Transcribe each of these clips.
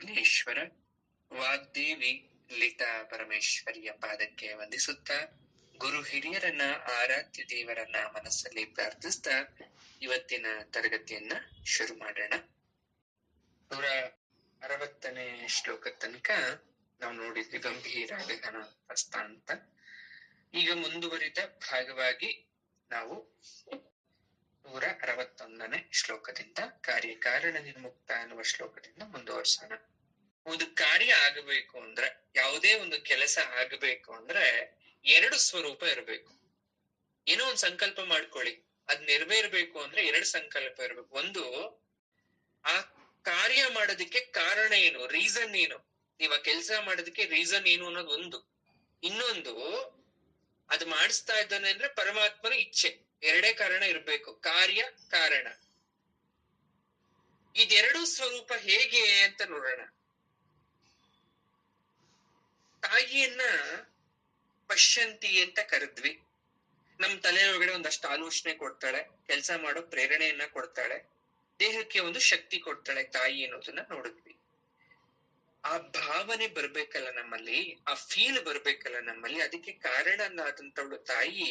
ವಿಘ್ನೇಶ್ವರ ವಾಗ್ದೇವಿ ಲಲಿತಾ ಪರಮೇಶ್ವರಿಯ ಪಾದಕ್ಕೆ ವಂದಿಸುತ್ತಾ, ಗುರು ಹಿರಿಯರನ್ನ ಆರಾಧ್ಯ ದೇವರನ್ನ ಮನಸ್ಸಲ್ಲಿ ಪ್ರಾರ್ಥಿಸ್ತಾ ಇವತ್ತಿನ ತರಗತಿಯನ್ನ ಶುರು ಮಾಡೋಣ. 160ನೇ ಶ್ಲೋಕ ತನಕ ನಾವು ನೋಡಿದ್ವಿ ಗಂಭೀರ ಗಹನ ಹಸ್ತ ಅಂತ. ಈಗ ಮುಂದುವರಿದ ಭಾಗವಾಗಿ ನಾವು 161ನೇ ಶ್ಲೋಕದಿಂದ ಕಾರ್ಯಕಾರಣ ನಿರ್ಮುಕ್ತ ಅನ್ನುವ ಶ್ಲೋಕದಿಂದ ಮುಂದುವರ್ಸೋಣ. ಒಂದು ಕಾರ್ಯ ಆಗಬೇಕು ಅಂದ್ರೆ, ಯಾವುದೇ ಒಂದು ಕೆಲಸ ಆಗಬೇಕು ಅಂದ್ರೆ ಎರಡು ಸ್ವರೂಪ ಇರಬೇಕು. ಏನೋ ಒಂದು ಸಂಕಲ್ಪ ಮಾಡ್ಕೊಳ್ಳಿ, ಅದ್ ನೆರವೇರ್ಬೇಕು ಅಂದ್ರೆ ಎರಡು ಸಂಕಲ್ಪ ಇರ್ಬೇಕು. ಒಂದು, ಆ ಕಾರ್ಯ ಮಾಡೋದಕ್ಕೆ ಕಾರಣ ಏನು, ರೀಸನ್ ಏನು, ನೀವ್ ಆ ಕೆಲಸ ಮಾಡೋದಕ್ಕೆ ರೀಸನ್ ಏನು ಅನ್ನೋದು ಒಂದು. ಇನ್ನೊಂದು, ಅದು ಮಾಡಿಸ್ತಾ ಇದ್ದಾನೆ ಅಂದ್ರೆ ಪರಮಾತ್ಮನ ಇಚ್ಛೆ. ಎರಡೇ ಕಾರಣ ಇರ್ಬೇಕು, ಕಾರ್ಯ ಕಾರಣ. ಇದೆರಡು ಸ್ವರೂಪ ಹೇಗೆ ಅಂತ ನೋಡೋಣ. ತಾಯಿಯನ್ನ ಪಶ್ಯಂತಿ ಅಂತ ಕರೆದ್ವಿ. ನಮ್ ತಲೆಯೊಳಗಡೆ ಒಂದಷ್ಟು ಆಲೋಚನೆ ಕೊಡ್ತಾಳೆ, ಕೆಲಸ ಮಾಡೋ ಪ್ರೇರಣೆಯನ್ನ ಕೊಡ್ತಾಳೆ, ದೇಹಕ್ಕೆ ಒಂದು ಶಕ್ತಿ ಕೊಡ್ತಾಳೆ ತಾಯಿ ಅನ್ನೋದನ್ನ ನೋಡಿದ್ವಿ. ಆ ಭಾವನೆ ಬರ್ಬೇಕಲ್ಲ ನಮ್ಮಲ್ಲಿ, ಆ ಫೀಲ್ ಬರ್ಬೇಕಲ್ಲ ನಮ್ಮಲ್ಲಿ. ಅದಕ್ಕೆ ಕಾರಣನಾದಂತವಳು ತಾಯಿ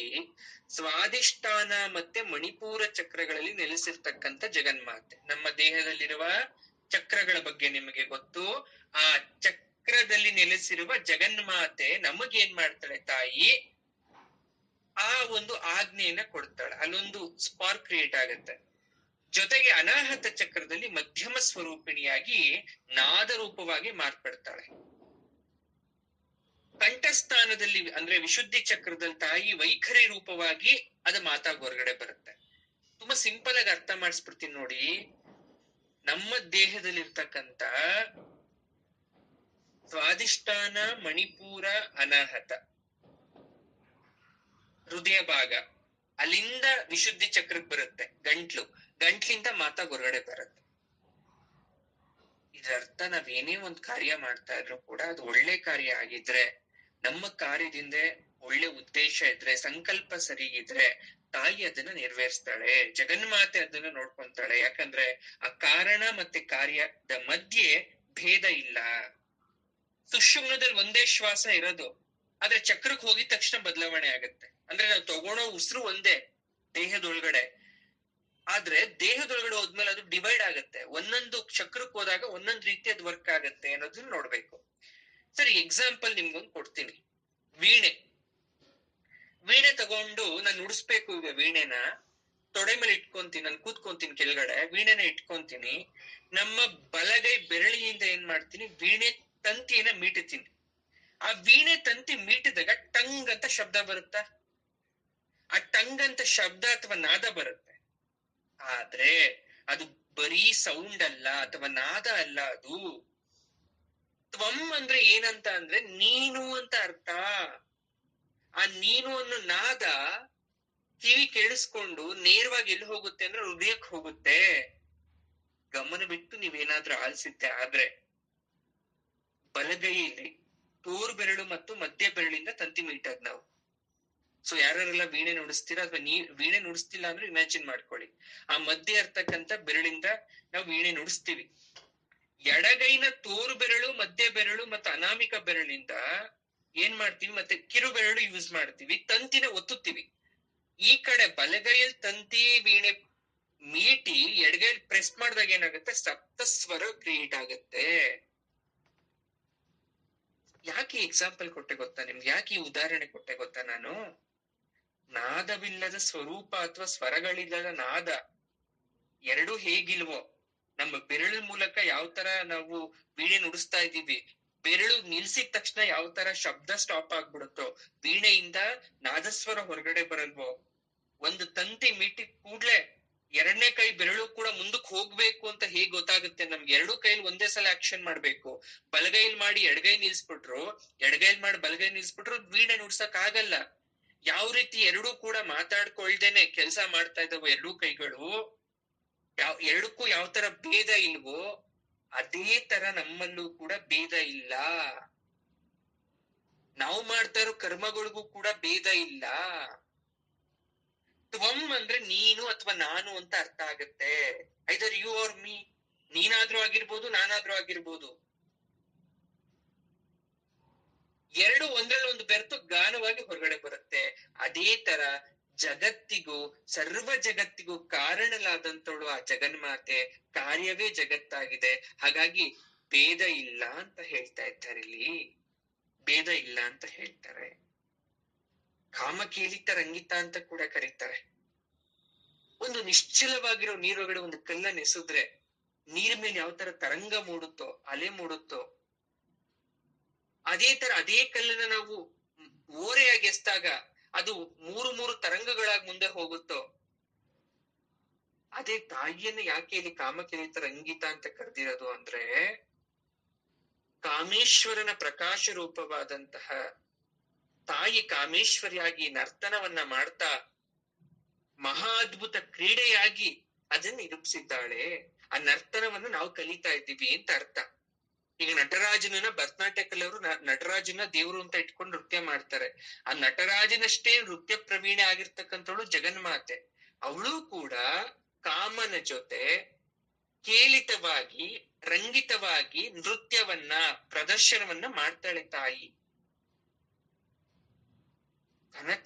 ಸ್ವಾದಿಷ್ಠಾನ ಮತ್ತೆ ಮಣಿಪೂರ ಚಕ್ರಗಳಲ್ಲಿ ನೆಲೆಸಿರ್ತಕ್ಕಂಥ ಜಗನ್ಮಾತೆ. ನಮ್ಮ ದೇಹದಲ್ಲಿರುವ ಚಕ್ರಗಳ ಬಗ್ಗೆ ನಿಮಗೆ ಗೊತ್ತು. ಆ ಚಕ್ರದಲ್ಲಿ ನೆಲೆಸಿರುವ ಜಗನ್ಮಾತೆ ನಮಗೇನ್ ಮಾಡ್ತಾಳೆ ತಾಯಿ, ಆ ಒಂದು ಆಜ್ಞೆಯನ್ನ ಕೊಡ್ತಾಳೆ. ಅಲ್ಲೊಂದು ಸ್ಪಾರ್ಕ್ ಕ್ರಿಯೇಟ್ ಆಗತ್ತೆ. ಜೊತೆಗೆ ಅನಾಹತ ಚಕ್ರದಲ್ಲಿ ಮಧ್ಯಮ ಸ್ವರೂಪಿಣಿಯಾಗಿ ನಾದ ರೂಪವಾಗಿ ಮಾರ್ಪಡ್ತಾಳೆ. ಕಂಠಸ್ಥಾನದಲ್ಲಿ ಅಂದ್ರೆ ವಿಶುದ್ಧಿ ಚಕ್ರದಲ್ಲಿ ತಾಯಿ ವೈಖರಿ ರೂಪವಾಗಿ ಅದು ಮಾತಾಗ ಹೊರಗಡೆ ಬರುತ್ತೆ. ತುಂಬಾ ಸಿಂಪಲ್ ಆಗಿ ಅರ್ಥ ಮಾಡಿಸ್ಬಿಡ್ತೀನಿ ನೋಡಿ. ನಮ್ಮ ದೇಹದಲ್ಲಿರ್ತಕ್ಕಂಥ ಸ್ವಾದಿಷ್ಠಾನ, ಮಣಿಪೂರ, ಅನಾಹತ, ಹೃದಯ ಭಾಗ, ಅಲ್ಲಿಂದ ವಿಶುದ್ಧಿ ಚಕ್ರಕ್ಕೆ ಬರುತ್ತೆ ಗಂಟ್ಲಿಂದ ಮಾತಾಗ ಹೊರಗಡೆ ಬರುತ್ತೆ. ಇದರ್ಥ ನಾವೇನೇ ಒಂದ್ ಕಾರ್ಯ ಮಾಡ್ತಾ ಇದ್ರು ಕೂಡ ಅದು ಒಳ್ಳೆ ಕಾರ್ಯ ಆಗಿದ್ರೆ, ನಮ್ಮ ಕಾರ್ಯದಿಂದ ಒಳ್ಳೆ ಉದ್ದೇಶ ಇದ್ರೆ, ಸಂಕಲ್ಪ ಸರಿ ಇದ್ರೆ ತಾಯಿ ಅದನ್ನ ನೆರವೇರಿಸ್ತಾಳೆ. ಜಗನ್ಮಾತೆ ಅದನ್ನ ನೋಡ್ಕೊಂತಾಳೆ. ಯಾಕಂದ್ರೆ ಆ ಕಾರಣ ಮತ್ತೆ ಕಾರ್ಯದ ಮಧ್ಯೆ ಭೇದ ಇಲ್ಲ. ಸುಷುಮ್ನದಲ್ಲಿ ಒಂದೇ ಶ್ವಾಸ ಇರೋದು, ಆದ್ರೆ ಚಕ್ರಕ್ಕೆ ಹೋಗಿದ ತಕ್ಷಣ ಬದಲಾವಣೆ ಆಗತ್ತೆ. ಅಂದ್ರೆ ನಾವು ತಗೊಳೋ ಉಸಿರು ಒಂದೇ ದೇಹದೊಳಗಡೆ, ಆದ್ರೆ ದೇಹದೊಳಗಡೆ ಹೋದ್ಮೇಲೆ ಅದು ಡಿವೈಡ್ ಆಗತ್ತೆ. ಒಂದೊಂದು ಚಕ್ರಕ್ಕೆ ಹೋದಾಗ ಒಂದೊಂದು ರೀತಿ ಅದು ವರ್ಕ್ ಆಗತ್ತೆ ಅನ್ನೋದನ್ನ ನೋಡ್ಬೇಕು. ಸರಿ, ಎಕ್ಸಾಂಪಲ್ ನಿಮ್ಗೊಂದು ಕೊಡ್ತೀನಿ. ವೀಣೆ ತಗೊಂಡು ನಾನು ನುಡಿಸ್ಬೇಕು. ಈಗ ವೀಣೆನ ತೊಡೆ ಮೇಲೆ ಇಟ್ಕೊಂತೀನಿ, ನಾನು ಕೂತ್ಕೊಂತೀನಿ ಕೆಳಗಡೆ, ವೀಣೆನ ಇಟ್ಕೊಂತೀನಿ. ನಮ್ಮ ಬಲಗೈ ಬೆರಳಿಯಿಂದ ಏನ್ ಮಾಡ್ತೀನಿ, ವೀಣೆ ತಂತಿಯನ್ನ ಮೀಟುತ್ತೀನಿ. ಆ ವೀಣೆ ತಂತಿ ಮೀಟಿದಾಗ ಟಂಗ್ ಅಂತ ಶಬ್ದ ಬರುತ್ತಾ? ಆ ಟಂಗ್ ಅಂತ ಶಬ್ದ ಅಥವಾ ನಾದ ಬರುತ್ತೆ. ಆದ್ರೆ ಅದು ಬರೀ ಸೌಂಡ್ ಅಲ್ಲ ಅಥವಾ ನಾದ ಅಲ್ಲ. ಅದು ತ್ವಂ ಅಂದ್ರೆ ಏನಂತ ಅಂದ್ರೆ ನೀನು ಅಂತ ಅರ್ಥ. ಆ ನೀನು ಅನ್ನೋ ನಾದ ಕಿವಿ ಕೇಳಿಸ್ಕೊಂಡು ನೇರವಾಗಿ ಎಲ್ಲಿ ಹೋಗುತ್ತೆ ಅಂದ್ರೆ ಹೃದಯಕ್ಕೆ ಹೋಗುತ್ತೆ. ಗಮನ ಬಿಟ್ಟು ನೀವೇನಾದ್ರೂ ಆಲಿಸಿದ್ದೆ ಆದ್ರೆ, ಬಲಗೈಯಲ್ಲಿ ತೋರು ಬೆರಳು ಮತ್ತು ಮಧ್ಯ ಬೆರಳಿಂದ ತಂತಿ ಮೀಟದ್ ನಾವು. ಸೊ ಯಾರೆಲ್ಲ ವೀಣೆ ನುಡಿಸ್ತೀರಾ ಅಥವಾ ವೀಣೆ ನುಡಿಸ್ತಿಲ್ಲ ಅಂದ್ರೆ ಇಮ್ಯಾಜಿನ್ ಮಾಡ್ಕೊಳ್ಳಿ. ಆ ಮಧ್ಯೆ ಇರ್ತಕ್ಕಂಥ ಬೆರಳಿಂದ ನಾವು ವೀಣೆ ನುಡಿಸ್ತೀವಿ. ಎಡಗೈನ ತೋರು ಬೆರಳು, ಮಧ್ಯ ಬೆರಳು ಮತ್ತು ಅನಾಮಿಕ ಬೆರಳಿಂದ ಏನ್ ಮಾಡ್ತೀವಿ, ಮತ್ತೆ ಕಿರು ಬೆರಳು ಯೂಸ್ ಮಾಡ್ತೀವಿ, ತಂತಿನ ಒತ್ತುತ್ತೀವಿ. ಈ ಕಡೆ ಬಲಗೈಯಲ್ಲಿ ತಂತಿ ವೀಣೆ ಮೀಟಿ ಎಡಗೈಯಲ್ಲಿ ಪ್ರೆಸ್ ಮಾಡಿದಾಗ ಏನಾಗುತ್ತೆ, ಸಪ್ತ ಸ್ವರ ಕ್ರಿಯೇಟ್ ಆಗುತ್ತೆ. ಯಾಕೆ ಎಕ್ಸಾಂಪಲ್ ಕೊಟ್ಟೆ ಗೊತ್ತಾ ನಿಮ್ಗೆ? ಯಾಕೆ ಈ ಉದಾಹರಣೆ ಕೊಟ್ಟೆ ಗೊತ್ತಾ? ನಾನು ನಾದವಿಲ್ಲದ ಸ್ವರೂಪ ಅಥವಾ ಸ್ವರಗಳಿಲ್ಲದ ನಾದ ಎರಡು ಹೇಗಿಲ್ವೋ, ನಮ್ಮ ಬೆರಳು ಮೂಲಕ ಯಾವ ತರ ನಾವು ವೀಣೆ ನುಡಿಸ್ತಾ ಇದ್ದೀವಿ, ಬೆರಳು ನಿಲ್ಸಿದ ತಕ್ಷಣ ಯಾವ ತರ ಶಬ್ದ ಸ್ಟಾಪ್ ಆಗ್ಬಿಡುತ್ತೋ, ವೀಣೆಯಿಂದ ನಾದಸ್ವರ ಹೊರಗಡೆ ಬರಲ್ವೋ, ಒಂದು ತಂತಿ ಮೀಟಿ ಕೂಡ್ಲೆ ಎರಡನೇ ಕೈ ಬೆರಳು ಕೂಡ ಮುಂದಕ್ಕೆ ಹೋಗ್ಬೇಕು ಅಂತ ಹೇಗ್ ಗೊತ್ತಾಗುತ್ತೆ ನಮ್ಗೆ? ಎರಡೂ ಕೈಲಿ ಒಂದೇ ಸಲ ಆಕ್ಷನ್ ಮಾಡ್ಬೇಕು. ಬಲಗೈಲಿ ಮಾಡಿ ಎಡಗೈ ನಿಲ್ಸ್ಬಿಟ್ರು, ಎಡಗೈಲಿ ಮಾಡಿ ಬಲಗೈ ನಿಲ್ಸ್ಬಿಟ್ರು ವೀಣೆ ನುಡ್ಸಕ್ ಆಗಲ್ಲ. ಯಾವ ರೀತಿ ಎರಡೂ ಕೂಡ ಮಾತಾಡ್ಕೊಳ್ದೇನೆ ಕೆಲಸ ಮಾಡ್ತಾ ಇದ್ದಾವ ಎರಡೂ ಕೈಗಳು, ಎರಡಕ್ಕೂ ಯಾವ ತರ ಭೇದ ಇಲ್ವೋ ಅದೇ ತರ ನಮ್ಮಲ್ಲೂ ಕೂಡ ಭೇದ ಇಲ್ಲ. ನಾವು ಮಾಡ್ತಾ ಇರೋ ಕರ್ಮಗಳಿಗೂ ಕೂಡ ಭೇದ ಇಲ್ಲ. ತ್ವಂ ಅಂದ್ರೆ ನೀನು ಅಥವಾ ನಾನು ಅಂತ ಅರ್ಥ ಆಗತ್ತೆ. ಐದರ್ ಯು ಆರ್ ಮೀ, ನೀನಾದ್ರೂ ಆಗಿರ್ಬೋದು, ನಾನಾದ್ರೂ ಆಗಿರ್ಬೋದು. ಎರಡು ಒಂದ್ರಲ್ಲೊಂದು ಬೆರೆತು ಗಾನವಾಗಿ ಹೊರಗಡೆ ಬರುತ್ತೆ. ಅದೇ ತರ ಜಗತ್ತಿಗೂ ಸರ್ವ ಜಗತ್ತಿಗೂ ಕಾರಣಲಾದಂತವಳು ಆ ಜಗನ್ಮಾತೆ, ಕಾರ್ಯವೇ ಜಗತ್ತಾಗಿದೆ. ಹಾಗಾಗಿ ಭೇದ ಇಲ್ಲ ಅಂತ ಹೇಳ್ತಾ ಇದ್ದಾರೆ ಇಲ್ಲಿ, ಭೇದ ಇಲ್ಲ ಅಂತ ಹೇಳ್ತಾರೆ. ಕಾಮಕೇಲಿತ ರಂಗಿತ ಅಂತ ಕೂಡ ಕರೀತಾರೆ. ಒಂದು ನಿಶ್ಚಲವಾಗಿರೋ ನೀರೊಳಗಡೆ ಒಂದು ಕಲ್ಲನ್ನ ಎಸೆದ್ರೆ ನೀರ್ ಮೇಲೆ ಯಾವ ತರ ತರಂಗ ಮೂಡುತ್ತೋ, ಅಲೆ ಮೂಡುತ್ತೋ, ಅದೇ ತರ ಅದೇ ಕಲ್ಲನ್ನ ನಾವು ಓರೆಯಾಗಿ ಎಸ್ದಾಗ ಅದು ಮೂರು ಮೂರು ತರಂಗಗಳಾಗಿ ಮುಂದೆ ಹೋಗುತ್ತೋ, ಅದೇ ತಾಯಿಯನ್ನ ಯಾಕೆ ಇಲ್ಲಿ ಕಾಮಕೇಲಿತ ರಂಗಿತ ಅಂತ ಕರೆದಿರೋದು ಅಂದ್ರೆ, ಕಾಮೇಶ್ವರನ ಪ್ರಕಾಶ ರೂಪವಾದಂತಹ ತಾಯಿ ಕಾಮೇಶ್ವರಿಯಾಗಿ ನರ್ತನವನ್ನ ಮಾಡ್ತಾ ಮಹಾ ಅದ್ಭುತ ಕ್ರೀಡೆಯಾಗಿ ಅದನ್ನ ನಿರೂಪಿಸಿದ್ದಾಳೆ. ಆ ನರ್ತನವನ್ನ ನಾವು ಕಲಿತಾ ಇದ್ದೀವಿ ಅಂತ ಅರ್ಥ. ಈಗ ನಟರಾಜನನ್ನ ಭರತನಾಟ್ಯ ಕಲಿಯವರು ನಟರಾಜನ ದೇವರು ಅಂತ ಇಟ್ಕೊಂಡು ನೃತ್ಯ ಮಾಡ್ತಾರೆ. ಆ ನಟರಾಜನಷ್ಟೇ ನೃತ್ಯ ಪ್ರವೀಣೆ ಆಗಿರ್ತಕ್ಕಂಥವಳು ಜಗನ್ಮಾತೆ. ಅವಳು ಕೂಡ ಕಾಮನ ಜೊತೆ ಕೇಲಿತವಾಗಿ ರಂಗಿತವಾಗಿ ನೃತ್ಯವನ್ನ ಪ್ರದರ್ಶನವನ್ನ ಮಾಡ್ತಾಳೆ ತಾಯಿ.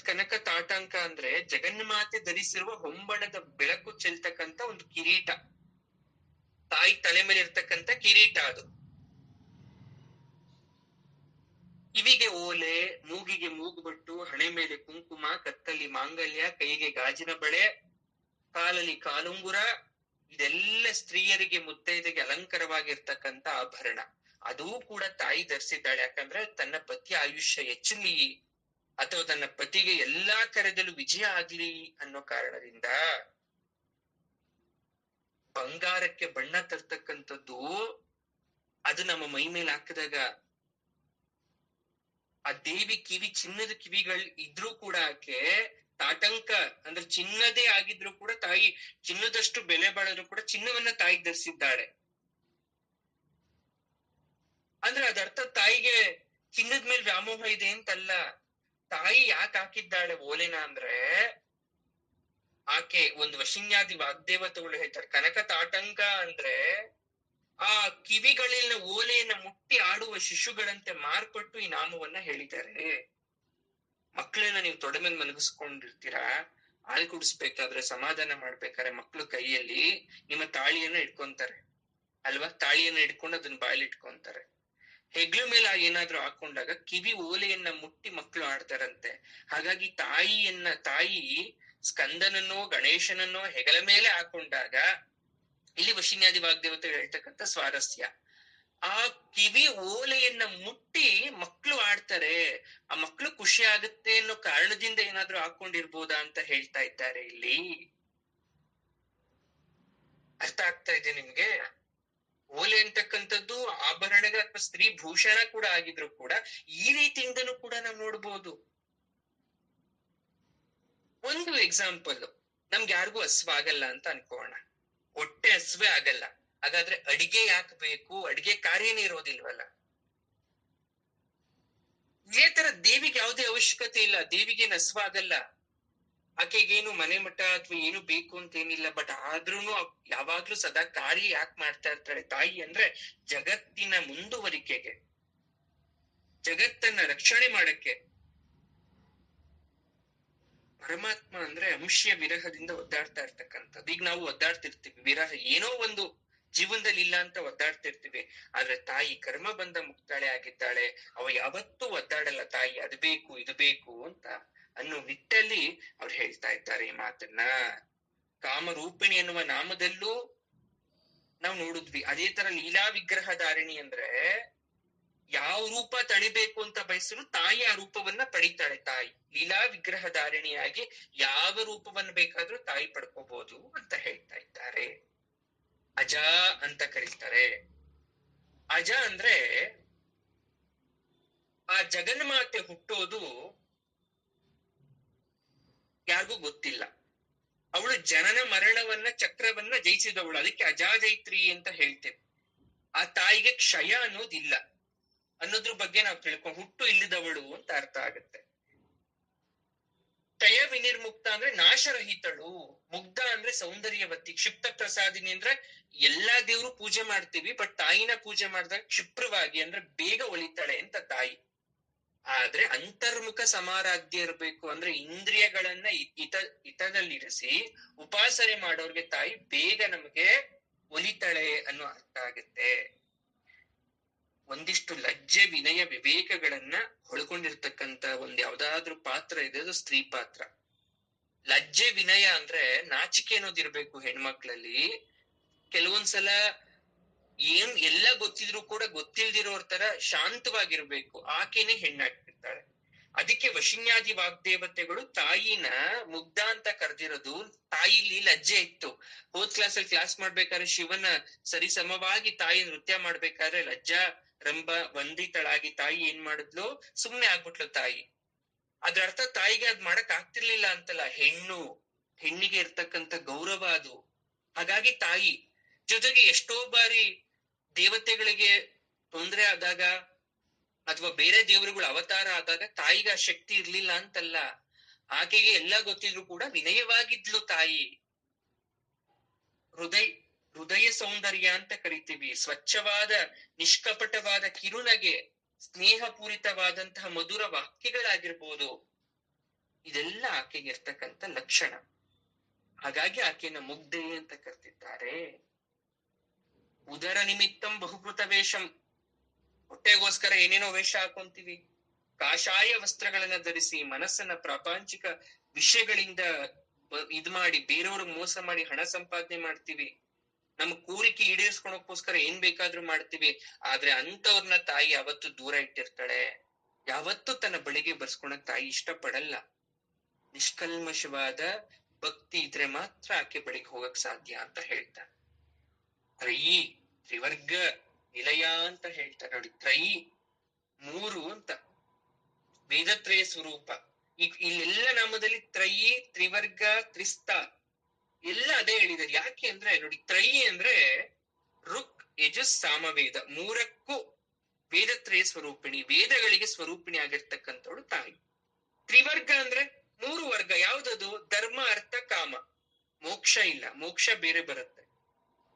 ಕನಕ ತಾಟಂಕ ಅಂದ್ರೆ ಜಗನ್ಮಾತೆ ಧರಿಸಿರುವ ಹೊಂಬಣದ ಬೆಳಕು ಚೆಲ್ತಕ್ಕಂತ ಒಂದು ಕಿರೀಟ, ತಾಯಿ ತಲೆ ಮೇಲೆ ಇರ್ತಕ್ಕಂಥ ಕಿರೀಟ ಅದು. ಕಿವಿಗೆ ಓಲೆ, ಮೂಗಿಗೆ ಮೂಗುಬಟ್ಟು, ಹಣೆ ಮೇಲೆ ಕುಂಕುಮ, ಕತ್ತಲ್ಲಿ ಮಾಂಗಲ್ಯ, ಕೈಗೆ ಗಾಜಿನ ಬಳೆ, ಕಾಲಲ್ಲಿ ಕಾಲುಂಗುರ, ಇದೆಲ್ಲ ಸ್ತ್ರೀಯರಿಗೆ ಮುತ್ತೈದೆಗೆ ಅಲಂಕಾರವಾಗಿರ್ತಕ್ಕಂಥ ಆಭರಣ. ಅದೂ ಕೂಡ ತಾಯಿ ಧರಿಸಿದ್ದಾಳೆ. ಯಾಕಂದ್ರೆ ತನ್ನ ಪತಿಯ ಆಯುಷ್ಯ ಹೆಚ್ಚಲಿ ಅಥವಾ ತನ್ನ ಪತಿಗೆ ಎಲ್ಲಾ ಕರೆದಲ್ಲೂ ವಿಜಯ ಆಗ್ಲಿ ಅನ್ನೋ ಕಾರಣದಿಂದ ಬಂಗಾರಕ್ಕೆ ಬಣ್ಣ ತರ್ತಕ್ಕಂಥದ್ದು, ಅದು ನಮ್ಮ ಮೈ ಮೇಲೆ ಹಾಕಿದಾಗ ಆ ದೇವಿ ಕಿವಿ ಚಿನ್ನದ ಕಿವಿಗಳು ಇದ್ರೂ ಕೂಡ ಆಕೆ ತಾಟಂಕ ಅಂದ್ರೆ ಚಿನ್ನದೇ ಆಗಿದ್ರು ಕೂಡ ತಾಯಿ ಚಿನ್ನದಷ್ಟು ಬೆಲೆ ಬಾಳದ್ರು ಕೂಡ ಚಿನ್ನವನ್ನ ತಾಯಿ ಧರಿಸಿದ್ದಾಳೆ. ಅಂದ್ರೆ ಅದರ್ಥ ತಾಯಿಗೆ ಚಿನ್ನದ ಮೇಲೆ ವ್ಯಾಮೋಹ ಇದೆ ಅಂತಲ್ಲ. ತಾಯಿ ಯಾಕೆ ಹಾಕಿದ್ದಾಳೆ ಓಲೆನ ಅಂದ್ರೆ, ಆಕೆ ಒಂದು ವಶಿನ್ಯಾದಿ ವಾಗ್ದೇವತೆಗಳು ಹೇಳ್ತಾರೆ, ಕನಕ ತಾಟಂಕ ಅಂದ್ರೆ ಆ ಕಿವಿಗಳಿನ ಓಲೆಯನ್ನ ಮುಟ್ಟಿ ಆಡುವ ಶಿಶುಗಳಂತೆ ಮಾರ್ಪಟ್ಟು ಈ ನಾಮವನ್ನ ಹೇಳಿದ್ದಾರೆ. ಮಕ್ಕಳನ್ನ ನೀವು ತೊಡೆ ಮೇಲೆ ಮಲಗಿಸ್ಕೊಂಡಿರ್ತೀರಾ, ಹಾಲು ಕುಡಿಸ್ಬೇಕಾದ್ರೆ ಸಮಾಧಾನ ಮಾಡ್ಬೇಕಾದ್ರೆ ಮಕ್ಳು ಕೈಯಲ್ಲಿ ನಿಮ್ಮ ತಾಳಿಯನ್ನ ಇಟ್ಕೊಂತಾರೆ ಅಲ್ವಾ, ತಾಳಿಯನ್ನ ಇಟ್ಕೊಂಡು ಅದನ್ನ ಬಾಯಲ್ಲಿ ಇಟ್ಕೊಂತಾರೆ. ಹೆಗ್ಲ ಮೇಲೆ ಏನಾದ್ರೂ ಹಾಕೊಂಡಾಗ ಕಿವಿ ಓಲೆಯನ್ನ ಮುಟ್ಟಿ ಮಕ್ಕಳು ಆಡ್ತಾರಂತೆ. ಹಾಗಾಗಿ ತಾಯಿ ಸ್ಕಂದನನ್ನೋ ಗಣೇಶನನ್ನೋ ಹೆಗಲ ಮೇಲೆ ಹಾಕೊಂಡಾಗ ಇಲ್ಲಿ ವಶಿನ್ಯಾದಿ ವಾಗ್ದೇವತೆಗಳು ಹೇಳ್ತಕ್ಕಂಥ ಸ್ವಾರಸ್ಯ, ಆ ಕಿವಿ ಓಲೆಯನ್ನ ಮುಟ್ಟಿ ಮಕ್ಕಳು ಆಡ್ತಾರೆ, ಆ ಮಕ್ಕಳು ಖುಷಿ ಆಗುತ್ತೆ ಅನ್ನೋ ಕಾರಣದಿಂದ ಏನಾದ್ರೂ ಹಾಕೊಂಡಿರ್ಬೋದಾ ಅಂತ ಹೇಳ್ತಾ ಇದ್ದಾರೆ ಇಲ್ಲಿ. ಅರ್ಥ ಆಗ್ತಾ ಇದೆ ನಿಮ್ಗೆ? ಓಲೆ ಅಂತಕ್ಕಂಥದ್ದು ಆಭರಣಗ ಅಥವಾ ಸ್ತ್ರೀ ಭೂಷಣ ಕೂಡ ಆಗಿದ್ರು ಕೂಡ ಈ ರೀತಿಯಿಂದನೂ ಕೂಡ ನಾವು ನೋಡ್ಬೋದು. ಒಂದು ಎಕ್ಸಾಂಪಲ್, ನಮ್ಗೆ ಯಾರಿಗೂ ಹಸ್ವಾಗಲ್ಲ ಅಂತ ಅನ್ಕೋಣ, ಹೊಟ್ಟೆ ಹಸ್ವೆ ಆಗಲ್ಲ, ಹಾಗಾದ್ರೆ ಅಡಿಗೆ ಯಾಕೆ ಬೇಕು? ಅಡಿಗೆ ಕಾರ್ಯನೇ ಇರೋದಿಲ್ವಲ್ಲ. ಇದೇ ತರ ದೇವಿಗೆ ಯಾವುದೇ ಅವಶ್ಯಕತೆ ಇಲ್ಲ, ದೇವಿಗೆ ಹಸ್ವಾಗಲ್ಲ, ಆಕೆಗೇನು ಮನೆ ಮಠ ಅಥವಾ ಏನು ಬೇಕು ಅಂತ ಏನಿಲ್ಲ. ಬಟ್ ಆದ್ರೂನು ಯಾವಾಗ್ಲೂ ಸದಾ ಕಾರ್ಯ ಯಾಕೆ ಮಾಡ್ತಾ ಇರ್ತಾಳೆ ತಾಯಿ ಅಂದ್ರೆ, ಜಗತ್ತಿನ ಮುಂದುವರಿಕೆಗೆ, ಜಗತ್ತನ್ನ ರಕ್ಷಣೆ ಮಾಡಕ್ಕೆ. ಪರಮಾತ್ಮ ಅಂದ್ರೆ ಅಂಶೀಯ ವಿರಹದಿಂದ ಒದ್ದಾಡ್ತಾ ಇರ್ತಕ್ಕಂಥದ್ದು. ಈಗ ನಾವು ಒದ್ದಾಡ್ತಿರ್ತೀವಿ, ವಿರಹ ಏನೋ ಒಂದು ಜೀವನದಲ್ಲಿ ಇಲ್ಲ ಅಂತ ಒದ್ದಾಡ್ತಿರ್ತೀವಿ. ಆದ್ರೆ ತಾಯಿ ಕರ್ಮ ಬಂದ ಮುಕ್ತಾಳೆ ಆಗಿದ್ದಾಳೆ, ಅವ ಯಾವತ್ತೂ ಒದ್ದಾಡಲ್ಲ ತಾಯಿ ಅದು ಬೇಕು ಇದು ಬೇಕು ಅಂತ ಅನ್ನೋ ನಿಟ್ಟಲ್ಲಿ ಅವ್ರು ಹೇಳ್ತಾ ಇದ್ದಾರೆ ಈ ಮಾತನ್ನ. ಕಾಮರೂಪಿಣಿ ಎನ್ನುವ ನಾಮದಲ್ಲೂ ನಾವು ನೋಡಿದ್ವಿ. ಅದೇ ತರ ಲೀಲಾ ವಿಗ್ರಹ ಧಾರಿಣಿ ಅಂದ್ರೆ ಯಾವ ರೂಪ ತಳಿಬೇಕು ಅಂತ ಬಯಸಲು ತಾಯಿ ಆ ರೂಪವನ್ನ ಪಡಿತಾಳೆ. ತಾಯಿ ಲೀಲಾ ವಿಗ್ರಹ ಧಾರಿಣಿಯಾಗಿ ಯಾವ ರೂಪವನ್ನ ಬೇಕಾದ್ರೂ ತಾಯಿ ಪಡ್ಕೋಬಹುದು ಅಂತ ಹೇಳ್ತಾ ಇದ್ದಾರೆ. ಅಜ ಅಂತ ಕರೀತಾರೆ. ಅಜ ಅಂದ್ರೆ ಆ ಜಗನ್ಮಾತೆ ಹುಟ್ಟೋದು ಯಾರಿಗೂ ಗೊತ್ತಿಲ್ಲ. ಅವಳು ಜನನ ಮರಣವನ್ನ ಚಕ್ರವನ್ನ ಜಯಿಸಿದವಳು, ಅದಕ್ಕೆ ಅಜಾಜೈತ್ರಿ ಅಂತ ಹೇಳ್ತೇವೆ. ಆ ತಾಯಿಗೆ ಕ್ಷಯ ಅನ್ನೋದಿಲ್ಲ ಅನ್ನೋದ್ರ ಬಗ್ಗೆ ನಾವು ಹುಟ್ಟು ಇಲ್ಲದವಳು ಅಂತ ಅರ್ಥ ಆಗುತ್ತೆ. ಕ್ಷಯ ವಿನಿರ್ಮುಕ್ತ ಅಂದ್ರೆ ನಾಶರಹಿತಳು, ಮುಗ್ಧ ಅಂದ್ರೆ ಸೌಂದರ್ಯವತಿ, ಕ್ಷಿಪ್ತ ಪ್ರಸಾದಿನಿ ಅಂದ್ರೆ ಎಲ್ಲಾ ದೇವ್ರು ಪೂಜೆ ಮಾಡ್ತೀವಿ, ಬಟ್ ತಾಯಿನ ಪೂಜೆ ಮಾಡಿದಾಗ ಕ್ಷಿಪ್ರವಾಗಿ ಅಂದ್ರೆ ಬೇಗ ಒಲಿತಾಳೆ ಅಂತ ತಾಯಿ. ಆದ್ರೆ ಅಂತರ್ಮುಖ ಸಮಾರಾಧ್ಯ ಇರ್ಬೇಕು. ಅಂದ್ರೆ ಇಂದ್ರಿಯಗಳನ್ನ ಹಿತದಲ್ಲಿರಿಸಿ ಉಪಾಸನೆ ಮಾಡೋರ್ಗೆ ತಾಯಿ ಬೇಗ ನಮ್ಗೆ ಒಲಿತಾಳೆ ಅನ್ನೋ ಅರ್ಥ ಆಗುತ್ತೆ. ಒಂದಿಷ್ಟು ಲಜ್ಜೆ ವಿನಯ ವಿವೇಕಗಳನ್ನ ಒಳಗೊಂಡಿರ್ತಕ್ಕಂತ ಒಂದ್ ಯಾವ್ದಾದ್ರು ಪಾತ್ರ ಇದೆ, ಅದು ಸ್ತ್ರೀ ಪಾತ್ರ. ಲಜ್ಜೆ ವಿನಯ ಅಂದ್ರೆ ನಾಚಿಕೆ ಅನ್ನೋದಿರ್ಬೇಕು ಹೆಣ್ಮಕ್ಳಲ್ಲಿ. ಕೆಲವೊಂದ್ಸಲ ಏನ್ ಎಲ್ಲ ಗೊತ್ತಿದ್ರು ಕೂಡ ಗೊತ್ತಿಲ್ದಿರೋರ್ ತರ ಶಾಂತವಾಗಿರ್ಬೇಕು, ಆಕೆನೆ ಹೆಣ್ಣಾಗ್ತಿರ್ತಾಳೆ. ಅದಕ್ಕೆ ವಶಿನ್ಯಾದಿ ವಾಗ್ದೇವತೆಗಳು ತಾಯಿನ ಮುಗ್ಧ ಅಂತ ಕರೆದಿರೋದು. ತಾಯಿಲಿ ಲಜ್ಜೆ ಇತ್ತು. ಹೋದ್ ಕ್ಲಾಸಲ್ಲಿ ಕ್ಲಾಸ್ ಮಾಡ್ಬೇಕಾದ್ರೆ ಶಿವನ ಸರಿಸಮವಾಗಿ ತಾಯಿ ನೃತ್ಯ ಮಾಡ್ಬೇಕಾದ್ರೆ ಲಜ್ಜಾ ರಂಭ ವಂದಿತಳಾಗಿ ತಾಯಿ ಏನ್ ಮಾಡಿದ್ಲು, ಸುಮ್ನೆ ಆಗ್ಬಿಟ್ಲು ತಾಯಿ. ಅದ್ರ ಅರ್ಥ ತಾಯಿಗೆ ಅದ್ ಮಾಡಕ್ ಆಗ್ತಿರ್ಲಿಲ್ಲ ಅಂತಲ್ಲ, ಹೆಣ್ಣಿಗೆ ಇರ್ತಕ್ಕಂಥ ಗೌರವ ಅದು. ಹಾಗಾಗಿ ತಾಯಿ ಜೊತೆಗೆ ಎಷ್ಟೋ ಬಾರಿ ದೇವತೆಗಳಿಗೆ ತೊಂದರೆ ಆದಾಗ ಅಥವಾ ಬೇರೆ ದೇವರುಗಳ ಅವತಾರ ಆದಾಗ ತಾಯಿಗೆ ಆ ಶಕ್ತಿ ಇರ್ಲಿಲ್ಲ ಅಂತಲ್ಲ, ಆಕೆಗೆ ಎಲ್ಲ ಗೊತ್ತಿದ್ರು ಕೂಡ ವಿನಯವಾಗಿದ್ಲು ತಾಯಿ. ಹೃದಯ ಸೌಂದರ್ಯ ಅಂತ ಕರಿತೀವಿ. ಸ್ವಚ್ಛವಾದ ನಿಷ್ಕಪಟವಾದ ಕಿರುನಗೆ, ಸ್ನೇಹಪೂರಿತವಾದಂತಹ ಮಧುರ ವಾಕ್ಯಗಳಾಗಿರ್ಬೋದು, ಇದೆಲ್ಲ ಆಕೆಗೆ ಇರ್ತಕ್ಕಂಥ ಲಕ್ಷಣ. ಹಾಗಾಗಿ ಆಕೆನ ಮುಗ್ಧೆ ಅಂತ ಕರ್ತಿದ್ದಾರೆ. ಉದರ ನಿಮಿತ್ತಂ ಬಹುಕೃತ ವೇಷಂ, ಹೊಟ್ಟೆಗೋಸ್ಕರ ಏನೇನೋ ವೇಷ ಹಾಕೊಂತೀವಿ. ಕಾಷಾಯ ವಸ್ತ್ರಗಳನ್ನ ಧರಿಸಿ ಮನಸ್ಸನ್ನ ಪ್ರಾಪಂಚಿಕ ವಿಷಯಗಳಿಂದ ಇದ್ ಮಾಡಿ ಬೇರೆಯವ್ರಿಗೆ ಮೋಸ ಮಾಡಿ ಹಣ ಸಂಪಾದನೆ ಮಾಡ್ತೀವಿ. ನಮ್ ಕೋರಿಕೆ ಈಡೇರಿಸ್ಕೊಳಕ್ಕೋಸ್ಕರ ಏನ್ ಬೇಕಾದ್ರೂ ಮಾಡ್ತೀವಿ. ಆದ್ರೆ ಅಂತವ್ರನ್ನ ತಾಯಿ ಯಾವತ್ತು ದೂರ ಇಟ್ಟಿರ್ತಾಳೆ. ಯಾವತ್ತು ತನ್ನ ಬಳಿಗೆ ಬರ್ಸ್ಕೊಳಕ್ ತಾಯಿ ಇಷ್ಟ ಪಡಲ್ಲ. ನಿಷ್ಕಲ್ಮಶವಾದ ಭಕ್ತಿ ಇದ್ರೆ ಮಾತ್ರ ಆಕೆ ಬಳಿಗೆ ಹೋಗಕ್ ಸಾಧ್ಯ ಅಂತ ಹೇಳ್ತಾರೆ. ತ್ರಿವರ್ಗ ನಿಲಯ ಅಂತ ಹೇಳ್ತಾರೆ ನೋಡಿ. ಮೂರು ಅಂತ ವೇದತ್ರಯ ಸ್ವರೂಪ. ಇಲ್ಲೆಲ್ಲ ನಾಮದಲ್ಲಿ ತ್ರಿವರ್ಗ, ತ್ರಿಸ್ತ ಎಲ್ಲ ಅದೇ ಹೇಳಿದ್ದಾರೆ. ಯಾಕೆ ಅಂದ್ರೆ ನೋಡಿ, ಅಂದ್ರೆ ಋಕ್, ಯಜುಸ್, ಸಾಮವೇದ ಮೂರಕ್ಕೂ ವೇದತ್ರಯ ಸ್ವರೂಪಿಣಿ, ವೇದಗಳಿಗೆ ಸ್ವರೂಪಿಣಿ ಆಗಿರ್ತಕ್ಕಂಥವಳು ತಾಯಿ. ತ್ರಿವರ್ಗ ಅಂದ್ರೆ ಮೂರು ವರ್ಗ. ಯಾವ್ದದು? ಧರ್ಮ, ಅರ್ಥ, ಕಾಮ. ಮೋಕ್ಷ ಇಲ್ಲ, ಮೋಕ್ಷ ಬೇರೆ ಬರುತ್ತೆ.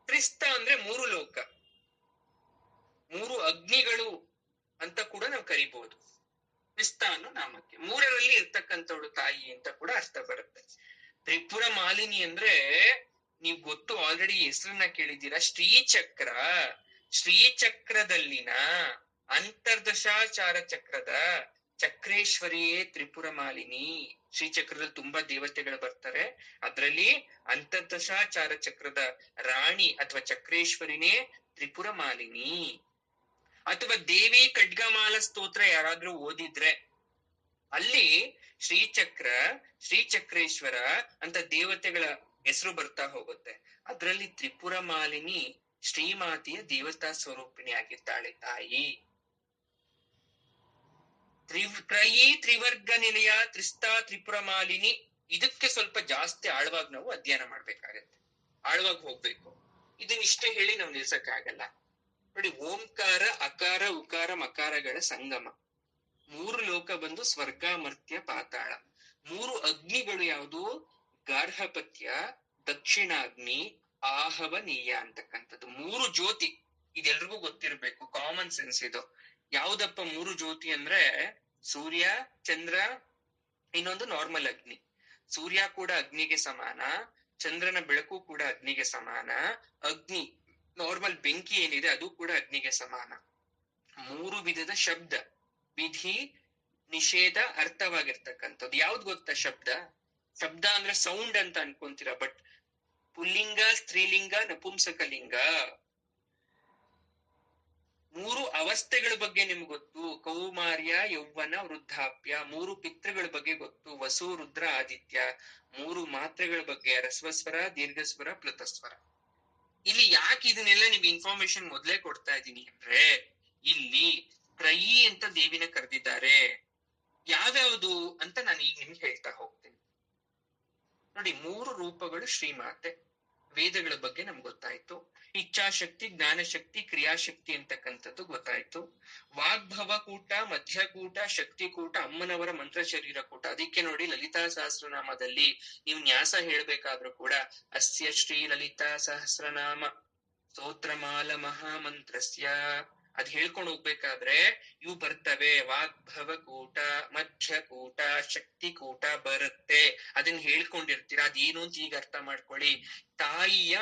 ತ್ರಿಸ್ತ ಅಂದ್ರೆ ಮೂರು ಲೋಕ, ಮೂರು ಅಗ್ನಿಗಳು ಅಂತ ಕೂಡ ನಾವು ಕರಿಬಹುದು ತ್ರಿಸ್ತ ಅನ್ನೋ ನಾಮಕ್ಕೆ. ಮೂರರಲ್ಲಿ ಇರ್ತಕ್ಕಂಥವಳು ತಾಯಿ ಅಂತ ಕೂಡ ಅರ್ಥ ಬರುತ್ತೆ. ತ್ರಿಪುರ ಮಾಲಿನಿ ಅಂದ್ರೆ ನೀವ್ ಗೊತ್ತು, ಆಲ್ರೆಡಿ ಹೆಸರನ್ನ ಕೇಳಿದ್ದೀರಾ. ಶ್ರೀಚಕ್ರದಲ್ಲಿನ ಅಂತರ್ದಶಾಚಾರ ಚಕ್ರದ ಚಕ್ರೇಶ್ವರಿಯೇ ತ್ರಿಪುರ ಮಾಲಿನಿ. ಶ್ರೀಚಕ್ರದಲ್ಲಿ ತುಂಬಾ ದೇವತೆಗಳು ಬರ್ತಾರೆ. ಅದ್ರಲ್ಲಿ ಅಂತರ್ದಶಾಚಾರ ಚಕ್ರದ ರಾಣಿ ಅಥವಾ ಚಕ್ರೇಶ್ವರಿನೇ ತ್ರಿಪುರ ಮಾಲಿನಿ. ಅಥವಾ ದೇವಿ ಖಡ್ಗಮಾಲ ಸ್ತೋತ್ರ ಯಾರಾದ್ರೂ ಓದಿದ್ರೆ ಅಲ್ಲಿ ಶ್ರೀಚಕ್ರೇಶ್ವರ ಅಂತ ದೇವತೆಗಳ ಹೆಸರು ಬರ್ತಾ ಹೋಗುತ್ತೆ. ಅದರಲ್ಲಿ ತ್ರಿಪುರ ಮಾಲಿನಿ ಶ್ರೀಮಾತೆಯ ದೇವತಾ ಸ್ವರೂಪಿಣಿ ಆಗಿದ್ದಾಳೆ ತಾಯಿ. ತ್ರಿವರ್ಗ ನಿಲಯ, ತ್ರಿಸ್ತ, ತ್ರಿಪುರ ಮಾಲಿನಿ. ಇದಕ್ಕೆ ಸ್ವಲ್ಪ ಜಾಸ್ತಿ ಆಳವಾಗಿ ನಾವು ಅಧ್ಯಯನ ಮಾಡ್ಬೇಕಾಗತ್ತೆ, ಆಳವಾಗಿ ಹೋಗ್ಬೇಕು. ಇದನ್ನಿಷ್ಟೇ ಹೇಳಿ ನಾವು ನಿಲ್ಸಕ್ಕಾಗಲ್ಲ. ನೋಡಿ, ಓಂಕಾರ, ಅಕಾರ, ಉಕಾರ, ಮಕಾರಗಳ ಸಂಗಮ. ಮೂರು ಲೋಕ ಬಂದು ಸ್ವರ್ಗ, ಮರ್ತ್ಯ, ಪಾತಾಳ. ಮೂರು ಅಗ್ನಿಗಳು ಯಾವುದು? ಗಾರ್ಹಪತ್ಯ, ದಕ್ಷಿಣಾಗ್ನಿ, ಆಹವನೀಯ ಅಂತಕ್ಕಂಥದ್ದು. ಮೂರು ಜ್ಯೋತಿ. ಇದೆಲ್ರಿಗೂ ಗೊತ್ತಿರ್ಬೇಕು, ಕಾಮನ್ ಸೆನ್ಸ್ ಇದು. ಯಾವ್ದಪ್ಪ ಮೂರು ಜ್ಯೋತಿ ಅಂದ್ರೆ ಸೂರ್ಯ, ಚಂದ್ರ, ಇನ್ನೊಂದು ನಾರ್ಮಲ್ ಅಗ್ನಿ. ಸೂರ್ಯ ಕೂಡ ಅಗ್ನಿಗೆ ಸಮಾನ, ಚಂದ್ರನ ಬೆಳಕು ಕೂಡ ಅಗ್ನಿಗೆ ಸಮಾನ, ಅಗ್ನಿ ನಾರ್ಮಲ್ ಬೆಂಕಿ ಏನಿದೆ ಅದು ಕೂಡ ಅಗ್ನಿಗೆ ಸಮಾನ. ಮೂರು ವಿಧದ ಶಬ್ದ, ವಿಧಿ, ನಿಷೇಧ, ಅರ್ಥವಾಗಿರ್ತಕ್ಕಂಥದ್ದು. ಯಾವ್ದು ಗೊತ್ತಾ ಶಬ್ದ? ಶಬ್ದ ಅಂದ್ರೆ ಸೌಂಡ್ ಅಂತ ಅನ್ಕೊಂತೀರಾ, ಬಟ್ ಪುಲ್ಲಿಂಗ, ಸ್ತ್ರೀಲಿಂಗ, ನಪುಂಸಕಲಿಂಗ. ಮೂರು ಅವಸ್ಥೆಗಳ ಬಗ್ಗೆ ನಿಮ್ಗೆ ಗೊತ್ತು. ಕೌಮಾರ್ಯ, ಯೌವನ, ವೃದ್ಧಾಪ್ಯ. ಮೂರು ಪಿತೃಗಳ ಬಗ್ಗೆ ಗೊತ್ತು. ವಸು, ರುದ್ರ, ಆದಿತ್ಯ. ಮೂರು ಮಾತ್ರೆಗಳ ಬಗ್ಗೆ ರಸ್ವಸ್ವರ, ದೀರ್ಘಸ್ವರ, ಪ್ಲುತಸ್ವರ. ಇಲ್ಲಿ ಯಾಕೆ ಇದನ್ನೆಲ್ಲ ನಿಮ್ಗೆ ಇನ್ಫಾರ್ಮೇಶನ್ ಮೊದ್ಲೇ ಕೊಡ್ತಾ ಇದ್ದೀನಿ ಅಂದ್ರೆ, ಇಲ್ಲಿ ತ್ರಯಿ ಅಂತ ದೇವಿನ ಕರೆದಿದ್ದಾರೆ. ಯಾವ್ಯಾವುದು ಅಂತ ನಾನು ಈಗ ನಿಮ್ಗೆ ಹೇಳ್ತಾ ಹೋಗ್ತೀನಿ. ನೋಡಿ, ಮೂರು ರೂಪಗಳು ಶ್ರೀಮಾತೆ. ವೇದಗಳ ಬಗ್ಗೆ ನಮ್ಗೆ ಗೊತ್ತಾಯ್ತು. ಇಚ್ಛಾಶಕ್ತಿ, ಜ್ಞಾನಶಕ್ತಿ, ಕ್ರಿಯಾಶಕ್ತಿ ಅಂತಕ್ಕಂಥದ್ದು ಗೊತ್ತಾಯ್ತು. ವಾಗ್ಭವ ಕೂಟ, ಮಧ್ಯಕೂಟ, ಶಕ್ತಿಕೂಟ, ಅಮ್ಮನವರ ಮಂತ್ರ ಶರೀರ ಕೂಟ. ಅದಕ್ಕೆ ನೋಡಿ ಲಲಿತಾ ಸಹಸ್ರನಾಮದಲ್ಲಿ ನೀವು ನ್ಯಾಸ ಹೇಳ್ಬೇಕಾದ್ರೂ ಕೂಡ ಅಸ್ಯ ಶ್ರೀ ಲಲಿತಾ ಸಹಸ್ರನಾಮ ಸ್ತೋತ್ರಮಾಲ ಮಹಾಮಂತ್ರಸ್ಯ ಅದ್ ಹೇಳ್ಕೊಂಡು ಹೋಗ್ಬೇಕಾದ್ರೆ ಇವು ಬರ್ತವೆ, ವಾಗ್ಭವಕೂಟ, ಮಧ್ಯಕೂಟ, ಶಕ್ತಿಕೂಟ ಬರುತ್ತೆ. ಅದನ್ನ ಹೇಳ್ಕೊಂಡಿರ್ತೀರ, ಅದೇನು ಅಂತ ಈಗ ಅರ್ಥ ಮಾಡ್ಕೊಳ್ಳಿ. ತಾಯಿಯ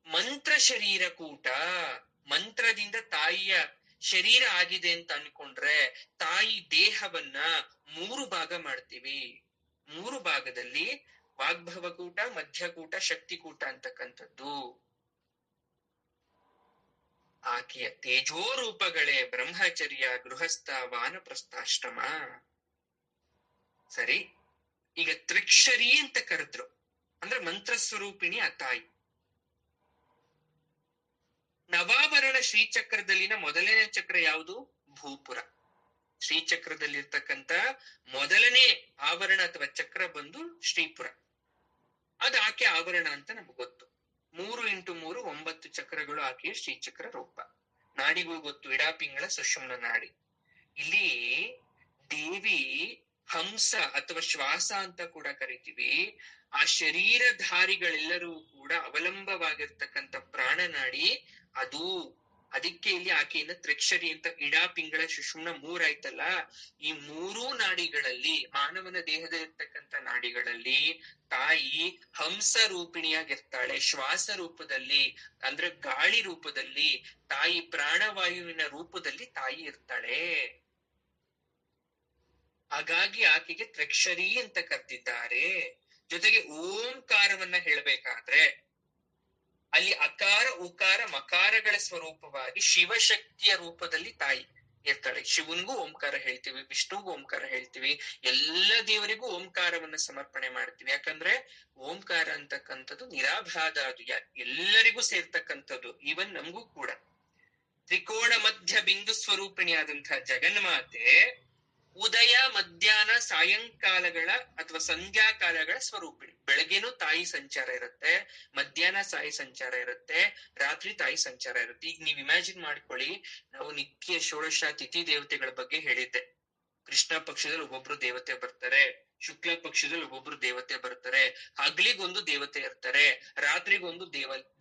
ಮಂತ್ರ ಶರೀರ ಕೂಟ, ಮಂತ್ರದಿಂದ ತಾಯಿಯ ಶರೀರ ಆಗಿದೆ ಅಂತ ಅನ್ಕೊಂಡ್ರೆ ತಾಯಿ ದೇಹವನ್ನ 3 ಭಾಗ ಮಾಡ್ತೀವಿ. 3 ಭಾಗದಲ್ಲಿ ವಾಗ್ಭವಕೂಟ, ಮಧ್ಯಕೂಟ, ಶಕ್ತಿಕೂಟ ಅಂತಕ್ಕಂಥದ್ದು. ಆಕೆಯ ತೇಜೋರೂಪಗಳೇ ಬ್ರಹ್ಮಚರ್ಯ, ಗೃಹಸ್ಥ, ವಾನಪ್ರಸ್ಥಾಶ್ರಮ. ಸರಿ, ಈಗ ತ್ರಿಕ್ಷರಿ ಅಂತ ಕರೆದ್ರು ಅಂದ್ರೆ ಮಂತ್ರ ಸ್ವರೂಪಿಣಿ ಆ ತಾಯಿ. ನವಾಭರಣ ಶ್ರೀಚಕ್ರದಲ್ಲಿನ ಮೊದಲನೇ ಚಕ್ರ ಯಾವುದು? ಭೂಪುರ. ಶ್ರೀಚಕ್ರದಲ್ಲಿರ್ತಕ್ಕಂಥ ಮೊದಲನೇ ಆವರಣ ಅಥವಾ ಚಕ್ರ ಬಂದು ಶ್ರೀಪುರ. ಅದು ಆಕೆ ಆವರಣ ಅಂತ ನಮ್ಗೆ ಗೊತ್ತು. 3x3 9 ಚಕ್ರಗಳು ಆಕೆಯ ಶ್ರೀಚಕ್ರ ರೂಪ. ನಾಡಿಗಳು ಗೊತ್ತು, ಇಡಾಪಿಂಗಳ ಸುಷುಮ್ನ ನಾಡಿ. ಇಲ್ಲಿ ದೇವಿ ಹಂಸ ಅಥವಾ ಶ್ವಾಸ ಅಂತ ಕೂಡ ಕರಿತೀವಿ. ಆ ಶರೀರಧಾರಿಗಳೆಲ್ಲರೂ ಕೂಡ ಅವಲಂಬವಾಗಿರ್ತಕ್ಕಂಥ ಪ್ರಾಣನಾಡಿ ಅದು. ಅದಕ್ಕೆ ಇಲ್ಲಿ ಆಕೆಯಿಂದ ತ್ರಿಕ್ಷರಿ ಅಂತ. ಇಡಾಪಿಂಗಳ ಸುಷುಮ್ನ 3 ಆಯ್ತಲ್ಲ, ಈ 3 ನಾಡಿಗಳಲ್ಲಿ, ಮಾನವನ ದೇಹದಲ್ಲಿರ್ತಕ್ಕಂಥ ನಾಡಿಗಳಲ್ಲಿ ತಾಯಿ ಹಂಸ ರೂಪಿಣಿಯಾಗಿರ್ತಾಳೆ. ಶ್ವಾಸ ರೂಪದಲ್ಲಿ ಅಂದ್ರೆ ಗಾಳಿ ರೂಪದಲ್ಲಿ, ತಾಯಿ ಪ್ರಾಣವಾಯುವಿನ ರೂಪದಲ್ಲಿ ತಾಯಿ ಇರ್ತಾಳೆ. ಹಾಗಾಗಿ ಆಕೆಗೆ ತ್ರಿಕ್ಷರಿ ಅಂತ ಕರೆದಿದ್ದಾರೆ. ಜೊತೆಗೆ ಓಂಕಾರವನ್ನ ಹೇಳಬೇಕಾದ್ರೆ ಅಲ್ಲಿ ಅಕಾರ, ಉಕಾರ, ಮಕಾರಗಳ ಸ್ವರೂಪವಾಗಿ ಶಿವಶಕ್ತಿಯ ರೂಪದಲ್ಲಿ ತಾಯಿ ಇರ್ತಾಳೆ. ಶಿವನ್ಗೂ ಓಂಕಾರ ಹೇಳ್ತೀವಿ, ವಿಷ್ಣುಗೂ ಓಂಕಾರ ಹೇಳ್ತೀವಿ, ಎಲ್ಲ ದೇವರಿಗೂ ಓಂಕಾರವನ್ನ ಸಮರ್ಪಣೆ ಮಾಡ್ತೀವಿ. ಯಾಕಂದ್ರೆ ಓಂಕಾರ ಅಂತಕ್ಕಂಥದ್ದು ನಿರಾಭಾದ, ಅದು ಎಲ್ಲರಿಗೂ ಸೇರ್ತಕ್ಕಂಥದ್ದು, ಈವನ್ ನಮಗೂ ಕೂಡ. ತ್ರಿಕೋಣ ಮಧ್ಯ ಬಿಂದು ಸ್ವರೂಪಿಣಿಯಾದಂತಹ ಜಗನ್ಮಾತೆ ಉದಯ, ಮಧ್ಯಾಹ್ನ, ಸಾಯಂಕಾಲಗಳ ಅಥವಾ ಸಂಧ್ಯಾಕಾಲಗಳ ಸ್ವರೂಪಿಣಿ. ಬೆಳಗ್ಗೆನೂ ತಾಯಿ ಸಂಚಾರ ಇರುತ್ತೆ, ಮಧ್ಯಾಹ್ನ ತಾಯಿ ಸಂಚಾರ ಇರುತ್ತೆ, ರಾತ್ರಿ ತಾಯಿ ಸಂಚಾರ ಇರುತ್ತೆ. ಈಗ ನೀವ್ ಇಮ್ಯಾಜಿನ್ ಮಾಡ್ಕೊಳ್ಳಿ, ನಾವು ನಿತ್ಯ ಷೋಡಶ ತಿಥಿ ದೇವತೆಗಳ ಬಗ್ಗೆ ಹೇಳಿದ್ದೆ. ಕೃಷ್ಣ ಪಕ್ಷದಲ್ಲಿ ಒಬ್ಬೊಬ್ರು ದೇವತೆ ಬರ್ತಾರೆ, ಶುಕ್ಲ ಪಕ್ಷದಲ್ಲಿ ಒಬ್ಬೊಬ್ರು ದೇವತೆ ಬರ್ತಾರೆ, ಹಗ್ಲಿಗೊಂದು ದೇವತೆ ಇರ್ತಾರೆ, ರಾತ್ರಿಗೊಂದು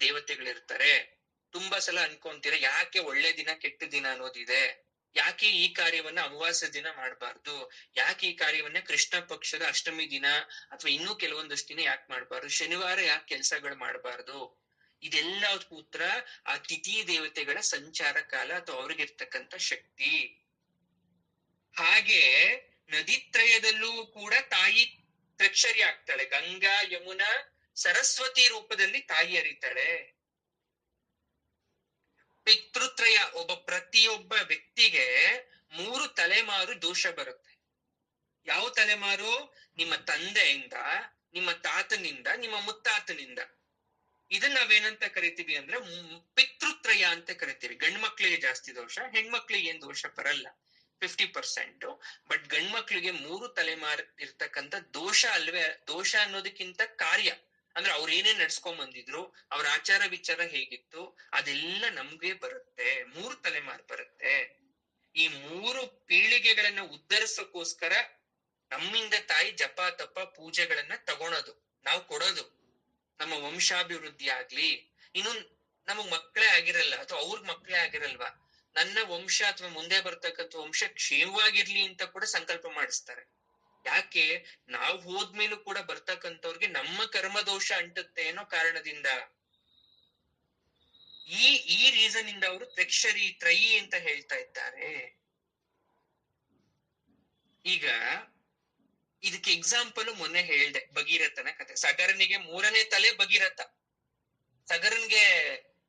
ದೇವತೆಗಳಿರ್ತಾರೆ. ತುಂಬಾ ಸಲ ಅನ್ಕೊಂತೀರ, ಯಾಕೆ ಒಳ್ಳೆ ದಿನ ಕೆಟ್ಟ ದಿನ ಅನ್ನೋದಿದೆ, ಯಾಕೆ ಈ ಕಾರ್ಯವನ್ನ ಅಮಾವಾಸ್ಯ ದಿನ ಮಾಡಬಾರ್ದು, ಯಾಕೆ ಈ ಕಾರ್ಯವನ್ನ ಕೃಷ್ಣ ಪಕ್ಷದ ಅಷ್ಟಮಿ ದಿನ ಅಥವಾ ಇನ್ನೂ ಕೆಲವೊಂದಷ್ಟು ದಿನ ಯಾಕೆ ಮಾಡಬಾರ್ದು, ಶನಿವಾರ ಯಾಕೆ ಕೆಲ್ಸಗಳು ಮಾಡಬಾರ್ದು? ಇದೆಲ್ಲ ಉತ್ತರ ಆ ತಿಥಿ ದೇವತೆಗಳ ಸಂಚಾರ ಕಾಲ ಅಥವಾ ಅವ್ರಿಗಿರ್ತಕ್ಕಂಥ ಶಕ್ತಿ. ಹಾಗೆ ನದಿತ್ರಯದಲ್ಲೂ ಕೂಡ ತಾಯಿ ತ್ರಿಕ್ಷರಿ ಆಗ್ತಾಳೆ. ಗಂಗಾ, ಯಮುನಾ, ಸರಸ್ವತಿ ರೂಪದಲ್ಲಿ ತಾಯಿ ಹರಿತಾಳೆ. ಪಿತೃತ್ರಯ, ಪ್ರತಿಯೊಬ್ಬ ವ್ಯಕ್ತಿಗೆ 3 ತಲೆಮಾರು ದೋಷ ಬರುತ್ತೆ. ಯಾವ ತಲೆಮಾರು? ನಿಮ್ಮ ತಂದೆಯಿಂದ, ನಿಮ್ಮ ತಾತನಿಂದ, ನಿಮ್ಮ ಮುತ್ತಾತನಿಂದ. ಇದನ್ನ ನಾವೇನಂತ ಕರಿತೀವಿ ಅಂದ್ರೆ ಪಿತೃತ್ರಯ ಅಂತ ಕರಿತೀವಿ. ಗಂಡ್ ಮಕ್ಳಿಗೆ ಜಾಸ್ತಿ ದೋಷ, ಹೆಣ್ಮಕ್ಳಿಗೆ ಏನ್ ದೋಷ ಬರಲ್ಲ, 50%. ಬಟ್ ಗಂಡ್ ಮಕ್ಳಿಗೆ 3 ತಲೆಮಾರು ಇರ್ತಕ್ಕಂಥ ದೋಷ ಅಲ್ವೇ. ದೋಷ ಅನ್ನೋದಕ್ಕಿಂತ ಕಾರ್ಯ ಅಂದ್ರೆ ಅವ್ರ ಏನೇನ್ ನಡ್ಸ್ಕೊಂಡ್ ಬಂದಿದ್ರು, ಅವ್ರ ಆಚಾರ ವಿಚಾರ ಹೇಗಿತ್ತು, ಅದೆಲ್ಲ ನಮ್ಗೆ ಬರುತ್ತೆ. 3 ತಲೆಮಾರು ಬರುತ್ತೆ. ಈ 3 ಪೀಳಿಗೆಗಳನ್ನ ಉದ್ಧರಿಸೋಕೋಸ್ಕರ ನಮ್ಮಿಂದ ತಾಯಿ ಜಪ ತಪ ಪೂಜೆಗಳನ್ನ ತಗೊಳೋದು, ನಾವು ಕೊಡೋದು. ನಮ್ಮ ವಂಶಾಭಿವೃದ್ಧಿ ಆಗ್ಲಿ, ಇನ್ನು ನಮಗ್ ಮಕ್ಕಳೇ ಆಗಿರಲ್ಲ ಅಥವಾ ಅವ್ರಿಗೆ ಮಕ್ಕಳೇ ಆಗಿರಲ್ವಾ, ನನ್ನ ವಂಶ ಅಥವಾ ಮುಂದೆ ಬರ್ತಕ್ಕಂಥ ವಂಶ ಕ್ಷೇಮವಾಗಿರ್ಲಿ ಅಂತ ಕೂಡ ಸಂಕಲ್ಪ ಮಾಡಿಸ್ತಾರೆ. ಯಾಕೆ? ನಾವು ಹೋದ್ಮೇಲೂ ಕೂಡ ಬರ್ತಕ್ಕಂಥವ್ರಿಗೆ ನಮ್ಮ ಕರ್ಮದೋಷ ಅಂಟುತ್ತೆ ಅನ್ನೋ ಕಾರಣದಿಂದ. ಈ ರೀಸನ್ ಇಂದ ಅವರು ತ್ರಿಕ್ಷರಿ, ತ್ರಯಿ ಅಂತ ಹೇಳ್ತಾ ಇದ್ದಾರೆ. ಈಗ ಇದಕ್ಕೆ ಎಕ್ಸಾಂಪಲ್ ಮೊನ್ನೆ ಹೇಳ್ದೆ, ಭಗೀರಥನ ಕತೆ. ಸಗರನಿಗೆ 3ನೇ ತಲೆ ಭಗೀರಥ. ಸಗರನ್ಗೆ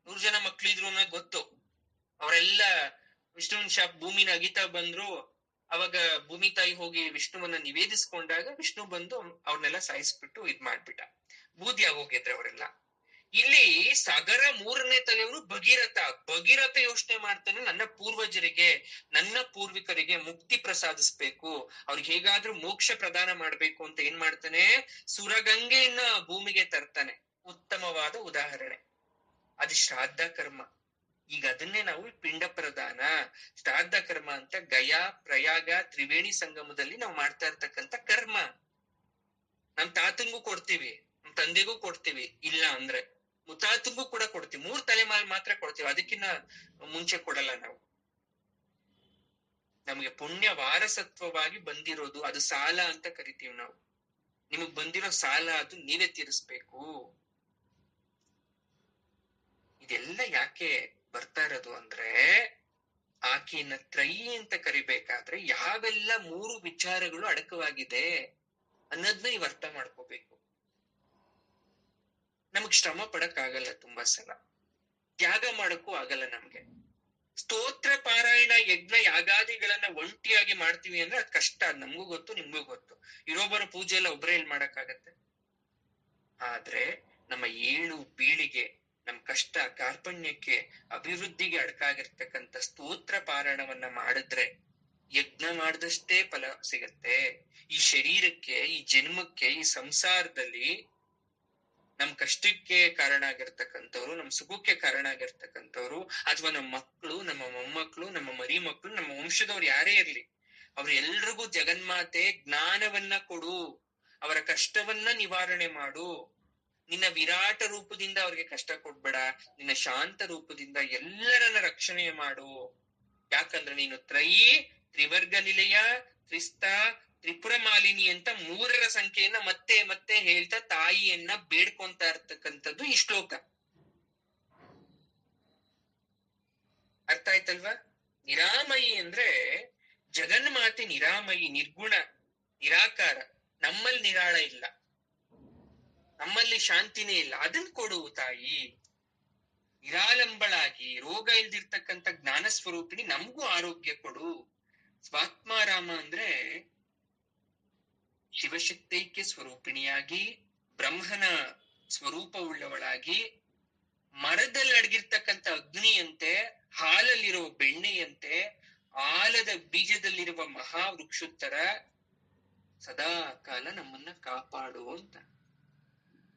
100 ಜನ ಮಕ್ಳಿದ್ರು ಅನ್ನೋದು ಗೊತ್ತು. ಅವರೆಲ್ಲ ವಿಷ್ಣುವಿನ ಶಾಪ, ಭೂಮಿನ ಅಗಿತಾ ಬಂದ್ರು. ಅವಾಗ ಭೂಮಿ ತಾಯಿ ಹೋಗಿ ವಿಷ್ಣುವನ್ನ ನಿವೇದಿಸ್ಕೊಂಡಾಗ ವಿಷ್ಣು ಬಂದು ಅವ್ರನ್ನೆಲ್ಲ ಸಾಯಿಸ್ಬಿಟ್ಟು ಇದ್ ಮಾಡ್ಬಿಟ್ಟ. ಬೂದಿ ಆಗೋಗಿದ್ರೆ ಅವರೆಲ್ಲ. ಇಲ್ಲಿ ಸಗರ 3ನೇ ತಲೆಯವರು ಭಗೀರಥ. ಭಗೀರಥ ಯೋಚನೆ ಮಾಡ್ತಾನೆ, ನನ್ನ ಪೂರ್ವಜರಿಗೆ, ನನ್ನ ಪೂರ್ವಿಕರಿಗೆ ಮುಕ್ತಿ ಪ್ರಸಾದಿಸ್ಬೇಕು, ಅವ್ರಿಗೆ ಹೇಗಾದ್ರೂ ಮೋಕ್ಷ ಪ್ರದಾನ ಮಾಡ್ಬೇಕು ಅಂತ ಏನ್ ಮಾಡ್ತಾನೆ, ಸುರಗಂಗೆಯನ್ನ ಭೂಮಿಗೆ ತರ್ತಾನೆ. ಉತ್ತಮವಾದ ಉದಾಹರಣೆ ಅದು ಶ್ರಾದ್ದ ಕರ್ಮ. ಈಗ ಅದನ್ನೇ ನಾವು ಪಿಂಡ ಪ್ರದಾನ, ಶ್ರಾದ್ದ ಕರ್ಮ ಅಂತ ಗಯಾ, ಪ್ರಯಾಗ, ತ್ರಿವೇಣಿ ಸಂಗಮದಲ್ಲಿ ನಾವು ಮಾಡ್ತಾ ಇರ್ತಕ್ಕಂಥ ಕರ್ಮ. ನಮ್ ತಾತಂಗೂ ಕೊಡ್ತೀವಿ, ನಮ್ ತಂದೆಗೂ ಕೊಡ್ತೀವಿ, ಇಲ್ಲ ಅಂದ್ರೆ ಮುತ್ತಾತಂಗೂ ಕೂಡ ಕೊಡ್ತೀವಿ. 3 ತಲೆಮಾರು ಮಾತ್ರ ಕೊಡ್ತೀವಿ, ಅದಕ್ಕಿನ್ನ ಮುಂಚೆ ಕೊಡಲ್ಲ ನಾವು. ನಮ್ಗೆ ಪುಣ್ಯ ವಾರಸತ್ವವಾಗಿ ಬಂದಿರೋದು, ಅದು ಸಾಲ ಅಂತ ಕರಿತೀವಿ ನಾವು. ನಿಮಗ್ ಬಂದಿರೋ ಸಾಲ ಅದು ನೀವೇ ತೀರಿಸ್ಬೇಕು. ಇದೆಲ್ಲ ಯಾಕೆ ಬರ್ತಾ ಇರೋದು ಅಂದ್ರೆ, ಆಕೆಯನ್ನ ತ್ರಯಿ ಅಂತ ಕರಿಬೇಕಾದ್ರೆ ಯಾವೆಲ್ಲ 3 ವಿಚಾರಗಳು ಅಡಕವಾಗಿದೆ ಅನ್ನೋದ್ನ ನೀವು ಅರ್ಥ ಮಾಡ್ಕೋಬೇಕು. ನಮಗ್ ಶ್ರಮ ಪಡಕ್ ಆಗಲ್ಲ, ತುಂಬಾ ಸಲ ತ್ಯಾಗ ಮಾಡಕ್ಕೂ ಆಗಲ್ಲ ನಮ್ಗೆ. ಸ್ತೋತ್ರ ಪಾರಾಯಣ ಯಜ್ಞ ಯಾಗಾದಿಗಳನ್ನ ಒಂಟಿಯಾಗಿ ಮಾಡ್ತೀವಿ ಅಂದ್ರೆ ಅದ್ ಕಷ್ಟ, ಅದ್ ನಮಗೂ ಗೊತ್ತು, ನಿಮ್ಗೂ ಗೊತ್ತು. ಇರೋಬ್ಬರ ಪೂಜೆ ಎಲ್ಲ ಒಬ್ಬರೇ ಎಲ್ ಮಾಡಕ್ಕಾಗತ್ತೆ. ಆದ್ರೆ ನಮ್ಮ ಏಳು ಬೀಳಿಗೆ, ನಮ್ ಕಷ್ಟ ಕಾರ್ಪಣ್ಯಕ್ಕೆ ಅಭಿವೃದ್ಧಿಗೆ ಅಡಕಾಗಿರ್ತಕ್ಕಂಥ ಸ್ತೋತ್ರ ಪಾರಾಯಣವನ್ನ ಮಾಡಿದ್ರೆ ಯಜ್ಞ ಮಾಡಿದಷ್ಟೇ ಫಲ ಸಿಗತ್ತೆ. ಈ ಶರೀರಕ್ಕೆ, ಈ ಜನ್ಮಕ್ಕೆ, ಈ ಸಂಸಾರದಲ್ಲಿ ನಮ್ ಕಷ್ಟಕ್ಕೆ ಕಾರಣ ಆಗಿರ್ತಕ್ಕಂಥವ್ರು, ನಮ್ ಸುಖಕ್ಕೆ ಕಾರಣ ಆಗಿರ್ತಕ್ಕಂಥವ್ರು, ಅಥವಾ ನಮ್ಮ ಮಕ್ಕಳು, ನಮ್ಮ ಮೊಮ್ಮಕ್ಕಳು, ನಮ್ಮ ಮರಿ ಮಕ್ಕಳು, ನಮ್ಮ ವಂಶದವ್ರು ಯಾರೇ ಇರ್ಲಿ, ಅವ್ರ ಎಲ್ರಿಗೂ ಜಗನ್ಮಾತೆ ಜ್ಞಾನವನ್ನ ಕೊಡು, ಅವರ ಕಷ್ಟವನ್ನ ನಿವಾರಣೆ ಮಾಡು. ನಿನ್ನ ವಿರಾಟ ರೂಪದಿಂದ ಅವ್ರಿಗೆ ಕಷ್ಟ ಕೊಡ್ಬೇಡ, ನಿನ್ನ ಶಾಂತ ರೂಪದಿಂದ ಎಲ್ಲರನ್ನ ರಕ್ಷಣೆ ಮಾಡು. ಯಾಕಂದ್ರೆ ನೀನು ತ್ರಯಿ, ತ್ರಿವರ್ಗ ನಿಲಯ, ತ್ರಿಸ್ತ, ತ್ರಿಪುರ ಮಾಲಿನಿ ಅಂತ 3ರ ಸಂಖ್ಯೆಯನ್ನ ಮತ್ತೆ ಮತ್ತೆ ಹೇಳ್ತಾ ತಾಯಿಯನ್ನ ಬೇಡ್ಕೊಂತ ಇರ್ತಕ್ಕಂಥದ್ದು ಈ ಶ್ಲೋಕ. ಅರ್ಥ ಆಯ್ತಲ್ವಾ? ನಿರಾಮಯಿ ಅಂದ್ರೆ ಜಗನ್ಮಾತೆ ನಿರಾಮಯಿ, ನಿರ್ಗುಣ, ನಿರಾಕಾರ. ನಮ್ಮಲ್ಲಿ ನಿರಾಳ ಇಲ್ಲ, ನಮ್ಮಲ್ಲಿ ಶಾಂತಿನೇ ಇಲ್ಲ. ಅದನ್ ಕೊಡು ತಾಯಿ. ನಿರಾಲಂಬಳಾಗಿ ರೋಗ ಇಲ್ದಿರ್ತಕ್ಕಂಥ ಜ್ಞಾನ ಸ್ವರೂಪಿಣಿ, ನಮಗೂ ಆರೋಗ್ಯ ಕೊಡು. ಸ್ವಾತ್ಮಾರಾಮ ಅಂದ್ರೆ ಶಿವಶಕ್ತೈಕ್ಯ ಸ್ವರೂಪಿಣಿಯಾಗಿ, ಬ್ರಹ್ಮನ ಸ್ವರೂಪವುಳ್ಳವಳಾಗಿ, ಮರದಲ್ಲಿ ಅಡಗಿರ್ತಕ್ಕಂಥ ಅಗ್ನಿಯಂತೆ, ಹಾಲಲ್ಲಿರುವ ಬೆಣ್ಣೆಯಂತೆ, ಆಲದ ಬೀಜದಲ್ಲಿರುವ ಮಹಾವೃಕ್ಷೋತ್ತರ ಸದಾ ಕಾಲ ನಮ್ಮನ್ನ ಕಾಪಾಡು ಅಂತ.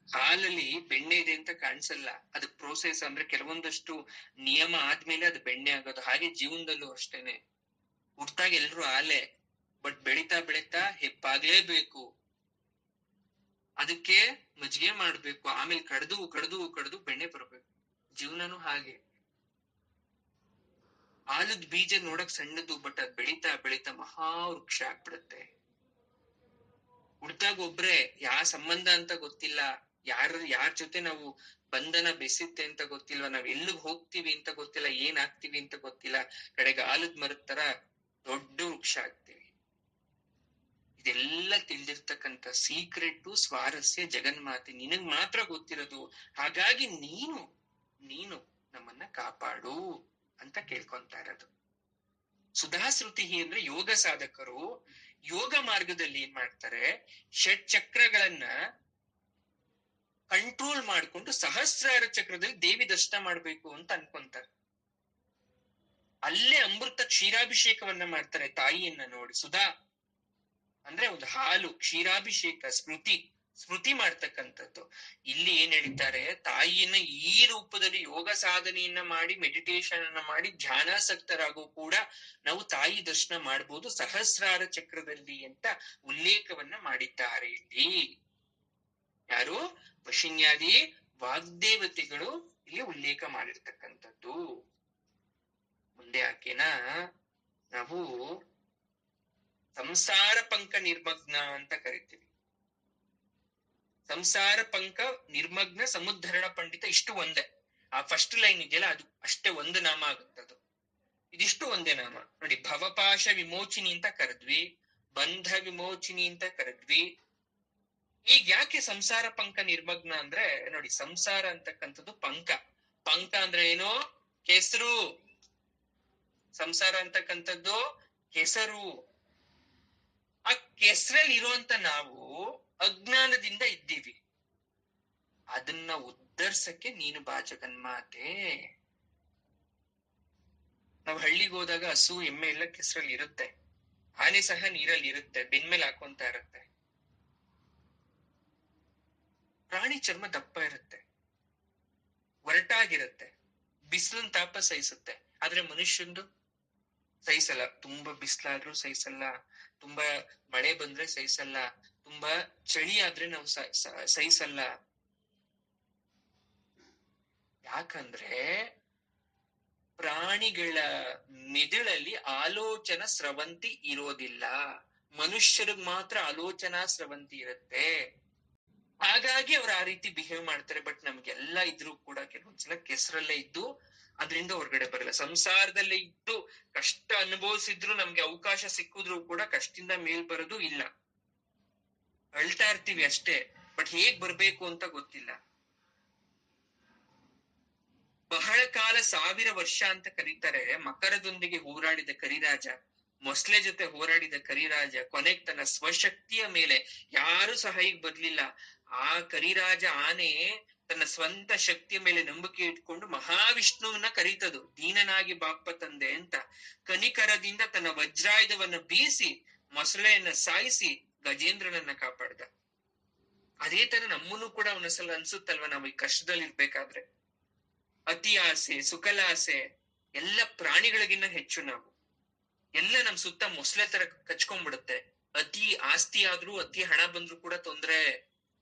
ಹಾಲಲ್ಲಿ ಬೆಣ್ಣೆ ಇದೆ ಅಂತ ಕಾಣಿಸಲ್ಲ, ಅದು ಪ್ರೋಸೆಸ್ ಅಂದ್ರೆ ಕೆಲವೊಂದಷ್ಟು ನಿಯಮ ಆದ್ಮೇಲೆ ಅದು ಬೆಣ್ಣೆ ಆಗೋದು. ಹಾಗೆ ಜೀವನದಲ್ಲೂ ಅಷ್ಟೇನೆ. ಹುಟ್ಟಾಗ ಎಲ್ರು ಹಾಲೆ, ಬಟ್ ಬೆಳಿತಾ ಬೆಳಿತಾ ಹೆಪ್ಪಾಗ್ಲೇಬೇಕು. ಅದಕ್ಕೆ ಮಜ್ಜಿಗೆ ಮಾಡ್ಬೇಕು, ಆಮೇಲೆ ಕಡ್ದು ಕಡ್ದು ಕಡ್ದು ಬೆಣ್ಣೆ ಬರ್ಬೇಕು. ಜೀವನನು ಹಾಗೆ. ಆಲದ ಬೀಜ ನೋಡಕ್ ಸಣ್ಣದು, ಬಟ್ ಅದ್ ಬೆಳಿತಾ ಬೆಳಿತಾ ಮಹಾವೃಕ್ಷ ಆಗ್ಬಿಡುತ್ತೆ. ಹುಡ್ತಾಗ ಒಬ್ರೆ, ಯಾವ ಸಂಬಂಧ ಅಂತ ಗೊತ್ತಿಲ್ಲ, ಯಾರ ಜೊತೆ ನಾವು ಬಂಧನ ಬೆಸಿತ್ತೆ ಅಂತ ಗೊತ್ತಿಲ್ವಾ, ನಾವ್ ಎಲ್ಲಿಗ್ ಹೋಗ್ತೀವಿ ಅಂತ ಗೊತ್ತಿಲ್ಲ, ಏನ್ ಆಗ್ತೀವಿ ಅಂತ ಗೊತ್ತಿಲ್ಲ, ಕಡೆಗೆ ಆಲದ ಮರದ ತರ ದೊಡ್ಡ ವೃಕ್ಷ ಆಗ್ತೀವಿ. ಇದೆಲ್ಲ ತಿಳಿದಿರ್ತಕ್ಕಂಥ ಸೀಕ್ರೆಟ್, ಸ್ವಾರಸ್ಯ ಜಗನ್ಮಾತೆ ನಿನಗ್ ಮಾತ್ರ ಗೊತ್ತಿರೋದು. ಹಾಗಾಗಿ ನೀನು ನಮ್ಮನ್ನ ಕಾಪಾಡು ಅಂತ ಕೇಳ್ಕೊಂತ ಇರೋದು. ಸುಧಾಶ್ರುತಿ ಅಂದ್ರೆ ಯೋಗ ಸಾಧಕರು ಯೋಗ ಮಾರ್ಗದಲ್ಲಿ ಏನ್ ಮಾಡ್ತಾರೆ, ಷಟ್ ಚಕ್ರಗಳನ್ನ ಕಂಟ್ರೋಲ್ ಮಾಡ್ಕೊಂಡು ಸಹಸ್ರಾರ ಚಕ್ರದಲ್ಲಿ ದೇವಿ ದರ್ಶನ ಮಾಡ್ಬೇಕು ಅಂತ ಅನ್ಕೊಂತಾರೆ. ಅಲ್ಲೇ ಅಮೃತ ಕ್ಷೀರಾಭಿಷೇಕವನ್ನ ಮಾಡ್ತಾರೆ ತಾಯಿಯನ್ನ ನೋಡಿ. ಸುಧಾ ಅಂದ್ರೆ ಒಂದು ಹಾಲು, ಕ್ಷೀರಾಭಿಷೇಕ, ಸ್ಮೃತಿ ಮಾಡ್ತಕ್ಕಂಥದ್ದು. ಇಲ್ಲಿ ಏನ್ ಹೇಳ್ತಾರೆ, ತಾಯಿಯನ್ನ ಈ ರೂಪದಲ್ಲಿ ಯೋಗ ಸಾಧನೆಯನ್ನ ಮಾಡಿ, ಮೆಡಿಟೇಷನ್ ಅನ್ನ ಮಾಡಿ ಧ್ಯಾನಾಸಕ್ತರಾಗೂ ಕೂಡ ನಾವು ತಾಯಿ ದರ್ಶನ ಮಾಡ್ಬೋದು ಸಹಸ್ರಾರ ಚಕ್ರದಲ್ಲಿ ಅಂತ ಉಲ್ಲೇಖವನ್ನ ಮಾಡಿದ್ದಾರೆ. ಇಲ್ಲಿ ಯಾರು? ವಶಿನ್ಯಾದಿ ವಾಗ್ದೇವತೆಗಳು ಇಲ್ಲಿ ಉಲ್ಲೇಖ ಮಾಡಿರ್ತಕ್ಕಂಥದ್ದು. ಮುಂದೆ ಆಕೆನ ನಾವು ಸಂಸಾರ ಪಂಕ ನಿರ್ಮಗ್ನ ಅಂತ ಕರಿತೀವಿ. ಸಂಸಾರ ಪಂಕ ನಿರ್ಮಗ್ನ ಸಮುದ್ಧರಣ ಪಂಡಿತ, ಇಷ್ಟು ಒಂದೇ. ಆ ಫಸ್ಟ್ ಲೈನ್ ಇದೆಯಲ್ಲ, ಅದು ಅಷ್ಟೇ ಒಂದು ನಾಮ ಆಗುತ್ತದು. ಇದಿಷ್ಟು ಒಂದೇ ನಾಮ ನೋಡಿ. ಭವಪಾಶ ವಿಮೋಚಿನಿ ಅಂತ ಕರೆದ್ವಿ, ಬಂಧ ವಿಮೋಚಿನಿ ಅಂತ ಕರೆದ್ವಿ. ಈಗ ಯಾಕೆ ಸಂಸಾರ ಪಂಕ ನಿರ್ಮಗ್ನ ಅಂದ್ರೆ ನೋಡಿ, ಸಂಸಾರ ಅಂತಕ್ಕಂಥದ್ದು ಪಂಕ. ಪಂಕ ಅಂದ್ರೆ ಏನು? ಕೆಸರು. ಸಂಸಾರ ಅಂತಕ್ಕಂಥದ್ದು ಕೆಸರು. ಆ ಕೆಸರಲ್ಲಿ ಇರುವಂತ ನಾವು ಅಜ್ಞಾನದಿಂದ ಇದ್ದೀವಿ. ಅದನ್ನ ಉದ್ಧರ್ಸಕ್ಕೆ ನೀನು ಬಾ ಜಗನ್ಮಾತೆ. ನಾವ್ ಹಳ್ಳಿಗೆ ಹೋದಾಗ ಹಸು ಎಮ್ಮೆ ಎಲ್ಲ ಕೆಸರಲ್ಲಿ ಇರುತ್ತೆ, ಆನೆ ಸಹ ನೀರಲ್ಲಿ ಇರುತ್ತೆ, ಬೆನ್ಮೇಲೆ ಹಾಕೊಂತ ಇರುತ್ತೆ. ಪ್ರಾಣಿ ಚರ್ಮ ದಪ್ಪ ಇರುತ್ತೆ, ಒರಟಾಗಿರುತ್ತೆ, ಬಿಸಿಲಿನ ತಾಪ ಸಹಿಸುತ್ತೆ. ಆದ್ರೆ ಮನುಷ್ಯಂದು ಸಹಿಸಲ್ಲ. ತುಂಬಾ ಬಿಸಿಲಾದ್ರೂ ಸಹಿಸಲ್ಲ, ತುಂಬಾ ಮಳೆ ಬಂದ್ರೆ ಸಹಿಸಲ್ಲ, ತುಂಬಾ ಚಳಿ ಆದ್ರೆ ನಾವು ಸಹಿಸಲ್ಲ. ಯಾಕಂದ್ರೆ ಪ್ರಾಣಿಗಳ ಮಿದುಳಲ್ಲಿ ಆಲೋಚನಾ ಸ್ರವಂತಿ ಇರೋದಿಲ್ಲ, ಮನುಷ್ಯರಿಗೆ ಮಾತ್ರ ಆಲೋಚನಾ ಸ್ರವಂತಿ ಇರುತ್ತೆ. ಹಾಗಾಗಿ ಅವ್ರು ಆ ರೀತಿ ಬಿಹೇವ್ ಮಾಡ್ತಾರೆ. ಬಟ್ ನಮ್ಗೆಲ್ಲ ಇದ್ರೂ ಕೂಡ ಕೆಲವೊಂದ್ಸಲ ಕೆಸರಲ್ಲೇ ಇದ್ದು ಅದ್ರಿಂದ ಹೊರಗಡೆ ಬರಲ್ಲ. ಸಂಸಾರದಲ್ಲೇ ಇದ್ದು ಕಷ್ಟ ಅನುಭವಿಸಿದ್ರು, ನಮ್ಗೆ ಅವಕಾಶ ಸಿಕ್ಕಿದ್ರು ಕೂಡ ಕಷ್ಟದಿಂದ ಮೇಲ್ ಬರೋದು ಇಲ್ಲ, ಅಳ್ತಾ ಇರ್ತೀವಿ ಅಷ್ಟೇ. ಬಟ್ ಹೇಗ್ ಬರ್ಬೇಕು ಅಂತ ಗೊತ್ತಿಲ್ಲ. ಬಹಳ ಕಾಲ 1000 ವರ್ಷ ಅಂತ ಕರೀತಾರೆ. ಮಕರದೊಂದಿಗೆ ಹೋರಾಡಿದ ಕರಿರಾಜ, ಮೊಸಳೆ ಜೊತೆ ಹೋರಾಡಿದ ಕರಿರಾಜ ಕೊನೆಗೆ ತನ್ನ ಸ್ವಶಕ್ತಿಯ ಮೇಲೆ ಯಾರು ಸಹಾಯಕ್ಕೆ ಬರ್ಲಿಲ್ಲ. ಆ ಕರಿರಾಜ ಆನೆ ತನ್ನ ಸ್ವಂತ ಶಕ್ತಿಯ ಮೇಲೆ ನಂಬಿಕೆ ಇಟ್ಕೊಂಡು ಮಹಾವಿಷ್ಣುವನ್ನ ಕರೀತದು, ದೀನನಾಗಿ ಬಾಪ್ಪ ತಂದೆ ಅಂತ. ಕನಿಕರದಿಂದ ತನ್ನ ವಜ್ರಾಯುಧವನ್ನ ಬೀಸಿ ಮೊಸಳೆಯನ್ನ ಸಾಯಿಸಿ ಗಜೇಂದ್ರನನ್ನ ಕಾಪಾಡ್ದ. ಅದೇ ತರ ನಮ್ಮನ್ನು ಕೂಡ ಒಂದ್ಸಲ ಅನ್ಸುತ್ತಲ್ವ, ನಾವು ಈ ಕಷ್ಟದಲ್ಲಿ ಇರ್ಬೇಕಾದ್ರೆ ಅತಿ ಆಸೆ, ಸುಖಲಾಸೆ ಎಲ್ಲ ಪ್ರಾಣಿಗಳಿಗಿನ್ನ ಹೆಚ್ಚು ನಾವು. ಎಲ್ಲ ನಮ್ ಸುತ್ತ ಮೊಸಳೆ ತರ ಕಚ್ಕೊಂಡ್ಬಿಡುತ್ತೆ. ಅತಿ ಆಸ್ತಿ ಆದ್ರೂ, ಅತಿ ಹಣ ಬಂದ್ರು ಕೂಡ ತೊಂದ್ರೆ,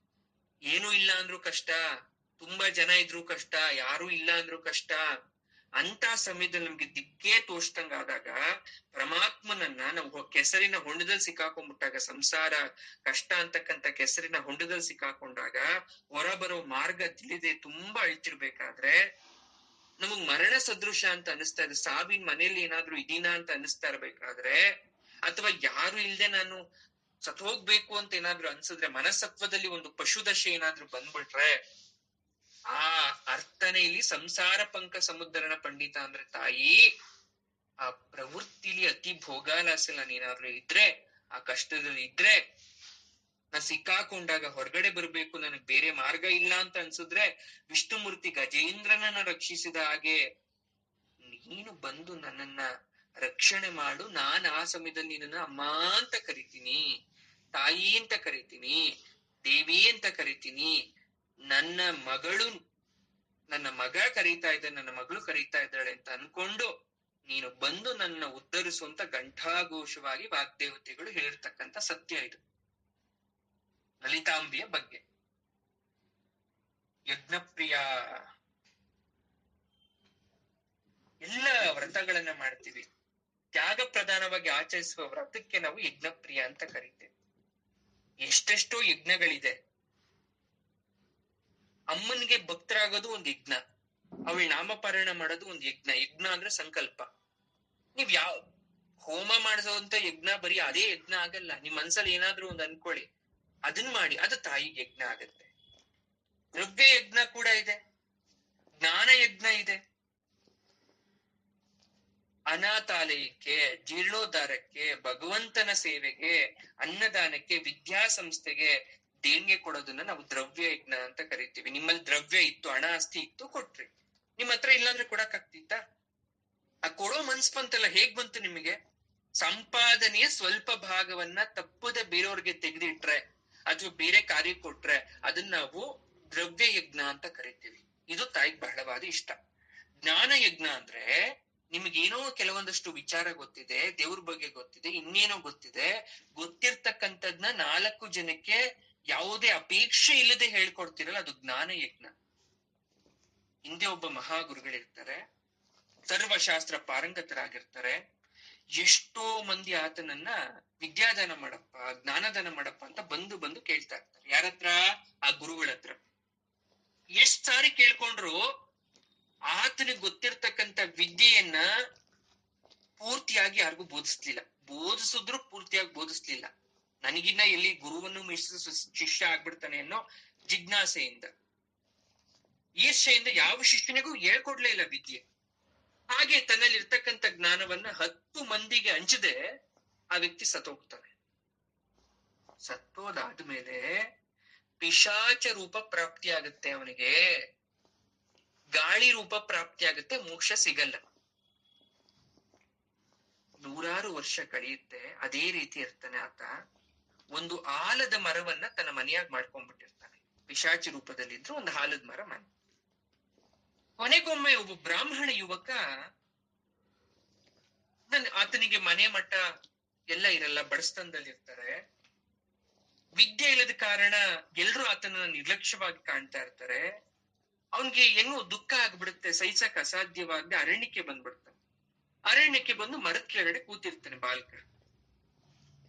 ಏನೂ ಇಲ್ಲ ಅಂದ್ರೂ ಕಷ್ಟ, ತುಂಬಾ ಜನ ಇದ್ರು ಕಷ್ಟ, ಯಾರು ಇಲ್ಲ ಅಂದ್ರೂ ಕಷ್ಟ. ಅಂತ ಸಮಯದಲ್ಲಿ ನಮ್ಗೆ ದಿಕ್ಕೇ ತೋಚ್ದಂಗ ಆದಾಗ ಪರಮಾತ್ಮನನ್ನ ನಾವು ಕೆಸರಿನ ಹೊಂಡದಲ್ಲಿ ಸಿಕ್ಕಾಕೊಂಡ್ಬಿಟ್ಟಾಗ, ಸಂಸಾರ ಕಷ್ಟ ಅಂತಕ್ಕಂಥ ಕೆಸರಿನ ಹೊಂಡದಲ್ಲಿ ಸಿಕ್ಕಾಕೊಂಡಾಗ ಹೊರಬರೋ ಮಾರ್ಗ ತಿಳಿದೆ ತುಂಬಾ ಅಳ್ತಿರ್ಬೇಕಾದ್ರೆ ನಮಗ್ ಮರಣ ಸದೃಶ ಅಂತ ಅನಿಸ್ತಾ ಇದೆ. ಸಾವಿನ ಮನೇಲಿ ಏನಾದ್ರು ಇದೀನಾ ಅಂತ ಅನಿಸ್ತಾ ಇರ್ಬೇಕಾದ್ರೆ, ಅಥವಾ ಯಾರು ಇಲ್ದೆ ನಾನು ಸತ್ ಹೋಗ್ಬೇಕು ಅಂತ ಏನಾದ್ರು ಅನ್ಸಿದ್ರೆ, ಮನಸತ್ವದಲ್ಲಿ ಒಂದು ಪಶುದಶೆ ಏನಾದ್ರು ಬಂದ್ಬಿಟ್ರೆ, ಆ ಅರ್ಥನೇ ಇಲ್ಲಿ ಸಂಸಾರ ಪಂಕ ಸಮುದ್ರನ ಪಂಡಿತ ಅಂದ್ರೆ ತಾಯಿ, ಆ ಪ್ರವೃತ್ತಿಲಿ ಅತಿ ಭೋಗಾಲಾಸೆ ನಾನೇನಾದ್ರೂ ಇದ್ರೆ, ಆ ಕಷ್ಟದಲ್ಲಿ ಇದ್ರೆ, ನಾ ಸಿಕ್ಕಾಕೊಂಡಾಗ ಹೊರಗಡೆ ಬರ್ಬೇಕು, ನನಗ್ ಬೇರೆ ಮಾರ್ಗ ಇಲ್ಲ ಅಂತ ಅನ್ಸಿದ್ರೆ, ವಿಷ್ಣುಮೂರ್ತಿ ಗಜೇಂದ್ರನನ್ನ ರಕ್ಷಿಸಿದ ಹಾಗೆ ನೀನು ಬಂದು ನನ್ನನ್ನ ರಕ್ಷಣೆ ಮಾಡು. ನಾನ್ ಆ ಸಮಯದಲ್ಲಿ ನಿನ್ನ ಅಮ್ಮ ಅಂತ ಕರಿತೀನಿ, ತಾಯಿ ಅಂತ ಕರಿತೀನಿ, ದೇವಿ ಅಂತ ಕರಿತೀನಿ. ನನ್ನ ಮಗಳು, ನನ್ನ ಮಗ ಕರೀತಾ ಇದ್ದ, ನನ್ನ ಮಗಳು ಕರೀತಾ ಇದ್ದಾಳೆ ಅಂತ ಅನ್ಕೊಂಡು ನೀನು ಬಂದು ನನ್ನ ಉದ್ಧರಿಸುವಂತ ಘಂಟಾಘೋಷವಾಗಿ ವಾಗ್ದೇವತೆಗಳು ಹೇಳಿರ್ತಕ್ಕಂಥ ಸತ್ಯ ಇದು ಲಲಿತಾಂಬಿಯ ಬಗ್ಗೆ. ಯಜ್ಞಪ್ರಿಯ ಎಲ್ಲ ವ್ರತಗಳನ್ನ ಮಾಡ್ತೀವಿ, ತ್ಯಾಗ ಪ್ರಧಾನವಾಗಿ ಆಚರಿಸುವ ವ್ರತಕ್ಕೆ ನಾವು ಯಜ್ಞಪ್ರಿಯ ಅಂತ ಕರಿತೇವೆ. ಎಷ್ಟೆಷ್ಟೋ ಯಜ್ಞಗಳಿದೆ. ಅಮ್ಮನ್ಗೆ ಭಕ್ತರಾಗೋದು ಒಂದ್ ಯಜ್ಞ, ಅವಳ ನಾಮಪಾರಾಯಣ ಮಾಡೋದು ಒಂದ್ ಯಜ್ಞ. ಯಜ್ಞ ಅಂದ್ರೆ ಸಂಕಲ್ಪ. ನೀವ್ ಯಾವ ಹೋಮ ಮಾಡಿಸೋಂತ ಯಜ್ಞ ಬರೀ ಅದೇ ಯಜ್ಞ ಆಗಲ್ಲ. ನಿಮ್ ಮನ್ಸಲ್ಲಿ ಏನಾದ್ರು ಒಂದ್ ಅನ್ಕೊಳ್ಳಿ, ಅದನ್ ಮಾಡಿ, ಅದು ತಾಯಿಗೆ ಯಜ್ಞ ಆಗತ್ತೆ. ದ್ರವ್ಯ ಯಜ್ಞ ಕೂಡ ಇದೆ, ಜ್ಞಾನ ಯಜ್ಞ ಇದೆ. ಅನಾಥಾಲಯಕ್ಕೆ, ಜೀರ್ಣೋದ್ಧಾರಕ್ಕೆ, ಭಗವಂತನ ಸೇವೆಗೆ, ಅನ್ನದಾನಕ್ಕೆ, ವಿದ್ಯಾಸಂಸ್ಥೆಗೆ ದೇಣಿಗೆ ಕೊಡೋದನ್ನ ನಾವು ದ್ರವ್ಯ ಯಜ್ಞ ಅಂತ ಕರಿತೀವಿ. ನಿಮ್ಮಲ್ಲಿ ದ್ರವ್ಯ ಇತ್ತು, ಹಣ ಆಸ್ತಿ ಇತ್ತು, ಕೊಟ್ರಿ. ನಿಮ್ ಹತ್ರ ಇಲ್ಲಾಂದ್ರೆ ಕೊಡಕ್ ಆಗ್ತಿತ್ತ? ಆ ಕೊಡೋ ಮನ್ಸ್ ಬಂತಲ್ಲ, ಹೇಗ್ ಬಂತು ನಿಮಗೆ? ಸಂಪಾದನೆಯ ಸ್ವಲ್ಪ ಭಾಗವನ್ನ ತಪ್ಪದೆ ಬೇರೆಯವ್ರಿಗೆ ತೆಗೆದಿಟ್ರೆ ಅಥವಾ ಬೇರೆ ಕಾರ್ಯ ಕೊಟ್ರೆ ಅದನ್ನ ನಾವು ದ್ರವ್ಯ ಯಜ್ಞ ಅಂತ ಕರಿತೀವಿ. ಇದು ತಾಯಿಗೆ ಬಹಳವಾದ ಇಷ್ಟ. ಜ್ಞಾನ ಯಜ್ಞ ಅಂದ್ರೆ ನಿಮ್ಗೇನೋ ಕೆಲವೊಂದಷ್ಟು ವಿಚಾರ ಗೊತ್ತಿದೆ, ದೇವ್ರ ಬಗ್ಗೆ ಗೊತ್ತಿದೆ, ಇನ್ನೇನೋ ಗೊತ್ತಿದೆ, ಗೊತ್ತಿರ್ತಕ್ಕಂಥದ್ನ 4 ಜನಕ್ಕೆ ಯಾವುದೇ ಅಪೇಕ್ಷೆ ಇಲ್ಲದೆ ಹೇಳ್ಕೊಡ್ತಿರಲ್ಲ, ಅದು ಜ್ಞಾನ ಯಜ್ಞ. ಹಿಂದೆ ಒಬ್ಬ ಮಹಾಗುರುಗಳಿರ್ತಾರೆ, ಸರ್ವಶಾಸ್ತ್ರ ಪಾರಂಗತರಾಗಿರ್ತಾರೆ. ಎಷ್ಟೋ ಮಂದಿ ಆತನನ್ನ ವಿದ್ಯಾದಾನ ಮಾಡಪ್ಪ, ಜ್ಞಾನದಾನ ಮಾಡಪ್ಪ ಅಂತ ಬಂದು ಕೇಳ್ತಾ ಇರ್ತಾರೆ. ಯಾರತ್ರ? ಆ ಗುರುಗಳ ಹತ್ರ. ಎಷ್ಟ್ ಸಾರಿ ಕೇಳ್ಕೊಂಡ್ರು ಆತನಿಗೆ ಗೊತ್ತಿರ್ತಕ್ಕಂಥ ವಿದ್ಯೆಯನ್ನ ಪೂರ್ತಿಯಾಗಿ ಯಾರಿಗೂ ಬೋಧಿಸ್ಲಿಲ್ಲ. ಬೋಧಿಸಿದ್ರು ಪೂರ್ತಿಯಾಗಿ ಬೋಧಿಸ್ಲಿಲ್ಲ. ನನಗಿನ್ನ ಎಲ್ಲಿ ಗುರುವನ್ನು ಮಿಶ್ರಿಸ ಶಿಷ್ಯ ಆಗ್ಬಿಡ್ತಾನೆ ಅನ್ನೋ ಜಿಜ್ಞಾಸೆಯಿಂದ, ಈರ್ಷೆಯಿಂದ ಯಾವ ಶಿಷ್ಯನಿಗೂ ಹೇಳ್ಕೊಡ್ಲೇ ಇಲ್ಲ ವಿದ್ಯೆ. ಹಾಗೆ ತನ್ನಲ್ಲಿ ಇರ್ತಕ್ಕಂಥ ಜ್ಞಾನವನ್ನ 10 ಮಂದಿಗೆ ಹಂಚದೆ ಆ ವ್ಯಕ್ತಿ ಸತ್ತೋಗ್ತಾನೆ. ಸತ್ತೋದಾದ್ಮೇಲೆ ಪಿಶಾಚ ರೂಪ ಪ್ರಾಪ್ತಿ ಆಗುತ್ತೆ ಅವನಿಗೆ, ಗಾಳಿ ರೂಪ ಪ್ರಾಪ್ತಿ ಆಗುತ್ತೆ, ಮೋಕ್ಷ ಸಿಗಲ್ಲ. 100 ವರ್ಷ ಕಳೆಯುತ್ತೆ, ಅದೇ ರೀತಿ ಇರ್ತಾನೆ ಆತ. ಒಂದು ಆಲದ ಮರವನ್ನ ತನ್ನ ಮನೆಯಾಗ ಮಾಡ್ಕೊಂಡ್ಬಿಟ್ಟಿರ್ತಾನೆ. ಪಿಶಾಚಿ ರೂಪದಲ್ಲಿದ್ರು ಒಂದು ಆಲದ ಮರ ಮನೆ. ಕೊನೆಗೊಮ್ಮೆ ಒಬ್ಬ ಬ್ರಾಹ್ಮಣ ಯುವಕ, ಆತನಿಗೆ ಮನೆ ಮಠ ಎಲ್ಲ ಇರಲ್ಲ, ಬಡಸ್ತನದಲ್ಲಿ ಇರ್ತಾರೆ. ವಿದ್ಯೆ ಇಲ್ಲದ ಕಾರಣ ಎಲ್ರು ಆತನ ನಿರ್ಲಕ್ಷ್ಯವಾಗಿ ಕಾಣ್ತಾ ಇರ್ತಾರೆ. ಅವನ್ಗೆ ಏನೋ ದುಃಖ ಆಗ್ಬಿಡುತ್ತೆ, ಸಹಿಸಕ್ ಅಸಾಧ್ಯವಾಗದೆ ಅರಣ್ಯಕ್ಕೆ ಬಂದ್ಬಿಡ್ತಾನೆ. ಅರಣ್ಯಕ್ಕೆ ಬಂದು ಮರದ ಕೆಳಗಡೆ ಕೂತಿರ್ತಾನೆ ಬಾಲಕ.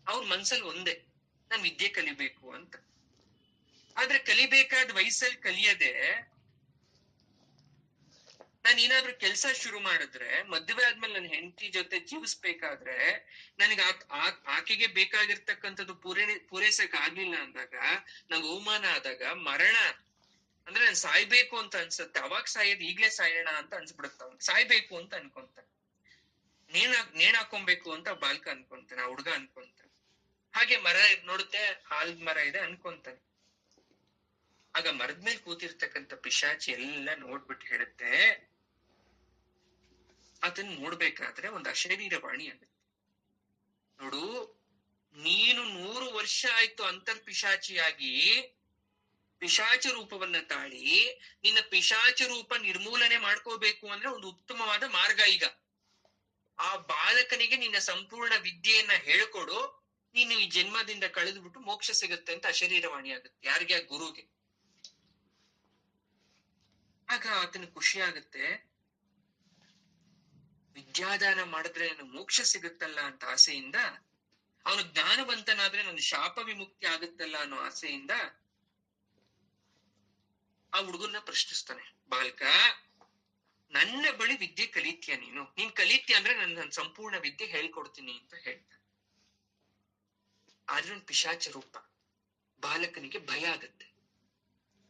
ಅವ್ನ ಮನ್ಸಲ್ಲಿ ಒಂದೇ, ನಾನ್ ವಿದ್ಯೆ ಕಲಿಬೇಕು ಅಂತ. ಆದ್ರೆ ಕಲಿಬೇಕಾದ ವಯಸ್ಸಲ್ಲಿ ಕಲಿಯದೆ ನಾನ್ ಏನಾದ್ರೂ ಕೆಲ್ಸ ಶುರು ಮಾಡಿದ್ರೆ, ಮದ್ವೆ ಆದ್ಮೇಲೆ ನನ್ನ ಹೆಂಡತಿ ಜೊತೆ ಜೀವಿಸ್ಬೇಕಾದ್ರೆ ನನಗೆ ಆಕೆಗೆ ಬೇಕಾಗಿರ್ತಕ್ಕಂಥದ್ದು ಪೂರೈಸಕ್ ಆಗ್ಲಿಲ್ಲ ಅಂದಾಗ, ನಂಗೆ ಅವಮಾನ ಆದಾಗ, ಮರಣ ಅಂದ್ರೆ ನಾನು ಸಾಯ್ಬೇಕು ಅಂತ ಅನ್ಸುತ್ತೆ. ಅವಾಗ ಸಾಯೋದು ಈಗ್ಲೇ ಸಾಯೋಣ ಅಂತ ಅನ್ಸ್ಬಿಡುತ್ತ. ಅವ್ನು ಸಾಯ್ಬೇಕು ಅಂತ ಅನ್ಕೊಂತಾನೆ. ನೇಣ್ ಹಾಕೊಬೇಕು ಅಂತ ಬಾಲ್ಕ ಅನ್ಕೊಂತಾನೆ, ಆ ಹುಡ್ಗ ಅನ್ಕೊಂತಾನೆ. ಹಾಗೆ ಮರ ನೋಡುತ್ತೆ, ಆಲದ ಮರ ಇದೆ ಅನ್ಕೊಂತಾನೆ. ಆಗ ಮರದ ಮೇಲೆ ಕೂತಿರ್ತಕ್ಕಂಥ ಪಿಶಾಚಿ ಎಲ್ಲ ನೋಡ್ಬಿಟ್ಟು ಹೇಳುತ್ತೆ, ಅದನ್ನ ನೋಡ್ಬೇಕಾದ್ರೆ ಒಂದು ಅಶರೀರವಾಣಿ ಆಗುತ್ತೆ. ನೋಡು, ನೀನು 100 ವರ್ಷ ಆಯ್ತು ಅಂತರ್ ಪಿಶಾಚಿಯಾಗಿ ಪಿಶಾಚ ರೂಪವನ್ನ ತಾಳಿ ನಿನ್ನ ಪಿಶಾಚ ರೂಪ ನಿರ್ಮೂಲನೆ ಮಾಡ್ಕೋಬೇಕು ಅಂದ್ರೆ ಒಂದು ಉತ್ತಮವಾದ ಮಾರ್ಗ ಈಗ. ಆ ಬಾಲಕನಿಗೆ ನಿನ್ನ ಸಂಪೂರ್ಣ ವಿದ್ಯೆಯನ್ನ ಹೇಳ್ಕೊಡು, ನೀನು ಈ ಜನ್ಮದಿಂದ ಕಳೆದ್ಬಿಟ್ಟು ಮೋಕ್ಷ ಸಿಗುತ್ತೆ ಅಂತ ಅಶರೀರವಾಣಿ ಆಗುತ್ತೆ. ಯಾರಿಗೆ? ಆ ಗುರುಗೆ. ಆಗ ಆತನ ಖುಷಿ ಆಗುತ್ತೆ, ವಿದ್ಯಾದಾನ ಮಾಡಿದ್ರೆ ನನ್ನ ಮೋಕ್ಷ ಸಿಗುತ್ತಲ್ಲ ಅಂತ ಆಸೆಯಿಂದ, ಅವನು ಜ್ಞಾನವಂತನಾದ್ರೆ ನನ್ನ ಶಾಪ ವಿಮುಕ್ತಿ ಆಗುತ್ತಲ್ಲ ಅನ್ನೋ ಆಸೆಯಿಂದ ಆ ಹುಡುಗನ್ನ ಪ್ರಶ್ನಿಸ್ತಾನೆ. ಬಾಲಕ, ನನ್ನ ಬಳಿ ವಿದ್ಯೆ ಕಲಿತೀಯ ನೀನ್ ಕಲಿತೀಯ ಅಂದ್ರೆ ನನ್ನ ಸಂಪೂರ್ಣ ವಿದ್ಯೆ ಹೇಳ್ಕೊಡ್ತೀನಿ ಅಂತ ಹೇಳ್ತಾನೆ. ಆದ್ರೆ ಒಂದು ಪಿಶಾಚ ರೂಪ. ಬಾಲಕನಿಗೆ ಭಯ ಆಗುತ್ತೆ.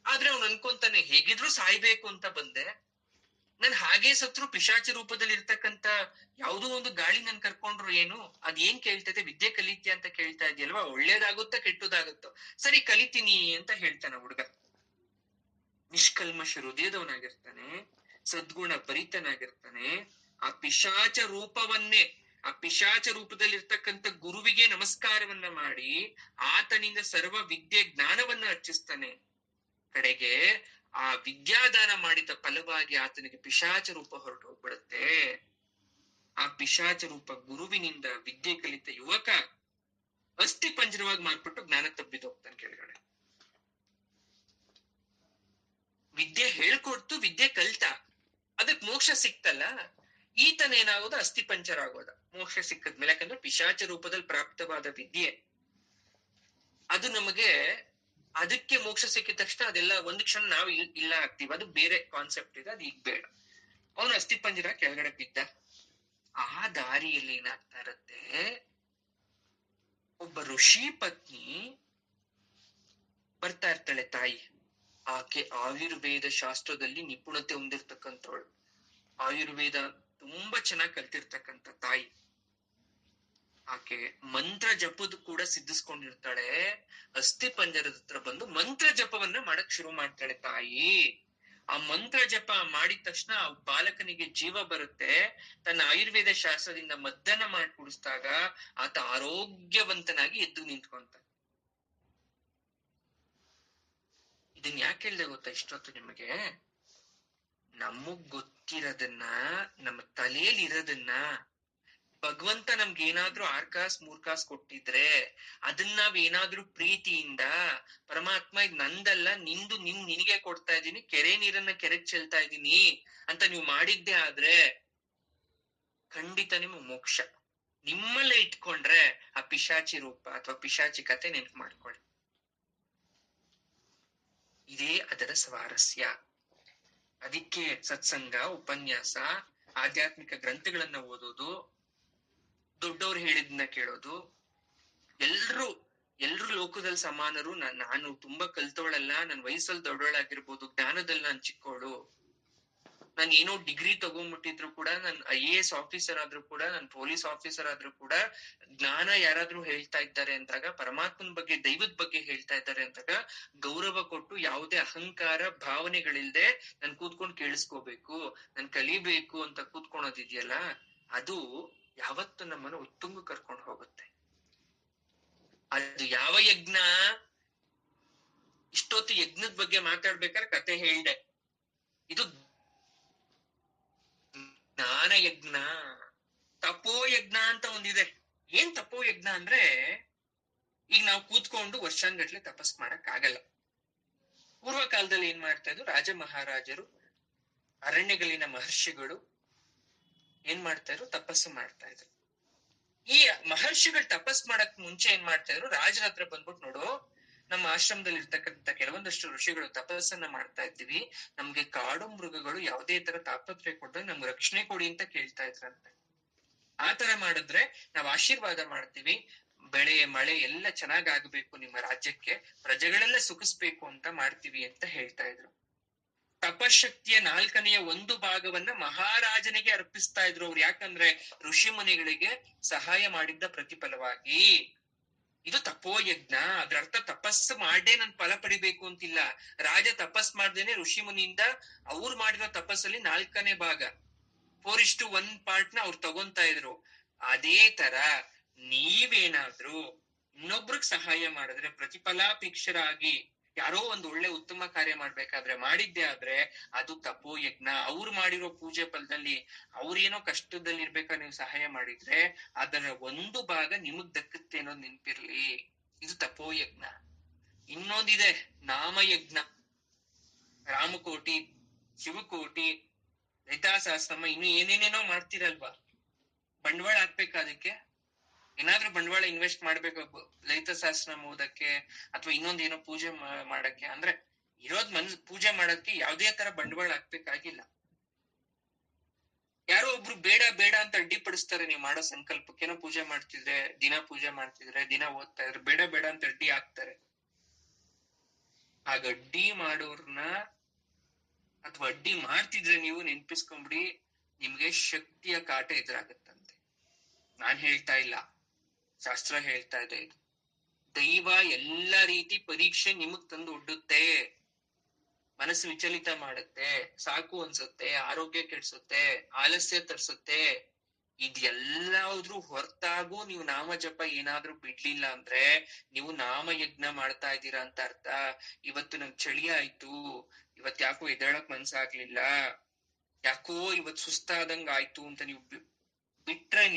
ಆದ್ರೆ ಅವ್ನು ಅನ್ಕೊಂತಾನೆ, ಹೇಗಿದ್ರು ಸಾಯ್ಬೇಕು ಅಂತ ಬಂದೆ, ನನ್ ಹಾಗೆ ಸತ್ರು ಪಿಶಾಚ ರೂಪದಲ್ಲಿ ಇರ್ತಕ್ಕಂತ ಯಾವುದೋ ಒಂದು ಗಾಳಿ ನನ್ ಕರ್ಕೊಂಡ್ರು ಏನು, ಅದ್ ಏನ್ ಕೇಳ್ತದೆ, ವಿದ್ಯೆ ಕಲಿತೀಯ ಅಂತ ಕೇಳ್ತಾ ಇದೆಯಲ್ವಾ, ಒಳ್ಳೇದಾಗುತ್ತಾ ಕೆಟ್ಟದಾಗುತ್ತೋ, ಸರಿ ಕಲಿತೀನಿ ಅಂತ ಹೇಳ್ತಾನ ಹುಡುಗ. ನಿಷ್ಕಲ್ಮಶ ಹೃದಯದವನಾಗಿರ್ತಾನೆ, ಸದ್ಗುಣ ಭರಿತನಾಗಿರ್ತಾನೆ. ಆ ಪಿಶಾಚ ರೂಪವನ್ನೇ, ಆ ಪಿಶಾಚ ರೂಪದಲ್ಲಿರ್ತಕ್ಕಂಥ ಗುರುವಿಗೆ ನಮಸ್ಕಾರವನ್ನ ಮಾಡಿ ಆತನಿಂದ ಸರ್ವ ವಿದ್ಯೆ ಜ್ಞಾನವನ್ನ ಅರ್ಚಿಸ್ತಾನೆ. ಕಡೆಗೆ ಆ ವಿದ್ಯಾದಾನ ಮಾಡಿದ ಫಲವಾಗಿ ಆತನಿಗೆ ಪಿಶಾಚ ರೂಪ ಹೊರಟು ಹೋಗ್ಬಿಡುತ್ತೆ. ಆ ಪಿಶಾಚ ರೂಪ ಗುರುವಿನಿಂದ ವಿದ್ಯೆ ಕಲಿತ ಯುವಕ ಅಸ್ಥಿ ಪಂಜರವಾಗಿ ಮಾಡ್ಬಿಟ್ಟು ಜ್ಞಾನ ತಬ್ಬಿದ್ದು ಹೋಗ್ತಾನೆ ಕೆಳಗಡೆ. ವಿದ್ಯೆ ಹೇಳ್ಕೊಡ್ತು, ವಿದ್ಯೆ ಕಲ್ತ, ಅದಕ್ ಮೋಕ್ಷ ಸಿಕ್ತಲ್ಲ. ಈತನೇನಾಗೋದು? ಅಸ್ಥಿ ಪಂಚರ ಆಗೋದ ಮೋಕ್ಷ ಸಿಕ್ಕದ್ಮೇಲೆ. ಯಾಕಂದ್ರೆ ಪಿಶಾಚ ರೂಪದಲ್ಲಿ ಪ್ರಾಪ್ತವಾದ ವಿದ್ಯೆ ಅದು ನಮಗೆ, ಅದಕ್ಕೆ ಮೋಕ್ಷ ಸಿಕ್ಕಿದ ತಕ್ಷಣ ಅದೆಲ್ಲ ಒಂದು ಕ್ಷಣ ನಾವು ಇಲ್ಲ ಆಗ್ತೀವಿ. ಅದು ಬೇರೆ ಕಾನ್ಸೆಪ್ಟ್ ಇದೆ, ಅದು ಈಗ ಬೇಡ. ಅವನು ಅಸ್ಥಿ ಪಂಜರ ಕೆಳಗಡೆ ಬಿದ್ದ. ಆ ದಾರಿಯಲ್ಲಿ ಏನಾಗ್ತಾ ಇರತ್ತೆ, ಒಬ್ಬ ಋಷಿ ಪತ್ನಿ ಬರ್ತಾ ಇರ್ತಾಳೆ. ತಾಯಿ ಆಕೆ ಆಯುರ್ವೇದ ಶಾಸ್ತ್ರದಲ್ಲಿ ನಿಪುಣತೆ ಹೊಂದಿರ್ತಕ್ಕಂಥವಳು. ಆಯುರ್ವೇದ ತುಂಬಾ ಚೆನ್ನಾಗಿ ಕಲ್ತಿರ್ತಕ್ಕಂಥ ತಾಯಿ. ಆಕೆ ಮಂತ್ರ ಜಪದ ಕೂಡ ಸಿದ್ಧಿಸ್ಕೊಂಡಿರ್ತಾಳೆ. ಅಸ್ಥಿ ಪಂಜರದ ಹತ್ರ ಬಂದು ಮಂತ್ರ ಜಪವನ್ನ ಮಾಡಕ್ ಶುರು ಮಾಡ್ತಾಳೆ ತಾಯಿ. ಆ ಮಂತ್ರ ಜಪ ಮಾಡಿದ ತಕ್ಷಣ ಆ ಬಾಲಕನಿಗೆ ಜೀವ ಬರುತ್ತೆ. ತನ್ನ ಆಯುರ್ವೇದ ಶಾಸ್ತ್ರದಿಂದ ಮದ್ದನ್ನ ಮಾಡಿ ಕುಡಿಸಿದಾಗ ಆತ ಆರೋಗ್ಯವಂತನಾಗಿ ಎದ್ದು ನಿಂತ್ಕೊಂತ. ಇದನ್ ಯಾಕೆ ಹೇಳ್ದೆ ಗೊತ್ತಾ ಇಷ್ಟೊತ್ತು ನಿಮಗೆ? ನಮಗ್ ಗೊತ್ತಿರೋದನ್ನ, ನಮ್ಮ ತಲೆಯಲ್ಲಿ ಇರೋದನ್ನ ಭಗವಂತ ನಮ್ಗೆ ಏನಾದ್ರೂ 6 ಕಾಸು 3 ಕಾಸು ಕೊಟ್ಟಿದ್ರೆ ಅದನ್ನ ನಾವ್ ಏನಾದ್ರೂ ಪ್ರೀತಿಯಿಂದ, ಪರಮಾತ್ಮ ಇದ್ ನಂದಲ್ಲ ನಿಂದು, ನಿನಗೆ ಕೊಡ್ತಾ ಇದೀನಿ, ಕೆರೆ ನೀರನ್ನ ಕೆರೆಗೆ ಚೆಲ್ತಾ ಇದೀನಿ ಅಂತ ನೀವು ಮಾಡಿದ್ದೆ ಆದ್ರೆ ಖಂಡಿತ ನಿಮ್ಗೆ ಮೋಕ್ಷ. ನಿಮ್ಮಲ್ಲೇ ಇಟ್ಕೊಂಡ್ರೆ ಆ ಪಿಶಾಚಿ ರೂಪ ಅಥವಾ ಪಿಶಾಚಿ ಕತೆ ನೆನ್ಪು ಮಾಡ್ಕೊಳ್ಳಿ. ಇದೇ ಅದರ ಸ್ವಾರಸ್ಯ. ಅದಕ್ಕೆ ಸತ್ಸಂಗ, ಉಪನ್ಯಾಸ, ಆಧ್ಯಾತ್ಮಿಕ ಗ್ರಂಥಗಳನ್ನ ಓದೋದು, ದೊಡ್ಡವ್ರು ಹೇಳಿದ್ನ ಕೇಳೋದು. ಎಲ್ರು ಲೋಕದಲ್ಲಿ ಸಮಾನರು. ನಾನು ತುಂಬಾ ಕಲ್ತವಳಲ್ಲ, ನನ್ ವಯಸ್ಸಲ್ಲಿ ದೊಡ್ಡವಳಾಗಿರ್ಬೋದು, ಜ್ಞಾನದಲ್ಲಿ ನಾನ್ ಚಿಕ್ಕವಳು, ನಾನು ಏನೋ ಡಿಗ್ರಿ ತಗೊಂಡ್ಬಿಟ್ಟಿದ್ರು ಕೂಡ, ನನ್ IAS ಆಫೀಸರ್ ಆದ್ರೂ ಕೂಡ, ನನ್ ಪೊಲೀಸ್ ಆಫೀಸರ್ ಆದ್ರೂ ಕೂಡ, ಜ್ಞಾನ ಯಾರಾದ್ರೂ ಹೇಳ್ತಾ ಇದ್ದಾರೆ ಅಂದಾಗ, ಪರಮಾತ್ಮನ ಬಗ್ಗೆ, ದೈವದ ಬಗ್ಗೆ ಹೇಳ್ತಾ ಇದ್ದಾರೆ ಅಂದಾಗ ಗೌರವ ಕೊಟ್ಟು ಯಾವುದೇ ಅಹಂಕಾರ ಭಾವನೆಗಳಿಲ್ದೆ ನನ್ ಕೂತ್ಕೊಂಡು ಕೇಳಿಸ್ಕೋಬೇಕು, ನನ್ ಕಲಿಬೇಕು ಅಂತ ಕೂತ್ಕೊಳೋದಿದೆಯಲ್ಲ, ಅದು ಯಾವತ್ತು ನಮ್ಮನ್ನು ಉತ್ತುಂಗ ಕರ್ಕೊಂಡು ಹೋಗುತ್ತೆ. ಅದು ಯಾವ ಯಜ್ಞ? ಇಷ್ಟೊತ್ತು ಯಜ್ಞದ ಬಗ್ಗೆ ಮಾತಾಡ್ಬೇಕಾದ್ರೆ ಕತೆ ಹೇಳ್ದೆ. ಇದು ಜ್ಞಾನ ಯಜ್ಞ, ತಪೋ ಯಜ್ಞ ಅಂತ ಒಂದಿದೆ. ಏನ್ ತಪೋ ಯಜ್ಞ ಅಂದ್ರೆ, ಈಗ ನಾವು ಕೂತ್ಕೊಂಡು ವರ್ಷಾನ್ಗಟ್ಲೆ ತಪಸ್ ಮಾಡಕ್ ಆಗಲ್ಲ. ಪೂರ್ವ ಕಾಲದಲ್ಲಿ ಏನ್ ಮಾಡ್ತಾ ಇದ್ರು, ರಾಜ ಮಹಾರಾಜರು, ಅರಣ್ಯಗಳಲ್ಲಿನ ಮಹರ್ಷಿಗಳು ಏನ್ ಮಾಡ್ತಾ ಇದ್ರು, ತಪಸ್ಸು ಮಾಡ್ತಾ ಇದ್ರು. ಈ ಮಹರ್ಷಿಗಳು ತಪಸ್ ಮಾಡಕ್ ಮುಂಚೆ ಏನ್ ಮಾಡ್ತಾ ಇದ್ರು, ರಾಜರ ಹತ್ರ ಬಂದ್ಬಿಟ್ಟು, ನೋಡು ನಮ್ಮ ಆಶ್ರಮದಲ್ಲಿ ಇರ್ತಕ್ಕಂಥ ಕೆಲವೊಂದಷ್ಟು ಋಷಿಗಳು ತಪಸ್ಸನ್ನ ಮಾಡ್ತಾ ಇದ್ದೀವಿ, ನಮ್ಗೆ ಕಾಡು ಮೃಗಗಳು ಯಾವುದೇ ತರ ತಾಪತ್ರೆ ಕೊಡ್ದಾಗ ನಮ್ಗೆ ರಕ್ಷಣೆ ಕೊಡಿ ಅಂತ ಕೇಳ್ತಾ ಇದ್ರಂತೆ. ಆತರ ಮಾಡಿದ್ರೆ ನಾವ್ ಆಶೀರ್ವಾದ ಮಾಡ್ತೀವಿ, ಬೆಳೆ ಮಳೆ ಎಲ್ಲ ಚೆನ್ನಾಗ್ ಆಗ್ಬೇಕು, ನಿಮ್ಮ ರಾಜ್ಯಕ್ಕೆ ಪ್ರಜೆಗಳೆಲ್ಲ ಸುಖಿಸ್ಬೇಕು ಅಂತ ಮಾಡ್ತೀವಿ ಅಂತ ಹೇಳ್ತಾ ಇದ್ರು. ತಪಶಕ್ತಿಯ 4ನೇ 1 ಭಾಗವನ್ನ ಮಹಾರಾಜನಿಗೆ ಅರ್ಪಿಸ್ತಾ ಇದ್ರು ಅವ್ರು. ಯಾಕಂದ್ರೆ ಋಷಿ ಮುನಿಗಳಿಗೆ ಸಹಾಯ ಮಾಡಿದ್ದ ಪ್ರತಿಫಲವಾಗಿ. ಇದು ತಪೋಯಜ್ಞ. ಅದ್ರ ಅರ್ಥ ತಪಸ್ಸು ಮಾಡೇ ನನ್ ಫಲ ಪಡಿಬೇಕು ಅಂತಿಲ್ಲ. ರಾಜ ತಪಸ್ ಮಾಡ್ದೇನೆ ಋಷಿ ಮುನಿಯಿಂದ ಅವ್ರು ಮಾಡಿರೋ ತಪಸ್ಸಲ್ಲಿ 4ನೇ ಭಾಗ 4:1 ಪಾರ್ಟ್ ನ ಅವ್ರು ತಗೊಂತಾ ಇದ್ರು. ಅದೇ ತರ ನೀವೇನಾದ್ರೂ ಇನ್ನೊಬ್ರಿಗೆ ಸಹಾಯ ಮಾಡಿದ್ರೆ, ಪ್ರತಿಫಲಾಪೇಕ್ಷರಾಗಿ ಯಾರೋ ಒಂದು ಒಳ್ಳೆ ಉತ್ತಮ ಕಾರ್ಯ ಮಾಡ್ಬೇಕಾದ್ರೆ ಮಾಡಿದ್ದೆ ಆದ್ರೆ ಅದು ತಪೋಯಜ್ಞ. ಅವ್ರು ಮಾಡಿರೋ ಪೂಜೆ ಫಲದಲ್ಲಿ ಅವ್ರೇನೋ ಕಷ್ಟದಲ್ಲಿ ಇರ್ಬೇಕಾದ್ರೆ ನೀವು ಸಹಾಯ ಮಾಡಿದ್ರೆ ಅದರ 1 ಭಾಗ ನಿಮಗ್ ದಕ್ಕತ್ತೆ ಅನ್ನೋದು ನೆನ್ಪಿರ್ಲಿ. ಇದು ತಪೋಯಜ್ಞ. ಇನ್ನೊಂದಿದೆ ನಾಮಯಜ್ಞ. ರಾಮಕೋಟಿ, ಶಿವಕೋಟಿ, ಲಲಿತಾ ಸಹಸ್ರನಾಮ, ಇನ್ನು ಏನೇನೇನೋ ಮಾಡ್ತಿರಲ್ವಾ, ಬಂಡವಾಳ ಹಾಕ್ಬೇಕು. ಅದಕ್ಕೆ ಏನಾದ್ರೂ ಬಂಡವಾಳ ಇನ್ವೆಸ್ಟ್ ಮಾಡ್ಬೇಕು ಲಲಿತಾ ಸಹಸ್ರನಾಮ ಓದಕ್ಕೆ ಅಥವಾ ಇನ್ನೊಂದೇನೋ ಪೂಜೆ ಮಾಡಕ್ಕೆ. ಅಂದ್ರೆ ಇರೋದ್ ಪೂಜೆ ಮಾಡಕ್ಕೆ ಯಾವ್ದೇ ತರ ಬಂಡವಾಳ ಹಾಕ್ಬೇಕಾಗಿಲ್ಲ. ಯಾರೋ ಒಬ್ರು ಬೇಡ ಬೇಡ ಅಂತ ಅಡ್ಡಿಪಡಿಸ್ತಾರೆ. ನೀವು ಮಾಡೋ ಸಂಕಲ್ಪಕ್ಕೇನೋ ಪೂಜೆ ಮಾಡ್ತಿದ್ರೆ, ದಿನ ಪೂಜೆ ಮಾಡ್ತಿದ್ರೆ, ದಿನ ಓದ್ತಾ ಇದ್ರೆ ಬೇಡ ಬೇಡ ಅಂತ ಅಡ್ಡಿ ಹಾಕ್ತಾರೆ. ಆಗ ಅಡ್ಡಿ ಮಾಡೋರ್ನ ಅಥವಾ ಅಡ್ಡಿ ಮಾಡ್ತಿದ್ರೆ ನೀವು ನೆನ್ಪಿಸ್ಕೊಂಬಿಡಿ, ನಿಮ್ಗೆ ಶಕ್ತಿಯ ಕಾಟ ಎದುರಾಗತ್ತಂತೆ. ನಾನ್ ಹೇಳ್ತಾ ಇಲ್ಲ, ಶಾಸ್ತ್ರ ಹೇಳ್ತಾ ಇದೆ. ಇದು ದೈವ ಎಲ್ಲ ರೀತಿ ಪರೀಕ್ಷೆ ನಿಮಗ್ ತಂದು ಒಡ್ಡುತ್ತೆ. ಮನಸ್ಸು ವಿಚಲಿತ ಮಾಡುತ್ತೆ, ಸಾಕು ಅನ್ಸುತ್ತೆ, ಆರೋಗ್ಯ ಕೆಡ್ಸುತ್ತೆ, ಆಲಸ್ಯ ತರಿಸುತ್ತೆ. ಇದೆಲ್ಲಾದ್ರೂ ಹೊರತಾಗೂ ನೀವು ನಾಮ ಜಪ ಏನಾದ್ರೂ ಬಿಡ್ಲಿಲ್ಲ ಅಂದ್ರೆ ನೀವು ನಾಮಯಜ್ಞ ಮಾಡ್ತಾ ಇದ್ದೀರಾ ಅಂತ ಅರ್ಥ. ಇವತ್ತು ನಂಗೆ ಚಳಿ ಆಯ್ತು, ಇವತ್ ಯಾಕೋ ಎದ್ದೇಳಕ್ ಮನ್ಸಾಗ್ಲಿಲ್ಲ, ಯಾಕೋ ಇವತ್ ಸುಸ್ತಾದಂಗ ಆಯ್ತು ಅಂತ ನೀವು ಬಿಟ್ರೆ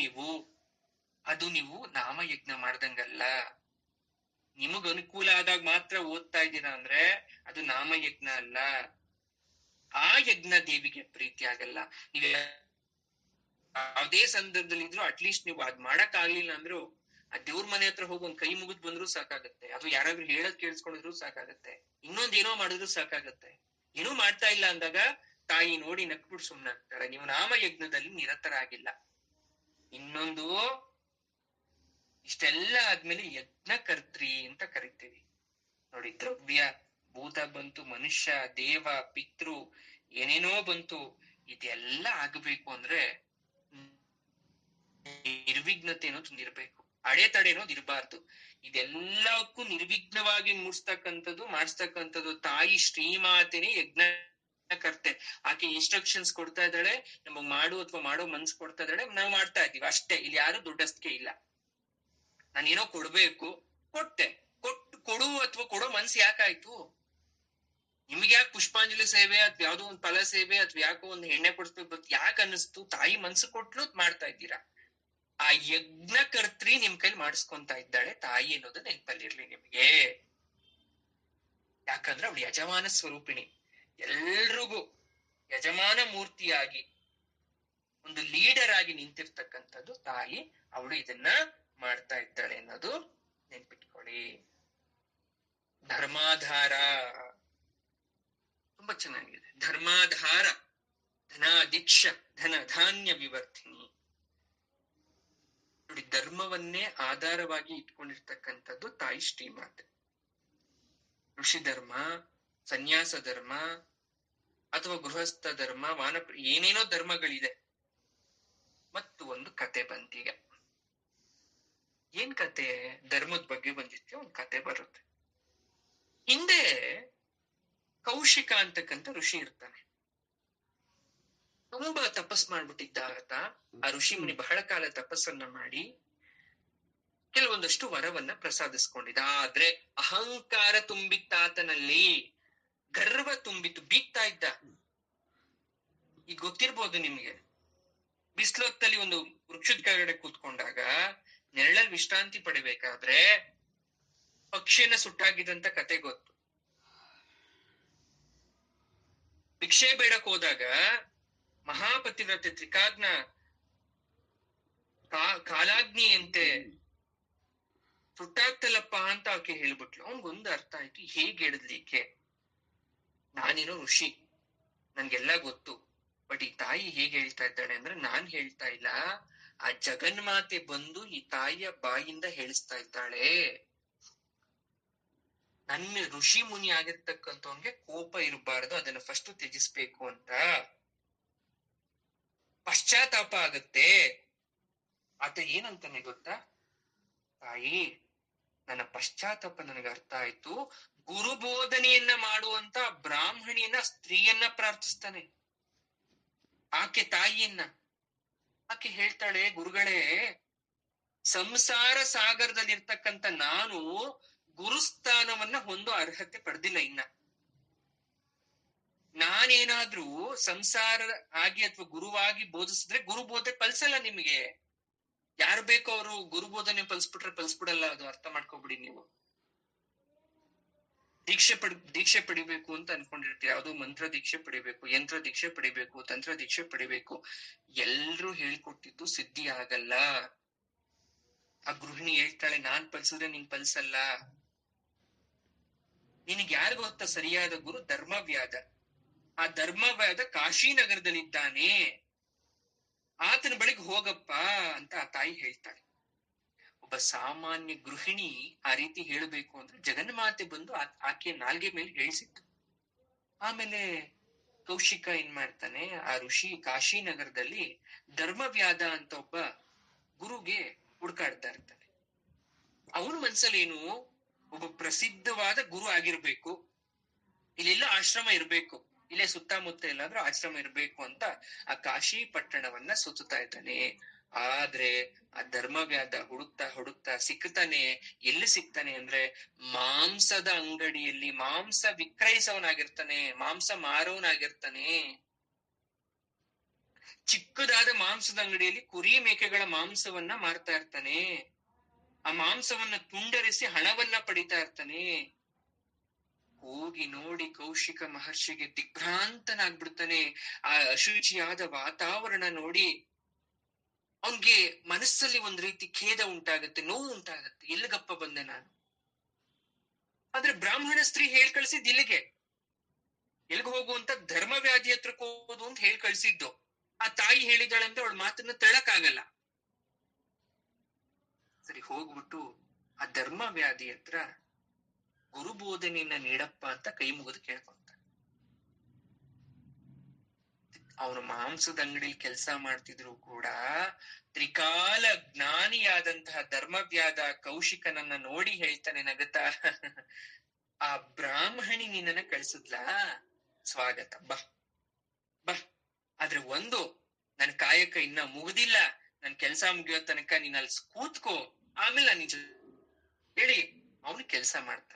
ಅದು ನೀವು ನಾಮಯಜ್ಞ ಮಾಡ್ದಂಗಲ್ಲ. ನಿಮಗ್ ಅನುಕೂಲ ಆದಾಗ ಮಾತ್ರ ಓದ್ತಾ ಇದ್ದೀರಾ ಅಂದ್ರೆ ಅದು ನಾಮಯಜ್ಞ ಅಲ್ಲ. ಆ ಯಜ್ಞ ದೇವಿಗೆ ಪ್ರೀತಿ ಆಗಲ್ಲ. ನೀವು ಯಾವ್ದೇ ಸಂದರ್ಭದಲ್ಲಿ ಇದ್ರು ಅಟ್ಲೀಸ್ಟ್ ನೀವು ಅದ್ ಮಾಡಕ್ ಆಗ್ಲಿಲ್ಲ ಅಂದ್ರು ಆ ದೇವ್ರ ಮನೆ ಹತ್ರ ಹೋಗಿ ಒಂದ್ ಕೈ ಮುಗಿದ್ ಬಂದ್ರು ಸಾಕಾಗತ್ತೆ. ಅದು ಯಾರಾದ್ರೂ ಹೇಳದ್ ಕೇಳಿಸ್ಕೊಂಡಿದ್ರು ಸಾಕಾಗತ್ತೆ. ಇನ್ನೊಂದೇನೋ ಮಾಡಿದ್ರು ಸಾಕಾಗತ್ತೆ. ಏನೂ ಮಾಡ್ತಾ ಇಲ್ಲ ಅಂದಾಗ ತಾಯಿ ನೋಡಿ ನಕ್ಬಿಟ್ಟು ಸುಮ್ನಾಗ್ತಾಳೆ. ನೀವು ನಾಮಯಜ್ಞದಲ್ಲಿ ನಿರತರಾಗಿಲ್ಲ. ಇನ್ನೊಂದು, ಇಷ್ಟೆಲ್ಲ ಆದ್ಮೇಲೆ ಯಜ್ಞಕರ್ತ್ರಿ ಅಂತ ಕರಿತೀವಿ ನೋಡಿ. ದ್ರವ್ಯ ಭೂತ ಬಂತು, ಮನುಷ್ಯ, ದೇವ, ಪಿತೃ, ಏನೇನೋ ಬಂತು. ಇದೆಲ್ಲ ಆಗ್ಬೇಕು ಅಂದ್ರೆ ನಿರ್ವಿಘ್ನತೆ ಅನ್ನೋದು ಇರ್ಬೇಕು, ಅಡೆತಡೆ ಅನ್ನೋದು ಇರಬಾರ್ದು. ಇದೆಲ್ಲಕ್ಕೂ ನಿರ್ವಿಘ್ನವಾಗಿ ಮಾಡಿಸ್ತಕ್ಕಂಥದ್ದು ತಾಯಿ ಶ್ರೀಮಾತೆನೇ ಯಜ್ಞಕರ್ತೆ. ಆಕೆ ಇನ್ಸ್ಟ್ರಕ್ಷನ್ಸ್ ಕೊಡ್ತಾ ಇದ್ದಾಳೆ, ನಮಗ್ ಮಾಡು ಅಥವಾ ಮಾಡೋ ಮನ್ಸ್ ಕೊಡ್ತಾ ಇದ್ದಾಳೆ, ನಾವು ಮಾಡ್ತಾ ಇದೀವಿ ಅಷ್ಟೇ. ಇಲ್ಲಿ ಯಾರು ದೊಡ್ಡಸ್ತಿಕೆ ಇಲ್ಲ. ನಾನೇನೋ ಕೊಡ್ಬೇಕು, ಕೊಟ್ಟೆ. ಕೊಡು ಅಥವಾ ಕೊಡೋ ಮನ್ಸು ಯಾಕಾಯ್ತು ನಿಮ್ಗೆ? ಯಾಕೆ ಪುಷ್ಪಾಂಜಲಿ ಸೇವೆ ಅಥವಾ ಯಾವ್ದೋ ಒಂದ್ ಫಲ ಸೇವೆ ಅಥವಾ ಯಾಕೋ ಒಂದ್ ಎಣ್ಣೆ ಕೊಡ್ಸ್ಬೇಕು ಯಾಕೆ ಅನ್ನಿಸ್ತು? ತಾಯಿ ಮನ್ಸು ಕೊಟ್ಲು ಮಾಡ್ತಾ ಇದ್ದೀರಾ. ಆ ಯಜ್ಞಕರ್ತ್ರಿ ನಿಮ್ ಕೈಲಿ ಮಾಡಿಸ್ಕೊಂತಾ ಇದ್ದಾಳೆ ತಾಯಿ ಅನ್ನೋದು ನೆನಪಲ್ಲಿರ್ಲಿ ನಿಮ್ಗೆ. ಯಾಕಂದ್ರೆ ಅವಳು ಯಜಮಾನ ಸ್ವರೂಪಿಣಿ. ಎಲ್ರಿಗೂ ಯಜಮಾನ ಮೂರ್ತಿಯಾಗಿ ಒಂದು ಲೀಡರ್ ಆಗಿ ನಿಂತಿರ್ತಕ್ಕಂಥದ್ದು ತಾಯಿ. ಅವಳು ಇದನ್ನ ಮಾಡ್ತಾ ಇದ್ದಾಳೆ ಅನ್ನೋದು ನೆನ್ಪಿಟ್ಕೊಳ್ಳಿ. ಧರ್ಮಾಧಾರ ತುಂಬಾ ಚೆನ್ನಾಗಿದೆ. ಧರ್ಮಾಧಾರ, ಧನಾದೀಕ್ಷ, ಧನ ಧಾನ್ಯ ವಿವರ್ಧಿನಿ. ನೋಡಿ, ಧರ್ಮವನ್ನೇ ಆಧಾರವಾಗಿ ಇಟ್ಕೊಂಡಿರ್ತಕ್ಕಂಥದ್ದು ತಾಯಿ ಶ್ರೀಮಾತೆ. ಋಷಿ ಧರ್ಮ, ಸನ್ಯಾಸ ಧರ್ಮ ಅಥವಾ ಗೃಹಸ್ಥ ಧರ್ಮ, ಏನೇನೋ ಧರ್ಮಗಳಿದೆ. ಮತ್ತು ಒಂದು ಕತೆ ಬಂತೀಗ. ಏನ್ ಕತೆ? ಧರ್ಮದ ಬಗ್ಗೆ ಬಂದಿತ್ತು, ಒಂದ್ ಕತೆ ಬರುತ್ತೆ. ಹಿಂದೆ ಕೌಶಿಕ ಅಂತಕ್ಕಂಥ ಋಷಿ ಇರ್ತಾನೆ. ತುಂಬಾ ತಪಸ್ ಮಾಡ್ಬಿಟ್ಟಿದ್ದ ಆತ. ಆ ಋಷಿ ಮುನಿ ಬಹಳ ಕಾಲ ತಪಸ್ಸನ್ನ ಮಾಡಿ ಕೆಲವೊಂದಷ್ಟು ವರವನ್ನ ಪ್ರಸಾದಿಸ್ಕೊಂಡಿದ್ದ. ಆದ್ರೆ ಅಹಂಕಾರ ತುಂಬಿತ್ತಾತನಲ್ಲಿ, ಗರ್ವ ತುಂಬಿತ್ತು, ಬೀಗ್ತಾ ಇದ್ದ. ಈಗ ಗೊತ್ತಿರ್ಬೋದು ನಿಮ್ಗೆ, ಬಿಸಿಲೊತ್ತಲ್ಲಿ ಒಂದು ವೃಕ್ಷದ ಕೆಳಗಡೆ ಕೂತ್ಕೊಂಡಾಗ ನೆರಳಲ್ಲಿ ವಿಶ್ರಾಂತಿ ಪಡಿಬೇಕಾದ್ರೆ ಪಕ್ಷಿಯನ್ನ ಸುಟ್ಟಾಗಿದ್ದಂತ ಕತೆ ಗೊತ್ತು. ಭಿಕ್ಷೆ ಬೇಡಕ್ ಹೋದಾಗ ಮಹಾಪತಿವ್ರತೆ ತ್ರಿಕಾಗ್ನ ಕಾಲಾಗ್ನಿಯಂತೆ ಸುಟ್ಟಾಗ್ತಲ್ಲಪ್ಪ ಅಂತ ಆಕೆ ಹೇಳ್ಬಿಟ್ಲು. ಅವನ್ಗೊಂದು ಅರ್ಥ ಆಯ್ತು, ಹೇಗ್ ಹೇಳಿದ್ಲಿಕ್ಕೆ, ನಾನೇನೋ ಋಷಿ, ನನ್ಗೆಲ್ಲ ಗೊತ್ತು, ಬಟ್ ಈ ತಾಯಿ ಹೇಗೆ ಹೇಳ್ತಾ ಇದ್ದಾಳೆ ಅಂದ್ರೆ, ನಾನ್ ಹೇಳ್ತಾ ಇಲ್ಲ, ಆ ಜಗನ್ಮಾತೆ ಬಂದು ಈ ತಾಯಿಯ ಬಾಯಿಂದ ಹೇಳಿಸ್ತಾ ಇದ್ದಾಳೆ. ನನ್ನ ಋಷಿ ಮುನಿ ಆಗಿರ್ತಕ್ಕಂಥವನ್ಗೆ ಕೋಪ ಇರಬಾರ್ದು, ಅದನ್ನ ಫಸ್ಟ್ ತ್ಯಜಿಸ್ಬೇಕು ಅಂತ. ಪಶ್ಚಾತ್ತಾಪ ಆಗತ್ತೆ. ಆತ ಏನಂತಾನೆ ಗೊತ್ತಾ, ತಾಯಿ ನನ್ನ ಪಶ್ಚಾತ್ತಾಪ ನನಗೆ ಅರ್ಥ ಆಯ್ತು, ಗುರುಬೋಧನೆಯನ್ನ ಮಾಡುವಂತ ಬ್ರಾಹ್ಮಣಿಯನ್ನ, ಸ್ತ್ರೀಯನ್ನ ಪ್ರಾರ್ಥಿಸ್ತಾನೆ, ಆಕೆ ತಾಯಿಯನ್ನ. ಆಕೆ ಹೇಳ್ತಾಳೆ, ಗುರುಗಳೇ, ಸಂಸಾರ ಸಾಗರದಲ್ಲಿರ್ತಕ್ಕಂಥ ನಾನು ಗುರುಸ್ಥಾನವನ್ನ ಹೊಂದೋ ಅರ್ಹತೆ ಪಡೆದಿಲ್ಲ ಇನ್ನ. ನಾನೇನಾದ್ರೂ ಸಂಸಾರ ಆಗಿ ಅಥವಾ ಗುರುವಾಗಿ ಬೋಧಿಸಿದ್ರೆ ಗುರುಬೋಧನೆ ಫಲಿಸಲ್ಲ ನಿಮಗೆ. ಯಾರು ಬೇಕೋ ಅವರು ಗುರುಬೋಧನೆ ಫಲಿಸ್ಬಿಟ್ರೆ ಫಲಿಸ್ಬಿಡಲ್ಲ, ಅದು ಅರ್ಥ ಮಾಡ್ಕೊಬಿಡಿ ನೀವು. ದೀಕ್ಷೆ ಪಡಿಬೇಕು ಅಂತ ಅನ್ಕೊಂಡಿರ್ತೀವಿ, ಯಾವ್ದೋ ಮಂತ್ರ ದೀಕ್ಷೆ ಪಡಿಬೇಕು, ಯಂತ್ರ ದೀಕ್ಷೆ ಪಡಿಬೇಕು, ತಂತ್ರ ದೀಕ್ಷೆ ಪಡಿಬೇಕು. ಎಲ್ರು ಹೇಳ್ಕೊಟ್ಟಿದ್ದು ಸಿದ್ಧಿ ಆಗಲ್ಲ. ಆ ಗೃಹಿಣಿ ಹೇಳ್ತಾಳೆ, ನಾನ್ ಫಲಿಸಿದ್ರೆ ನೀನ್ ಫಲಿಸಲ್ಲ. ನಿನಗ್ ಯಾರು ಗೊತ್ತಾ ಸರಿಯಾದ ಗುರು? ಧರ್ಮವ್ಯಾದ. ಆ ಧರ್ಮವ್ಯಾದ ಕಾಶಿನಗರದಲ್ಲಿದ್ದಾನೆ, ಆತನ ಬಳಿಗೆ ಹೋಗಪ್ಪ ಅಂತ ಆ ತಾಯಿ ಹೇಳ್ತಾಳೆ. ಒಬ್ಬ ಸಾಮಾನ್ಯ ಗೃಹಿಣಿ ಆ ರೀತಿ ಹೇಳಬೇಕು ಅಂದ್ರೆ ಜಗನ್ಮಾತೆ ಬಂದು ಆಕೆಯ ನಾಲ್ಗೆ ಮೇಲೆ ಹೇಳಿಸಿತ್ತು. ಆಮೇಲೆ ಕೌಶಿಕ ಏನ್ ಮಾಡ್ತಾನೆ, ಆ ಋಷಿ ಕಾಶಿನಗರದಲ್ಲಿ ಧರ್ಮವ್ಯಾದ ಅಂತ ಒಬ್ಬ ಗುರುಗೆ ಹುಡುಕಾಡ್ತಾ ಇರ್ತಾನೆ. ಅವನ ಮನ್ಸಲ್ಲಿ ಏನು, ಒಬ್ಬ ಪ್ರಸಿದ್ಧವಾದ ಗುರು ಆಗಿರ್ಬೇಕು, ಇಲ್ಲೆಲ್ಲ ಆಶ್ರಮ ಇರ್ಬೇಕು, ಇಲ್ಲೇ ಸುತ್ತಮುತ್ತ ಎಲ್ಲಾದ್ರೂ ಆಶ್ರಮ ಇರ್ಬೇಕು ಅಂತ ಆ ಕಾಶಿ ಪಟ್ಟಣವನ್ನ ಸುತ್ತುತ್ತಾ ಇದ್ದಾನೆ. ಆದ್ರೆ ಆ ಧರ್ಮವ್ಯಾದ ಹುಡುಕ್ತಾ ಸಿಕ್ತಾನೆ. ಎಲ್ಲಿ ಸಿಗ್ತಾನೆ ಅಂದ್ರೆ, ಮಾಂಸದ ಅಂಗಡಿಯಲ್ಲಿ ಮಾಂಸ ವಿಕ್ರಯಿಸವನಾಗಿರ್ತಾನೆ, ಮಾಂಸ ಮಾರೋನಾಗಿರ್ತಾನೆ. ಚಿಕ್ಕದಾದ ಮಾಂಸದ ಅಂಗಡಿಯಲ್ಲಿ ಕುರಿ ಮೇಕೆಗಳ ಮಾಂಸವನ್ನ ಮಾರ್ತಾ ಇರ್ತಾನೆ. ಆ ಮಾಂಸವನ್ನ ತುಂಡರಿಸಿ ಹಣವನ್ನ ಪಡಿತಾ ಇರ್ತಾನೆ. ಹೋಗಿ ನೋಡಿ ಕೌಶಿಕ ಮಹರ್ಷಿಗೆ ದಿಗ್ಭ್ರಾಂತನಾಗ್ಬಿಡ್ತಾನೆ. ಆ ಅಶುಚಿಯಾದ ವಾತಾವರಣ ನೋಡಿ ಅವನ್ಗೆ ಮನಸ್ಸಲ್ಲಿ ಒಂದ್ ರೀತಿ ಖೇದ ಉಂಟಾಗತ್ತೆ, ನೋವು ಉಂಟಾಗತ್ತೆ. ಎಲ್ಲಿಗಪ್ಪ ಬಂದೆ ನಾನು? ಆದ್ರೆ ಬ್ರಾಹ್ಮಣ ಸ್ತ್ರೀ ಹೇಳ್ ಕಳ್ಸಿದ್ ಇಲ್ಲಿಗೆ, ಎಲ್ಗ ಹೋಗುವಂತ ಧರ್ಮವ್ಯಾಧಿ ಹತ್ರಕ್ಕೆ ಹೋಗೋದು ಅಂತ ಹೇಳ್ ಕಳ್ಸಿದ್ದು. ಆ ತಾಯಿ ಹೇಳಿದಾಳಂದ್ರೆ ಅವಳ ಮಾತನ್ನ ತಳ್ಳಕ್ಕಾಗಲ್ಲ. ಸರಿ, ಹೋಗ್ಬಿಟ್ಟು ಆ ಧರ್ಮವ್ಯಾಧಿ ಹತ್ರ ಗುರುಬೋಧನೆಯನ್ನ ನೀಡಪ್ಪ ಅಂತ ಕೈ ಮುಗಿದು ಕೇಳ್ಕೊಂತ. ಅವನು ಮಾಂಸದ ಅಂಗಡಿಲಿ ಕೆಲಸ ಮಾಡ್ತಿದ್ರು ಕೂಡ ತ್ರಿಕಾಲ ಜ್ಞಾನಿಯಾದಂತಹ ಧರ್ಮವ್ಯಾದ ಕೌಶಿಕನನ್ನ ನೋಡಿ ಹೇಳ್ತಾನೆ ನಗತಾ, ಆ ಬ್ರಾಹ್ಮಣಿ ನಿನ್ನನ್ನ ಕಳ್ಸಿದ್ಲಾ, ಸ್ವಾಗತ, ಬಾ ಬಾ. ಆದ್ರೆ ಒಂದು, ನನ್ ಕಾಯಕ ಇನ್ನ ಮುಗ್ದಿಲ್ಲ, ನನ್ ಕೆಲ್ಸ ಮುಗಿಯೋ ತನಕ ನೀನ್ ಅಲ್ಲಿ ಕೂತ್ಕೋ, ಆಮೇಲೆ ನಾನು ನಿಜ ಹೇಳಿ ಅವನು ಕೆಲ್ಸ ಮಾಡ್ತಾನೆ.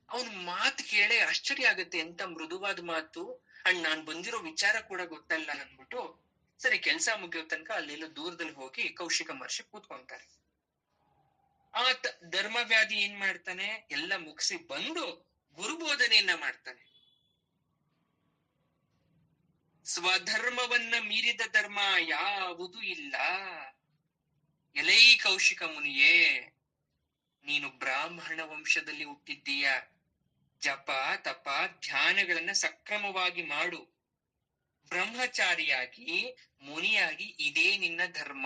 ಅವನ್ ಮಾತು ಕೇಳಿ ಆಶ್ಚರ್ಯ ಆಗತ್ತೆ, ಎಂತ ಮೃದುವಾದ ಮಾತು, ಅಂಡ್ ನಾನ್ ಬಂದಿರೋ ವಿಚಾರ ಕೂಡ ಗೊತ್ತಲ್ಲ ಅಂದ್ಬಿಟ್ಟು ಸರಿ ಕೆಲ್ಸ ಮುಗಿಯೋ ತನಕ ಅಲ್ಲೆಲ್ಲೋ ದೂರದಲ್ಲಿ ಹೋಗಿ ಕೌಶಿಕ ಮಹರ್ಷಿ ಕೂತ್ಕೊಂತಾರೆ. ಆ ಧರ್ಮವ್ಯಾಧಿ ಏನ್ ಮಾಡ್ತಾನೆ, ಎಲ್ಲ ಮುಗಿಸಿ ಬಂದು ಗುರುಬೋಧನೆಯನ್ನ ಮಾಡ್ತಾನೆ. ಸ್ವಧರ್ಮವನ್ನ ಮೀರಿದ ಧರ್ಮ ಯಾವುದು ಇಲ್ಲ. ಎಲೈ ಕೌಶಿಕ ಮುನಿಯೇ, ನೀನು ಬ್ರಾಹ್ಮಣ ವಂಶದಲ್ಲಿ ಹುಟ್ಟಿದ್ದೀಯ. ಜಪ ತಪ ಧ್ಯಾನಗಳನ್ನ ಸಕ್ರಮವಾಗಿ ಮಾಡು. ಬ್ರಹ್ಮಚಾರಿಯಾಗಿ ಮುನಿಯಾಗಿ ಇದೇ ನಿನ್ನ ಧರ್ಮ.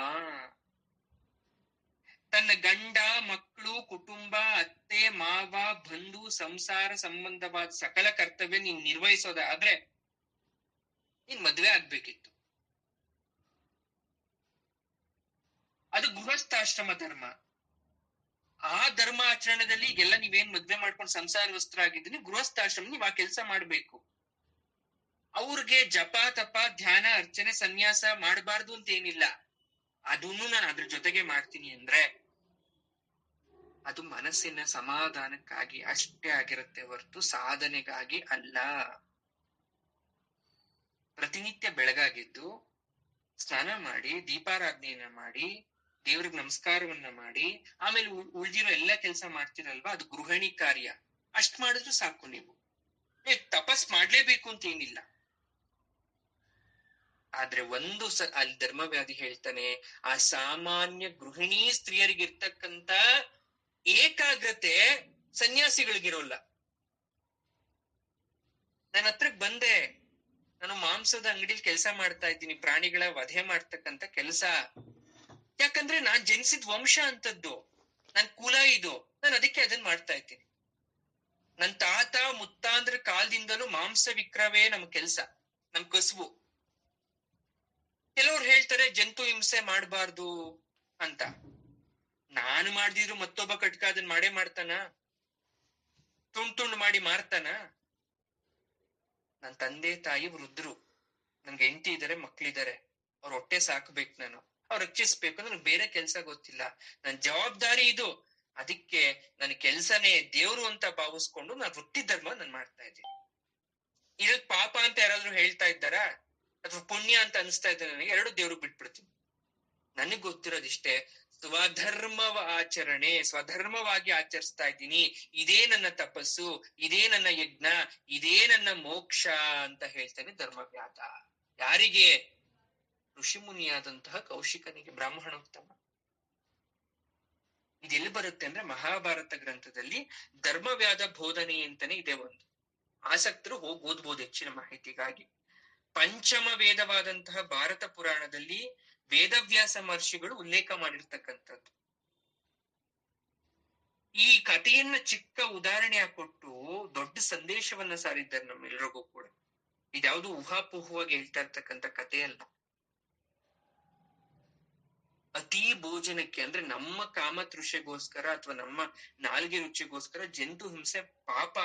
ತನ್ನ ಗಂಡ ಮಕ್ಕಳು ಕುಟುಂಬ ಅತ್ತೆ ಮಾವ ಬಂಧು ಸಂಸಾರ ಸಂಬಂಧವಾದ ಸಕಲ ಕರ್ತವ್ಯ ನೀನ್ ನಿರ್ವಹಿಸೋದಾದ್ರೆ ನೀನ್ ಮದ್ವೆ ಆಗ್ಬೇಕಿತ್ತು. ಅದು ಗೃಹಸ್ಥಾಶ್ರಮ ಧರ್ಮ. ಆ ಧರ್ಮ ಆಚರಣೆದಲ್ಲಿ ಈಗೆಲ್ಲ ನೀವೇನ್ ಮದ್ವೆ ಮಾಡ್ಕೊಂಡು ಸಂಸಾರವಸ್ತ್ರ ಆಗಿದ್ದೀನಿ, ಗೃಹಸ್ಥಾಶ್ರಮ ನೀವ್ ಆ ಕೆಲ್ಸ ಮಾಡ್ಬೇಕು. ಅವ್ರಿಗೆ ಜಪ ತಪ ಧ್ಯಾನ ಅರ್ಚನೆ ಸನ್ಯಾಸ ಮಾಡಬಾರ್ದು ಅಂತ ಏನಿಲ್ಲ, ಅದನ್ನು ನಾನು ಅದ್ರ ಜೊತೆಗೆ ಮಾಡ್ತೀನಿ ಅಂದ್ರೆ ಅದು ಮನಸ್ಸಿನ ಸಮಾಧಾನಕ್ಕಾಗಿ ಅಷ್ಟೇ ಆಗಿರುತ್ತೆ ಹೊರತು ಸಾಧನೆಗಾಗಿ ಅಲ್ಲ. ಪ್ರತಿನಿತ್ಯ ಬೆಳಗಾಗಿದ್ದು ಸ್ನಾನ ಮಾಡಿ ದೀಪಾರಾಧನೆಯನ್ನ ಮಾಡಿ ದೇವ್ರಿಗೆ ನಮಸ್ಕಾರವನ್ನ ಮಾಡಿ ಆಮೇಲೆ ಉಳ್ದಿರೋ ಎಲ್ಲ ಕೆಲಸ ಮಾಡ್ತಿರಲ್ವಾ, ಅದು ಗೃಹಿಣಿ ಕಾರ್ಯ. ಅಷ್ಟ್ ಮಾಡಿದ್ರು ಸಾಕು ನೀವು. ತಪಸ್ ಮಾಡ್ಲೇಬೇಕು ಅಂತ ಏನಿಲ್ಲ. ಆದ್ರೆ ಅಲ್ಲಿ ಧರ್ಮವ್ಯಾಧಿ ಹೇಳ್ತಾನೆ, ಆ ಸಾಮಾನ್ಯ ಗೃಹಿಣಿ ಸ್ತ್ರೀಯರಿಗಿರ್ತಕ್ಕಂತ ಏಕಾಗ್ರತೆ ಸನ್ಯಾಸಿಗಳಿಗಿರೋಲ್ಲ. ನನ್ನ ಹತ್ರಕ್ ಬಂದೆ, ನಾನು ಮಾಂಸದ ಅಂಗಡಿಲಿ ಕೆಲಸ ಮಾಡ್ತಾ ಇದ್ದೀನಿ, ಪ್ರಾಣಿಗಳ ವಧೆ ಮಾಡ್ತಕ್ಕಂತ ಕೆಲಸ. ಯಾಕಂದ್ರೆ ನಾನ್ ಜನಿಸಿದ ವಂಶ ಅಂತದ್ದು, ನನ್ ಕುಲ ಇದು, ನಾನು ಅದಕ್ಕೆ ಅದನ್ನ ಮಾಡ್ತಾ ಇದ್ದೀನಿ. ನನ್ ತಾತ ಮುತ್ತಾಂದ್ರ ಕಾಲದಿಂದಲೂ ಮಾಂಸ ವಿಕ್ರವೇ ನಮ್ ಕೆಲ್ಸ, ನಮ್ ಕಸುಬು. ಕೆಲವ್ರು ಹೇಳ್ತಾರೆ ಜಂತು ಹಿಂಸೆ ಮಾಡಬಾರ್ದು ಅಂತ. ನಾನು ಮಾಡ್ದಿದ್ರು ಮತ್ತೊಬ್ಬ ಕಟ್ಕ ಅದನ್ನ ಮಾಡೇ ಮಾಡ್ತಾನ? ತುಂಡ್ ಮಾಡಿ ಮಾರ್ತಾನ? ನನ್ ತಂದೆ ತಾಯಿ ವೃದ್ಧರು, ನನ್ಗೆ ಹೆಂಡತಿ ಇದಾರೆ, ಮಕ್ಳಿದಾರೆ, ಅವ್ರ ಹೊಟ್ಟೆ ಸಾಕ್ಬೇಕು, ನಾನು ಅವ್ರ ರಕ್ಷಿಸ್ಬೇಕು. ನನ್ಗೆ ಬೇರೆ ಕೆಲ್ಸ ಗೊತ್ತಿಲ್ಲ, ನನ್ ಜವಾಬ್ದಾರಿ ಇದು. ಅದಕ್ಕೆ ನನ್ ಕೆಲ್ಸನೇ ದೇವ್ರು ಅಂತ ಭಾವಿಸ್ಕೊಂಡು ನಾನು ವೃತ್ತಿ ಧರ್ಮ ನಾನು ಮಾಡ್ತಾ ಇದ್ದೀನಿ. ಇದಕ್ ಪಾಪ ಅಂತ ಯಾರಾದ್ರೂ ಹೇಳ್ತಾ ಇದ್ದಾರಾ ಅಥವಾ ಪುಣ್ಯ ಅಂತ ಅನಿಸ್ತಾ ಇದ್ದಾರೆ ನನಗೆ? ಎರಡು ದೇವ್ರು ಬಿಟ್ಬಿಡ್ತೀನಿ. ನನಗ್ ಗೊತ್ತಿರೋದಿಷ್ಟೇ, ಸ್ವಧರ್ಮವ ಆಚರಣೆ, ಸ್ವಧರ್ಮವಾಗಿ ಆಚರಿಸ್ತಾ ಇದ್ದೀನಿ. ಇದೇ ನನ್ನ ತಪಸ್ಸು, ಇದೇ ನನ್ನ ಯಜ್ಞ, ಇದೇ ನನ್ನ ಮೋಕ್ಷ ಅಂತ ಹೇಳ್ತಾನೆ ಧರ್ಮವ್ಯಾಧ. ಯಾರಿಗೆ? ಋಷಿಮುನಿಯಾದಂತಹ ಕೌಶಿಕನಿಗೆ, ಬ್ರಾಹ್ಮಣೋತ್ತಮ. ಇದೆಲ್ಲಿ ಬರುತ್ತೆ ಅಂದ್ರೆ ಮಹಾಭಾರತ ಗ್ರಂಥದಲ್ಲಿ ಧರ್ಮವ್ಯಾಧ ಬೋಧನೆ ಅಂತಾನೆ ಇದೆ ಒಂದು. ಆಸಕ್ತರು ಹೋಗಿ ಓದ್ಬೋದು ಹೆಚ್ಚಿನ ಮಾಹಿತಿಗಾಗಿ. ಪಂಚಮ ವೇದವಾದಂತಹ ಭಾರತ ಪುರಾಣದಲ್ಲಿ ವೇದವ್ಯಾಸ ಮಹರ್ಷಿಗಳು ಉಲ್ಲೇಖ ಮಾಡಿರ್ತಕ್ಕಂಥದ್ದು. ಈ ಕಥೆಯನ್ನ ಚಿಕ್ಕ ಉದಾಹರಣೆ ಕೊಟ್ಟು ದೊಡ್ಡ ಸಂದೇಶವನ್ನ ಸಾರಿದ್ದಾರೆ ನಮ್ಮೆಲ್ಲರಿಗೂ ಕೂಡ. ಇದ್ಯಾವುದು ಊಹಾಪೋಹವಾಗಿ ಹೇಳ್ತಾ ಇರ್ತಕ್ಕಂಥ ಕಥೆ ಅಲ್ಲ. ಅತಿ ಭೋಜನಕ್ಕೆ ಅಂದ್ರೆ ನಮ್ಮ ಕಾಮತೃಷೆಗೋಸ್ಕರ ಅಥವಾ ನಮ್ಮ ನಾಲ್ಗೆ ರುಚಿಗೋಸ್ಕರ ಜಂತು ಹಿಂಸೆ ಪಾಪ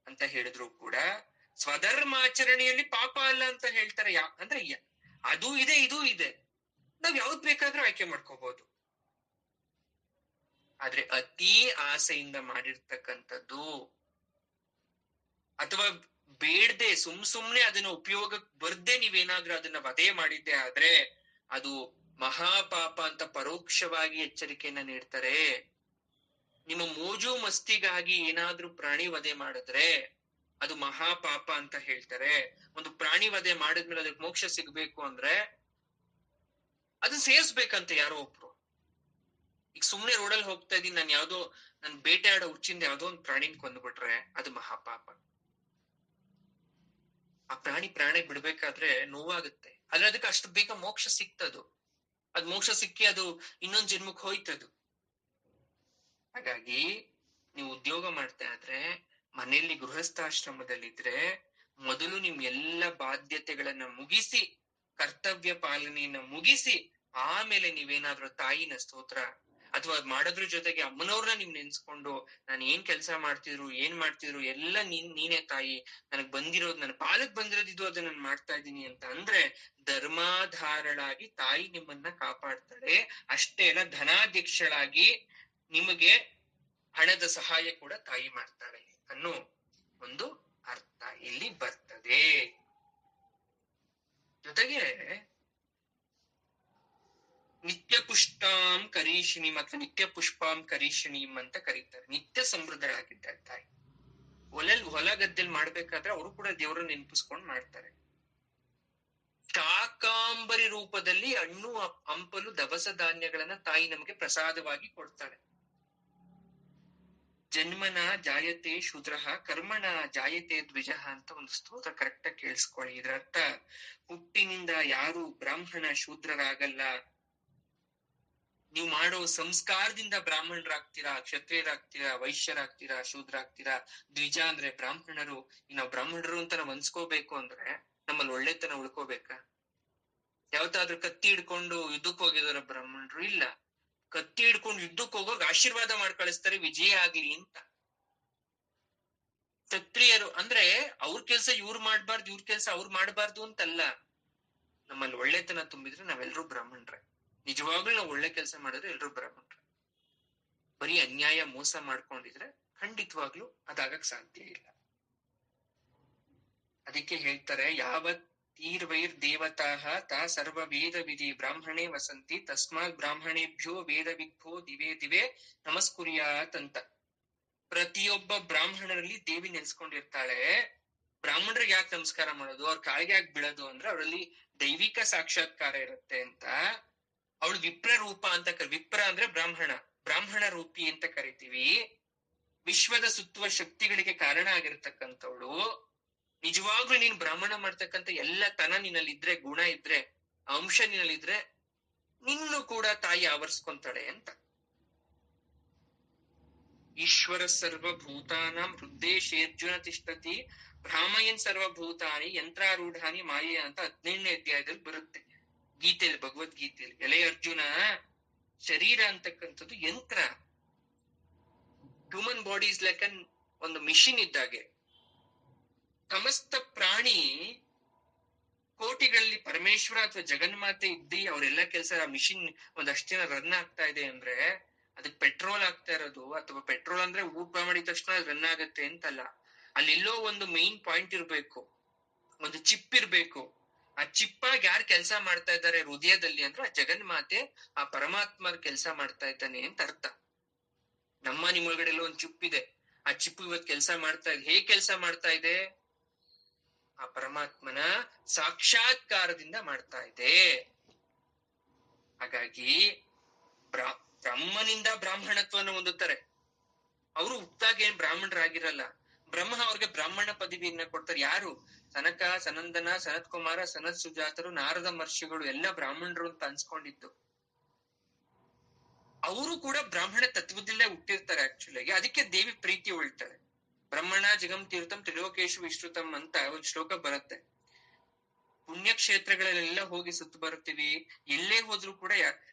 ಅಂತ ಹೇಳಿದ್ರು ಕೂಡ ಸ್ವಧರ್ಮಾಚರಣೆಯಲ್ಲಿ ಪಾಪ ಅಲ್ಲ ಅಂತ ಹೇಳ್ತಾರೆ. ಅಂದ್ರೆ ಅದು ಇದೆ, ಇದೂ ಇದೆ, ನಾವ್ ಯಾವ್ದು ಬೇಕಾದ್ರೂ ಆಯ್ಕೆ ಮಾಡ್ಕೋಬಹುದು. ಆದ್ರೆ ಅತಿ ಆಸೆಯಿಂದ ಮಾಡಿರ್ತಕ್ಕಂಥದ್ದು ಅಥವಾ ಬೇಡದೆ ಸುಮ್ನೆ ಅದನ್ನ ಉಪಯೋಗಕ್ಕೆ ಬರ್ದೆ ನೀವೇನಾದ್ರೂ ಅದನ್ನ ವಧೆ ಮಾಡಿದ್ದೆ ಆದ್ರೆ ಅದು ಮಹಾಪಾಪ ಅಂತ ಪರೋಕ್ಷವಾಗಿ ಎಚ್ಚರಿಕೆಯನ್ನ ನೀಡ್ತಾರೆ. ನಿಮ್ಮ ಮೋಜು ಮಸ್ತಿಗಾಗಿ ಏನಾದ್ರೂ ಪ್ರಾಣಿ ವಧೆ ಮಾಡಿದ್ರೆ ಅದು ಮಹಾಪಾಪ ಅಂತ ಹೇಳ್ತಾರೆ. ಒಂದು ಪ್ರಾಣಿ ವಧೆ ಮಾಡಿದ್ಮೇಲೆ ಅದಕ್ಕೆ ಮೋಕ್ಷ ಸಿಗ್ಬೇಕು ಅಂದ್ರೆ ಅದನ್ನ ಸೇರಿಸ್ಬೇಕಂತ ಯಾರೋ ಒಬ್ರು. ಈಗ ಸುಮ್ನೆ ರೋಡಲ್ಲಿ ಹೋಗ್ತಾ ಇದೀನಿ, ನನ್ ಬೇಟೆ ಆಡೋ ಹುಚ್ಚಿಂದ ಯಾವ್ದೋ ಒಂದು ಪ್ರಾಣಿನ ಕೊಂದ್ಬಿಟ್ರೆ ಅದು ಮಹಾಪಾಪ. ಆ ಪ್ರಾಣ ಬಿಡ್ಬೇಕಾದ್ರೆ ನೋವಾಗುತ್ತೆ, ಆದ್ರೆ ಅದಕ್ಕೆ ಅಷ್ಟು ಬೇಗ ಮೋಕ್ಷ ಸಿಕ್ತದು. ಅದ್ ಮೋಕ್ಷ ಸಿಕ್ಕಿ ಅದು ಇನ್ನೊಂದ್ ಜನ್ಮಕ್ಕೆ ಹೋಯ್ತದು. ಹಾಗಾಗಿ ನೀವು ಉದ್ಯೋಗ ಮಾಡ್ತಾ ಇದ್ರೆ, ಮನೆಯಲ್ಲಿ ಗೃಹಸ್ಥಾಶ್ರಮದಲ್ಲಿದ್ರೆ ಮೊದಲು ನಿಮ್ ಎಲ್ಲ ಬಾಧ್ಯತೆಗಳನ್ನ ಮುಗಿಸಿ, ಕರ್ತವ್ಯ ಪಾಲನೆಯನ್ನ ಮುಗಿಸಿ, ಆಮೇಲೆ ನೀವೇನಾದ್ರೂ ತಾಯಿನ ಸ್ತೋತ್ರ ಅಥವಾ ಮಾಡೋದ್ರ ಜೊತೆಗೆ ಅಮ್ಮನವ್ರನ್ನ ನಿಮ್ ನೆನ್ಸ್ಕೊಂಡು ನಾನು ಏನ್ ಕೆಲಸ ಮಾಡ್ತಿದ್ರು ಎಲ್ಲ ನೀನೇ ತಾಯಿ, ನನಗ್ ಬಂದಿರೋದು, ನನ್ನ ಪಾಲಕ್ ಬಂದಿರೋದು ಇದು, ಅದನ್ನ ನಾನು ಮಾಡ್ತಾ ಇದ್ದೀನಿ ಅಂತ ಅಂದ್ರೆ ಧರ್ಮಾಧಾರಳಾಗಿ ತಾಯಿ ನಿಮ್ಮನ್ನ ಕಾಪಾಡ್ತಾಳೆ. ಅಷ್ಟೇ ಅಲ್ಲ, ಧನಾಧ್ಯಕ್ಷಳಾಗಿ ನಿಮಗೆ ಹಣದ ಸಹಾಯ ಕೂಡ ತಾಯಿ ಮಾಡ್ತಾಳೆ ಅನ್ನೋ ಒಂದು ಅರ್ಥ ಇಲ್ಲಿ ಬರ್ತದೆ. ಜೊತೆಗೆ ನಿತ್ಯ ಪುಷ್ಪಾಂ ಕರೀಷಿಣೀಂ ಅಥವಾ ನಿತ್ಯ ಪುಷ್ಪಾಂ ಕರೀಷಿಣೀಂ ಅಂತ ಕರೀತಾರೆ. ನಿತ್ಯ ಸಮೃದ್ಧಳಾಗಿದ್ದಾರೆ ತಾಯಿ. ಹೊಲ ಗದ್ದೆಲ್ ಮಾಡ್ಬೇಕಾದ್ರೆ ಅವರು ಕೂಡ ದೇವರನ್ನ ನೆನಪಿಸ್ಕೊಂಡು ಮಾಡ್ತಾರೆ. ಶಾಕಾಂಬರಿ ರೂಪದಲ್ಲಿ ಹಣ್ಣು ಹಂಪಲು ದವಸ ಧಾನ್ಯಗಳನ್ನ ತಾಯಿ ನಮಗೆ ಪ್ರಸಾದವಾಗಿ ಕೊಡ್ತಾಳೆ. ಜನ್ಮನ ಜಾಯತೆ ಶೂದ್ರಃ ಕರ್ಮಣ ಜಾಯತೆ ದ್ವಿಜಃ ಅಂತ ಒಂದು ಸ್ತೋತ್ರ ಕರೆಕ್ಟ್ ಆಗಿ ಕೇಳಿಸ್ಕೊಳ್ಳಿ. ಇದರ ಅರ್ಥ, ಹುಟ್ಟಿನಿಂದ ಯಾರು ಬ್ರಾಹ್ಮಣ ಶೂದ್ರರಾಗಲ್ಲ, ನೀವು ಮಾಡೋ ಸಂಸ್ಕಾರದಿಂದ ಬ್ರಾಹ್ಮಣರಾಗ್ತೀರಾ, ಕ್ಷತ್ರಿಯರಾಗ್ತೀರಾ, ವೈಶ್ಯರಾಗ್ತೀರಾ, ಶೂದ್ರಾಗ್ತೀರಾ. ದ್ವಿಜ ಅಂದ್ರೆ ಬ್ರಾಹ್ಮಣರು. ನಾವು ಬ್ರಾಹ್ಮಣರು ಅಂತ ನಾವ್ ಅನ್ಸ್ಕೋಬೇಕು ಅಂದ್ರೆ ನಮ್ಮಲ್ಲಿ ಒಳ್ಳೆತನ ಉಳ್ಕೋಬೇಕಾ? ಯಾವತ್ತಾದ್ರೂ ಕತ್ತಿ ಹಿಡ್ಕೊಂಡು ಯುದ್ಧಕ್ಕೆ ಹೋಗಿದಾರ ಬ್ರಾಹ್ಮಣರು? ಇಲ್ಲ. ಕತ್ತಿ ಹಿಡ್ಕೊಂಡು ಯುದ್ಧಕ್ಕೆ ಹೋಗೋರ್ಗೆ ಆಶೀರ್ವಾದ ಮಾಡಿ ಕಳಿಸ್ತಾರೆ, ವಿಜಯ ಆಗ್ಲಿ ಅಂತ. ಕ್ಷತ್ರಿಯರು ಅಂದ್ರೆ ಅವ್ರ ಕೆಲ್ಸ ಇವ್ರು ಮಾಡ್ಬಾರ್ದು, ಇವ್ರ ಕೆಲ್ಸ ಅವ್ರು ಮಾಡ್ಬಾರ್ದು ಅಂತಲ್ಲ. ನಮ್ಮಲ್ಲಿ ಒಳ್ಳೆತನ ತುಂಬಿದ್ರೆ ನಾವೆಲ್ಲರೂ ಬ್ರಾಹ್ಮಣರೇ. ನಿಜವಾಗ್ಲೂ ನಾವು ಒಳ್ಳೆ ಕೆಲಸ ಮಾಡಿದ್ರೆ ಎಲ್ರೂ ಬ್ರಾಹ್ಮಣರೇ. ಬರೀ ಅನ್ಯಾಯ ಮೋಸ ಮಾಡ್ಕೊಂಡಿದ್ರೆ ಖಂಡಿತವಾಗ್ಲೂ ಅದಾಗಕ್ ಸಾಧ್ಯ ಇಲ್ಲ. ಅದಕ್ಕೆ ಹೇಳ್ತಾರೆ, ಯಾವತ್ ತೀರ್ವೈರ್ ದೇವತಾಹ ತಾ ಸರ್ವ ವೇದ ವಿಧಿ ಬ್ರಾಹ್ಮಣೇ ವಸಂತಿ ತಸ್ಮಾತ್ ಬ್ರಾಹ್ಮಣೇಭ್ಯೋ ವೇದ ವಿಗ್ಭೋ ದಿವೇ ದಿವೇ ನಮಸ್ಕುರ್ಯಾತ್ ಅಂತ. ಪ್ರತಿಯೊಬ್ಬ ಬ್ರಾಹ್ಮಣರಲ್ಲಿ ದೇವಿ ನೆನ್ಸ್ಕೊಂಡಿರ್ತಾಳೆ. ಬ್ರಾಹ್ಮಣರಿಗೆ ಯಾಕೆ ನಮಸ್ಕಾರ ಮಾಡೋದು, ಅವ್ರ ಕಾಲಿಗೆ ಯಾಕೆ ಬೀಳೋದು ಅಂದ್ರೆ ಅವರಲ್ಲಿ ದೈವಿಕ ಸಾಕ್ಷಾತ್ಕಾರ ಇರುತ್ತೆ ಅಂತ. ಅವಳು ವಿಪ್ರ ರೂಪ ಅಂತ ವಿಪ್ರ ಅಂದ್ರೆ ಬ್ರಾಹ್ಮಣ, ಬ್ರಾಹ್ಮಣ ರೂಪಿ ಅಂತ ಕರಿತೀವಿ. ವಿಶ್ವದ ಸುತ್ತುವ ಶಕ್ತಿಗಳಿಗೆ ಕಾರಣ ಆಗಿರ್ತಕ್ಕಂಥವಳು. ನಿಜವಾಗ್ಲೂ ನೀನ್ ಬ್ರಾಹ್ಮಣ ಮಾಡ್ತಕ್ಕಂಥ ಎಲ್ಲ ತನ ನಿನ್ನಲ್ಲಿದ್ರೆ, ಗುಣ ಇದ್ರೆ, ಅಂಶ ನಿನ್ನಲ್ಲಿದ್ರೆ, ನಿನ್ನೂ ಕೂಡ ತಾಯಿ ಆವರಿಸ್ಕೊಂತಾಳೆ ಅಂತ. ಈಶ್ವರ ಸರ್ವಭೂತಾನಾಂ ಹೃದ್ದೇಶೇರ್ಜುನ ತಿಷ್ಠತಿ ಭ್ರಾಮಯನ್ ಸರ್ವಭೂತಾನಿ ಯಂತ್ರಾರೂಢಾನಿ ಮಾಯೆ ಅಂತ 15ನೇ ಅಧ್ಯಾಯದಲ್ಲಿ ಬರುತ್ತೆ ಗೀತೆಯಲ್ಲಿ, ಭಗವದ್ಗೀತೆಯಲ್ಲಿ. ಎಲೆ ಅರ್ಜುನ, ಶರೀರ ಅಂತಕ್ಕಂಥದ್ದು ಯಂತ್ರ. ಹ್ಯೂಮನ್ ಬಾಡಿ ಇಸ್ ಲೈಕ್ ಒಂದು ಮಿಷಿನ್ ಇದ್ದಾಗೆ. ಸಮಸ್ತ ಪ್ರಾಣಿ ಕೋಟಿಗಳಲ್ಲಿ ಪರಮೇಶ್ವರ ಅಥವಾ ಜಗನ್ಮಾತೆ ಇದ್ದಿ ಅವರೆಲ್ಲ ಕೆಲಸ ಮಿಷಿನ್ ಒಂದಷ್ಟು ದಿನ ರನ್ ಆಗ್ತಾ ಇದೆ ಅಂದ್ರೆ ಅದಕ್ಕೆ ಪೆಟ್ರೋಲ್ ಆಗ್ತಾ ಇರೋದು, ಅಥವಾ ಪೆಟ್ರೋಲ್ ಅಂದ್ರೆ ಊಟ ಮಾಡಿದ ತಕ್ಷಣ ರನ್ ಆಗತ್ತೆ ಅಂತಲ್ಲ. ಅಲ್ಲೆಲ್ಲೋ ಒಂದು ಮೈನ್ ಪಾಯಿಂಟ್ ಇರ್ಬೇಕು, ಒಂದು ಚಿಪ್ ಇರ್ಬೇಕು. ಆ ಚಿಪ್ಪಾಗಿ ಯಾರು ಕೆಲಸ ಮಾಡ್ತಾ ಇದ್ದಾರೆ ಹೃದಯದಲ್ಲಿ ಅಂದ್ರೆ ಆ ಜಗನ್ಮಾತೆ, ಆ ಪರಮಾತ್ಮ ಕೆಲಸ ಮಾಡ್ತಾ ಇದ್ದಾನೆ ಅಂತ ಅರ್ಥ. ನಮ್ಮ ನಿಮ್ಮೊಳಗಡೆ ಎಲ್ಲ ಒಂದು ಚಿಪ್ ಇದೆ. ಆ ಚಿಪ್ ಇವತ್ತು ಕೆಲಸ ಮಾಡ್ತಾ ಇದೆ. ಹೇಗ್ ಕೆಲಸ ಮಾಡ್ತಾ ಇದೆ? ಆ ಪರಮಾತ್ಮನ ಸಾಕ್ಷಾತ್ಕಾರದಿಂದ ಮಾಡ್ತಾ ಇದೆ. ಹಾಗಾಗಿ ಬ್ರಹ್ಮನಿಂದ ಬ್ರಾಹ್ಮಣತ್ವವನ್ನು ಹೊಂದುತ್ತಾರೆ. ಅವರು ಹುಟ್ಟಾಗ ಏನ್ ಬ್ರಾಹ್ಮಣರಾಗಿರಲ್ಲ. ಬ್ರಹ್ಮ ಅವ್ರಿಗೆ ಬ್ರಾಹ್ಮಣ ಪದವಿಯನ್ನ ಕೊಡ್ತಾರೆ. ಯಾರು? ಸನಕ, ಸನಂದನ, ಸನತ್ ಕುಮಾರ, ಸನತ್ ಸುಜಾತರು, ನಾರದ ಮಹರ್ಷಿಗಳು ಎಲ್ಲ ಬ್ರಾಹ್ಮಣರು ಅಂತ ಅನ್ಸ್ಕೊಂಡಿದ್ದು. ಅವರು ಕೂಡ ಬ್ರಾಹ್ಮಣ ತತ್ವದಲ್ಲೇ ಹುಟ್ಟಿರ್ತಾರೆ ಆಕ್ಚುಲಿ. ಅದಕ್ಕೆ ದೇವಿ ಪ್ರೀತಿ ಉಳ್ತಾಳೆ. ಬ್ರಹ್ಮಣ ಜಗಂ ತೀರ್ಥಂ ತ್ರಿಲೋಕೇಶು ವಿಶ್ರುತಂ ಅಂತ ಒಂದ್ ಶ್ಲೋಕ ಬರುತ್ತೆ. ಪುಣ್ಯಕ್ಷೇತ್ರಗಳಲ್ಲೆಲ್ಲ ಹೋಗಿ ಸುತ್ತ ಬರ್ತೀವಿ. ಎಲ್ಲೇ ಹೋದ್ರು ಕೂಡ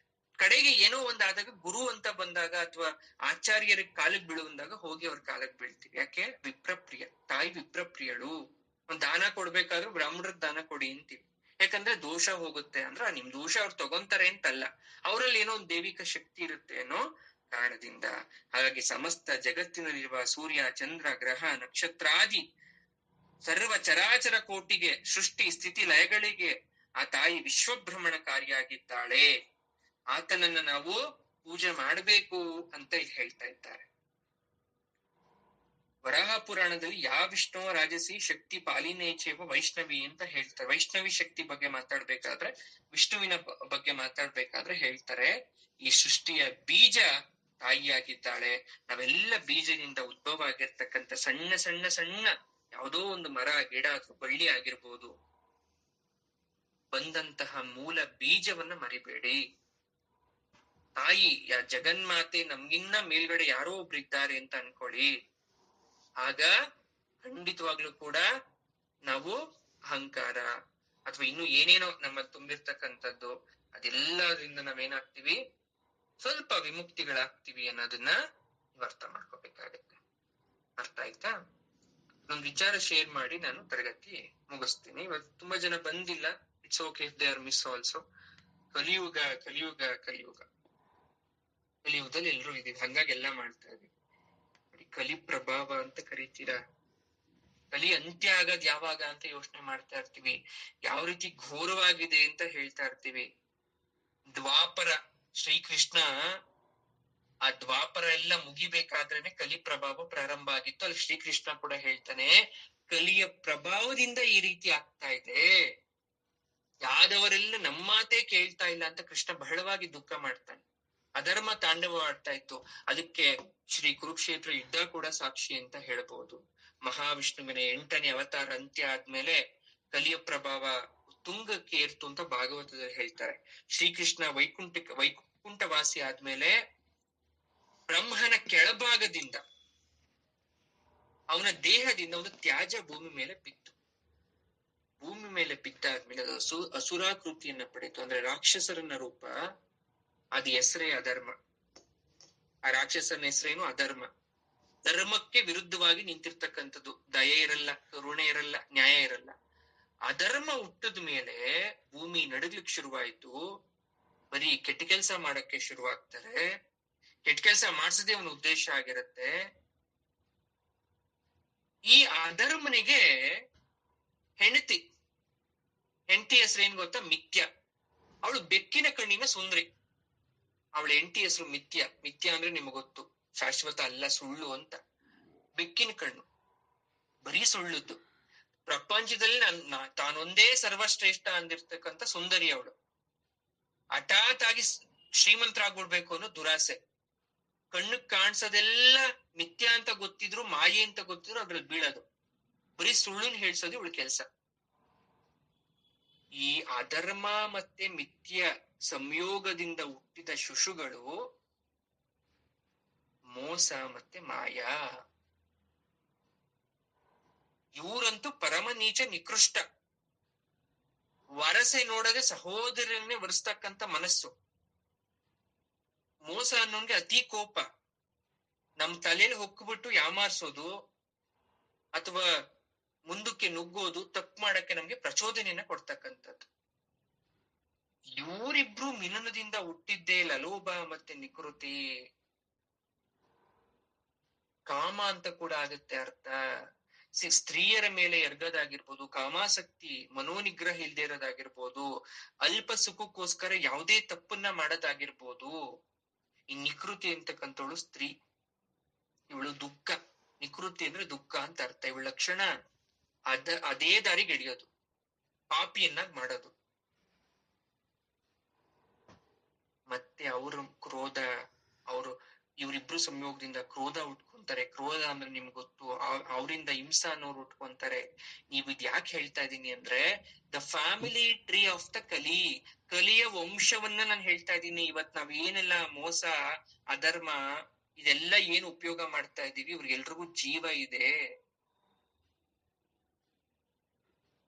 ಕಡೆಗೆ ಏನೋ ಒಂದಾದಾಗ, ಗುರು ಅಂತ ಬಂದಾಗ ಅಥವಾ ಆಚಾರ್ಯರಿಗೆ ಕಾಲಕ್ಕೆ ಬೀಳುವಂದಾಗ ಹೋಗಿ ಅವ್ರ ಕಾಲಕ್ಕೆ ಬೀಳ್ತೀವಿ. ಯಾಕೆ? ವಿಪ್ರಪ್ರಿಯ, ತಾಯಿ ವಿಪ್ರಪ್ರಿಯಳು. ಒಂದ್ ದಾನ ಕೊಡ್ಬೇಕಾದ್ರೂ ಬ್ರಾಹ್ಮಣರಿಗೆ ದಾನ ಕೊಡಿ ಅಂತೀವಿ. ಯಾಕಂದ್ರೆ ದೋಷ ಹೋಗುತ್ತೆ ಅಂದ್ರೆ ನಿಮ್ ದೋಷ ಅವ್ರು ತಗೊಂತಾರೆ ಅಂತಲ್ಲ, ಅವರಲ್ಲಿ ಏನೋ ಒಂದು ದೈವಿಕ ಶಕ್ತಿ ಇರುತ್ತೆ ಅನ್ನೋ ಕಾರಣದಿಂದ. ಹಾಗಾಗಿ ಸಮಸ್ತ ಜಗತ್ತಿನಲ್ಲಿರುವ ಸೂರ್ಯ, ಚಂದ್ರ, ಗ್ರಹ, ನಕ್ಷತ್ರಾದಿ ಸರ್ವ ಚರಾಚರ ಕೋಟಿಗೆ, ಸೃಷ್ಟಿ ಸ್ಥಿತಿ ಲಯಗಳಿಗೆ ಆ ತಾಯಿ ವಿಶ್ವಭ್ರಮಣಕಾರಿಯಾಗಿದ್ದಾಳೆ. ಆತನನ್ನ ನಾವು ಪೂಜೆ ಮಾಡಬೇಕು ಅಂತ ಹೇಳ್ತಾ ಇದ್ದಾರೆ. ವರಾಹ ಪುರಾಣದಲ್ಲಿ ಯಾ ವಿಷ್ಣುವ ರಾಜಸಿ ಶಕ್ತಿ ಪಾಲಿನೇಚೇವ ವೈಷ್ಣವಿ ಅಂತ ಹೇಳ್ತಾರೆ. ವೈಷ್ಣವಿ ಶಕ್ತಿ ಬಗ್ಗೆ ಮಾತಾಡ್ಬೇಕಾದ್ರೆ, ವಿಷ್ಣುವಿನ ಬಗ್ಗೆ ಮಾತಾಡ್ಬೇಕಾದ್ರೆ ಹೇಳ್ತಾರೆ, ಈ ಸೃಷ್ಟಿಯ ಬೀಜ ತಾಯಿಯಾಗಿದ್ದಾಳೆ. ನಾವೆಲ್ಲ ಬೀಜದಿಂದ ಉದ್ಭವ ಆಗಿರ್ತಕ್ಕಂಥ ಸಣ್ಣ ಸಣ್ಣ ಸಣ್ಣ ಯಾವುದೋ ಒಂದು ಮರ, ಗಿಡ ಅಥವಾ ಬಳ್ಳಿ ಆಗಿರ್ಬೋದು. ಬಂದಂತಹ ಮೂಲ ಬೀಜವನ್ನ ಮರಿಬೇಡಿ. ತಾಯಿ ಜಗನ್ಮಾತೆ ನಮ್ಗಿನ್ನ ಮೇಲ್ಗಡೆ ಯಾರೋ ಒಬ್ರು ಇದ್ದಾರೆ ಅಂತ ಅನ್ಕೊಳ್ಳಿ. ಆಗ ಖಂಡಿತವಾಗ್ಲೂ ಕೂಡ ನಾವು ಅಹಂಕಾರ ಅಥವಾ ಇನ್ನು ಏನೇನೋ ನಮ್ಮ ತುಂಬಿರ್ತಕ್ಕಂಥದ್ದು ಅದೆಲ್ಲದ್ರಿಂದ ನಾವೇನಾಗ್ತೀವಿ, ಸ್ವಲ್ಪ ವಿಮುಕ್ತಿಗಳಾಗ್ತೀವಿ ಅನ್ನೋದನ್ನ ನೀವು ಅರ್ಥ ಮಾಡ್ಕೋಬೇಕಾಗತ್ತೆ. ಅರ್ಥ ಆಯ್ತಾ? ಒಂದು ವಿಚಾರ ಶೇರ್ ಮಾಡಿ ನಾನು ತರಗತಿ ಮುಗಿಸ್ತೀನಿ. ಇವತ್ತು ತುಂಬಾ ಜನ ಬಂದಿಲ್ಲ. It's okay if they are miss also. ಕಲಿಯುಗ ಕಲಿಯುಗ ಕಲಿಯುಗ ಕಲಿಯುಗದಲ್ಲಿ ಎಲ್ರೂ ಇದೀವಿ, ಹಂಗಾಗಿ ಎಲ್ಲ ಮಾಡ್ತಾ ಇದೀವಿ. ಕಲಿ ಪ್ರಭಾವ ಅಂತ ಕರಿತೀರಾ. ಕಲಿ ಅಂತ್ಯ ಆಗದ್ ಯಾವಾಗ ಅಂತ ಯೋಚನೆ ಮಾಡ್ತಾ ಇರ್ತೀವಿ. ಯಾವ ರೀತಿ ಘೋರವಾಗಿದೆ ಅಂತ ಹೇಳ್ತಾ ಇರ್ತೀವಿ. ದ್ವಾಪರ, ಶ್ರೀಕೃಷ್ಣ ಆ ದ್ವಾಪರ ಎಲ್ಲ ಮುಗಿಬೇಕಾದ್ರೇನೆ ಕಲಿ ಪ್ರಭಾವ ಪ್ರಾರಂಭ ಆಗಿತ್ತು. ಅಲ್ಲಿ ಶ್ರೀಕೃಷ್ಣ ಕೂಡ ಹೇಳ್ತಾನೆ, ಕಲಿಯ ಪ್ರಭಾವದಿಂದ ಈ ರೀತಿ ಆಗ್ತಾ ಇದೆ. ಯಾದವರೆಲ್ಲ ನಮ್ಮ ಮಾತೇ ಕೇಳ್ತಾ ಇಲ್ಲ ಅಂತ ಕೃಷ್ಣ ಬಹಳವಾಗಿ ದುಃಖ ಮಾಡ್ತಾನೆ. ಅಧರ್ಮ ತಾಂಡವ ಆಡ್ತಾ ಇತ್ತು. ಅದಕ್ಕೆ ಶ್ರೀ ಕುರುಕ್ಷೇತ್ರ ಯುದ್ಧ ಕೂಡ ಸಾಕ್ಷಿ ಅಂತ ಹೇಳ್ಬಹುದು. ಮಹಾವಿಷ್ಣುವಿನ 8ನೇ ಅವತಾರ ಅಂತ್ಯ ಆದ್ಮೇಲೆ ಕಲಿಯ ಪ್ರಭಾವ ತುಂಗಕ್ಕೆ ಏರ್ತು ಅಂತ ಭಾಗವತದಲ್ಲಿ ಹೇಳ್ತಾರೆ. ಶ್ರೀಕೃಷ್ಣ ವೈಕುಂಠವಾಸಿ ಆದ್ಮೇಲೆ ಬ್ರಹ್ಮನ ಕೆಳಭಾಗದಿಂದ, ಅವನ ದೇಹದಿಂದ ಒಂದು ತ್ಯಾಜ್ಯ ಭೂಮಿ ಮೇಲೆ ಬಿತ್ತು. ಭೂಮಿ ಮೇಲೆ ಬಿದ್ದಾದ್ಮೇಲೆ ಅದು ಅಸುರಾಕೃತಿಯನ್ನ ಪಡೆಯಿತು. ಅಂದ್ರೆ ರಾಕ್ಷಸರನ್ನ ರೂಪ. ಅದು ಹೆಸರೇ ಅಧರ್ಮ. ಆ ರಾಕ್ಷಸನ ಹೆಸರೇನು? ಅಧರ್ಮ. ಧರ್ಮಕ್ಕೆ ವಿರುದ್ಧವಾಗಿ ನಿಂತಿರ್ತಕ್ಕಂಥದ್ದು. ದಯೆ ಇರಲ್ಲ, ಕರುಣೆ ಇರಲ್ಲ, ನ್ಯಾಯ ಇರಲ್ಲ. ಅಧರ್ಮ ಹುಟ್ಟದ ಮೇಲೆ ಭೂಮಿ ನಡುಗ್ಲಿಕ್ಕೆ ಶುರುವಾಯ್ತು. ಬರೀ ಕೆಟ್ಟ ಕೆಲ್ಸ ಮಾಡಕ್ಕೆ ಶುರುವಾಗ್ತಾರೆ. ಕೆಟ್ಟ ಕೆಲ್ಸ ಮಾಡ್ಸದೇ ಅವನ ಉದ್ದೇಶ ಆಗಿರುತ್ತೆ. ಈ ಅಧರ್ಮನಿಗೆ ಹೆಂಡತಿ ಹೆಸರು ಏನ್ ಗೊತ್ತಾ? ಮಿಥ್ಯ. ಅವಳು ಬೆಕ್ಕಿನ ಕಣ್ಣಿನ ಸುಂದ್ರಿ. ಅವಳ ಹೆಂಡತಿ ಹೆಸರು ಮಿಥ್ಯ. ಮಿಥ್ಯ ಅಂದ್ರೆ ನಿಮ್ಗೆ ಗೊತ್ತು, ಶಾಶ್ವತ ಅಲ್ಲ, ಸುಳ್ಳು ಅಂತ. ಬೆಕ್ಕಿನ ಕಣ್ಣು, ಬರೀ ಸುಳ್ಳುದ್ದು. ಪ್ರಪಂಚದಲ್ಲಿ ತಾನೊಂದೇ ಸರ್ವಶ್ರೇಷ್ಠ ಅಂದಿರ್ತಕ್ಕಂಥ ಸುಂದರಿ ಅವಳು. ಹಠಾತ್ ಆಗಿ ಶ್ರೀಮಂತರಾಗ್ಬಿಡ್ಬೇಕು ಅನ್ನೋ ದುರಾಸೆ. ಕಣ್ಣಕ್ ಕಾಣಿಸೋದೆಲ್ಲ ಮಿಥ್ಯ ಅಂತ ಗೊತ್ತಿದ್ರು, ಮಾಯೆ ಅಂತ ಗೊತ್ತಿದ್ರು ಅದ್ರಲ್ಲಿ ಬೀಳೋದು, ಬರೀ ಸುಳ್ಳುನ್ ಹೇಳ್ಸೋದು ಇವಳ ಕೆಲ್ಸ. ಈ ಅಧರ್ಮ ಮತ್ತೆ ಮಿಥ್ಯ ಸಂಯೋಗದಿಂದ ಹುಟ್ಟಿದ ಶಿಶುಗಳು ಮೋಸ ಮತ್ತೆ ಮಾಯಾ. ಇವರಂತೂ ಪರಮ ನೀಚ ನಿಕೃಷ್ಟ. ವರಸೆ ನೋಡದೆ ಸಹೋದರನ್ನೇ ಒರೆಸ್ತಕ್ಕಂಥ ಮನಸ್ಸು. ಮೋಸ ಅನ್ನೋನ್ಗೆ ಅತಿ ಕೋಪ. ನಮ್ ತಲೆಯಲ್ಲಿ ಹೊಕ್ಬಿಟ್ಟು ಯಾಮಾರ್ಸೋದು ಅಥವಾ ಮುಂದಕ್ಕೆ ನುಗ್ಗೋದು, ತಪ್ಪು ಮಾಡಕ್ಕೆ ನಮ್ಗೆ ಪ್ರಚೋದನೆಯನ್ನ ಕೊಡ್ತಕ್ಕಂಥದ್ದು. ಇವರಿಬ್ರು ಮಿಲನದಿಂದ ಹುಟ್ಟಿದ್ದೇ ಲಲೋಭ ಮತ್ತೆ ನಿಕೃತಿ. ಕಾಮ ಅಂತ ಕೂಡ ಆಗುತ್ತೆ ಅರ್ಥ. ಸ್ತ್ರೀಯರ ಮೇಲೆ ಎರಗೋದಾಗಿರ್ಬೋದು, ಕಾಮಾಸಕ್ತಿ, ಮನೋನಿಗ್ರಹ ಇಲ್ದೇ ಇರೋದಾಗಿರ್ಬೋದು, ಅಲ್ಪ ಸುಖಕ್ಕೋಸ್ಕರ ಯಾವುದೇ ತಪ್ಪನ್ನ ಮಾಡೋದಾಗಿರ್ಬೋದು. ಈ ನಿಕೃತಿ ಅಂತಕ್ಕಂಥವಳು ಸ್ತ್ರೀ. ಇವಳು ದುಃಖ. ನಿಕೃತಿ ಅಂದ್ರೆ ದುಃಖ ಅಂತ ಅರ್ಥ. ಇವಳ ಲಕ್ಷಣ ಅದೇ ದಾರಿಗೆ ಎಳಿಯೋದು, ಪಾಪಿಯನ್ನಾಗಿ ಮಾಡೋದು. ಮತ್ತೆ ಅವ್ರ ಕ್ರೋಧ, ಇವರಿಬ್ರು ಸಂಯೋಗದಿಂದ ಕ್ರೋಧ ಉಟ್ಕೊಂತಾರೆ. ಕ್ರೋಧ ಅಂದ್ರೆ ನಿಮ್ಗೆ ಗೊತ್ತು, ಅವರಿಂದ ಹಿಂಸಾ ಅನ್ನೋರು ಉಟ್ಕೊಂತಾರೆ. ನೀವ್ ಇದ್ ಯಾಕೆ ಹೇಳ್ತಾ ಇದೀನಿ ಅಂದ್ರೆ, the family tree of the ಕಲಿ, ಕಲಿಯ ವಂಶವನ್ನ ನಾನು ಹೇಳ್ತಾ ಇದ್ದೀನಿ. ಇವತ್ ನಾವ್ ಏನೆಲ್ಲ ಮೋಸ, ಅಧರ್ಮ ಇದೆಲ್ಲ ಏನ್ ಉಪಯೋಗ ಮಾಡ್ತಾ ಇದೀವಿ, ಇವ್ರಿಗೆಲ್ರಿಗೂ ಜೀವ ಇದೆ.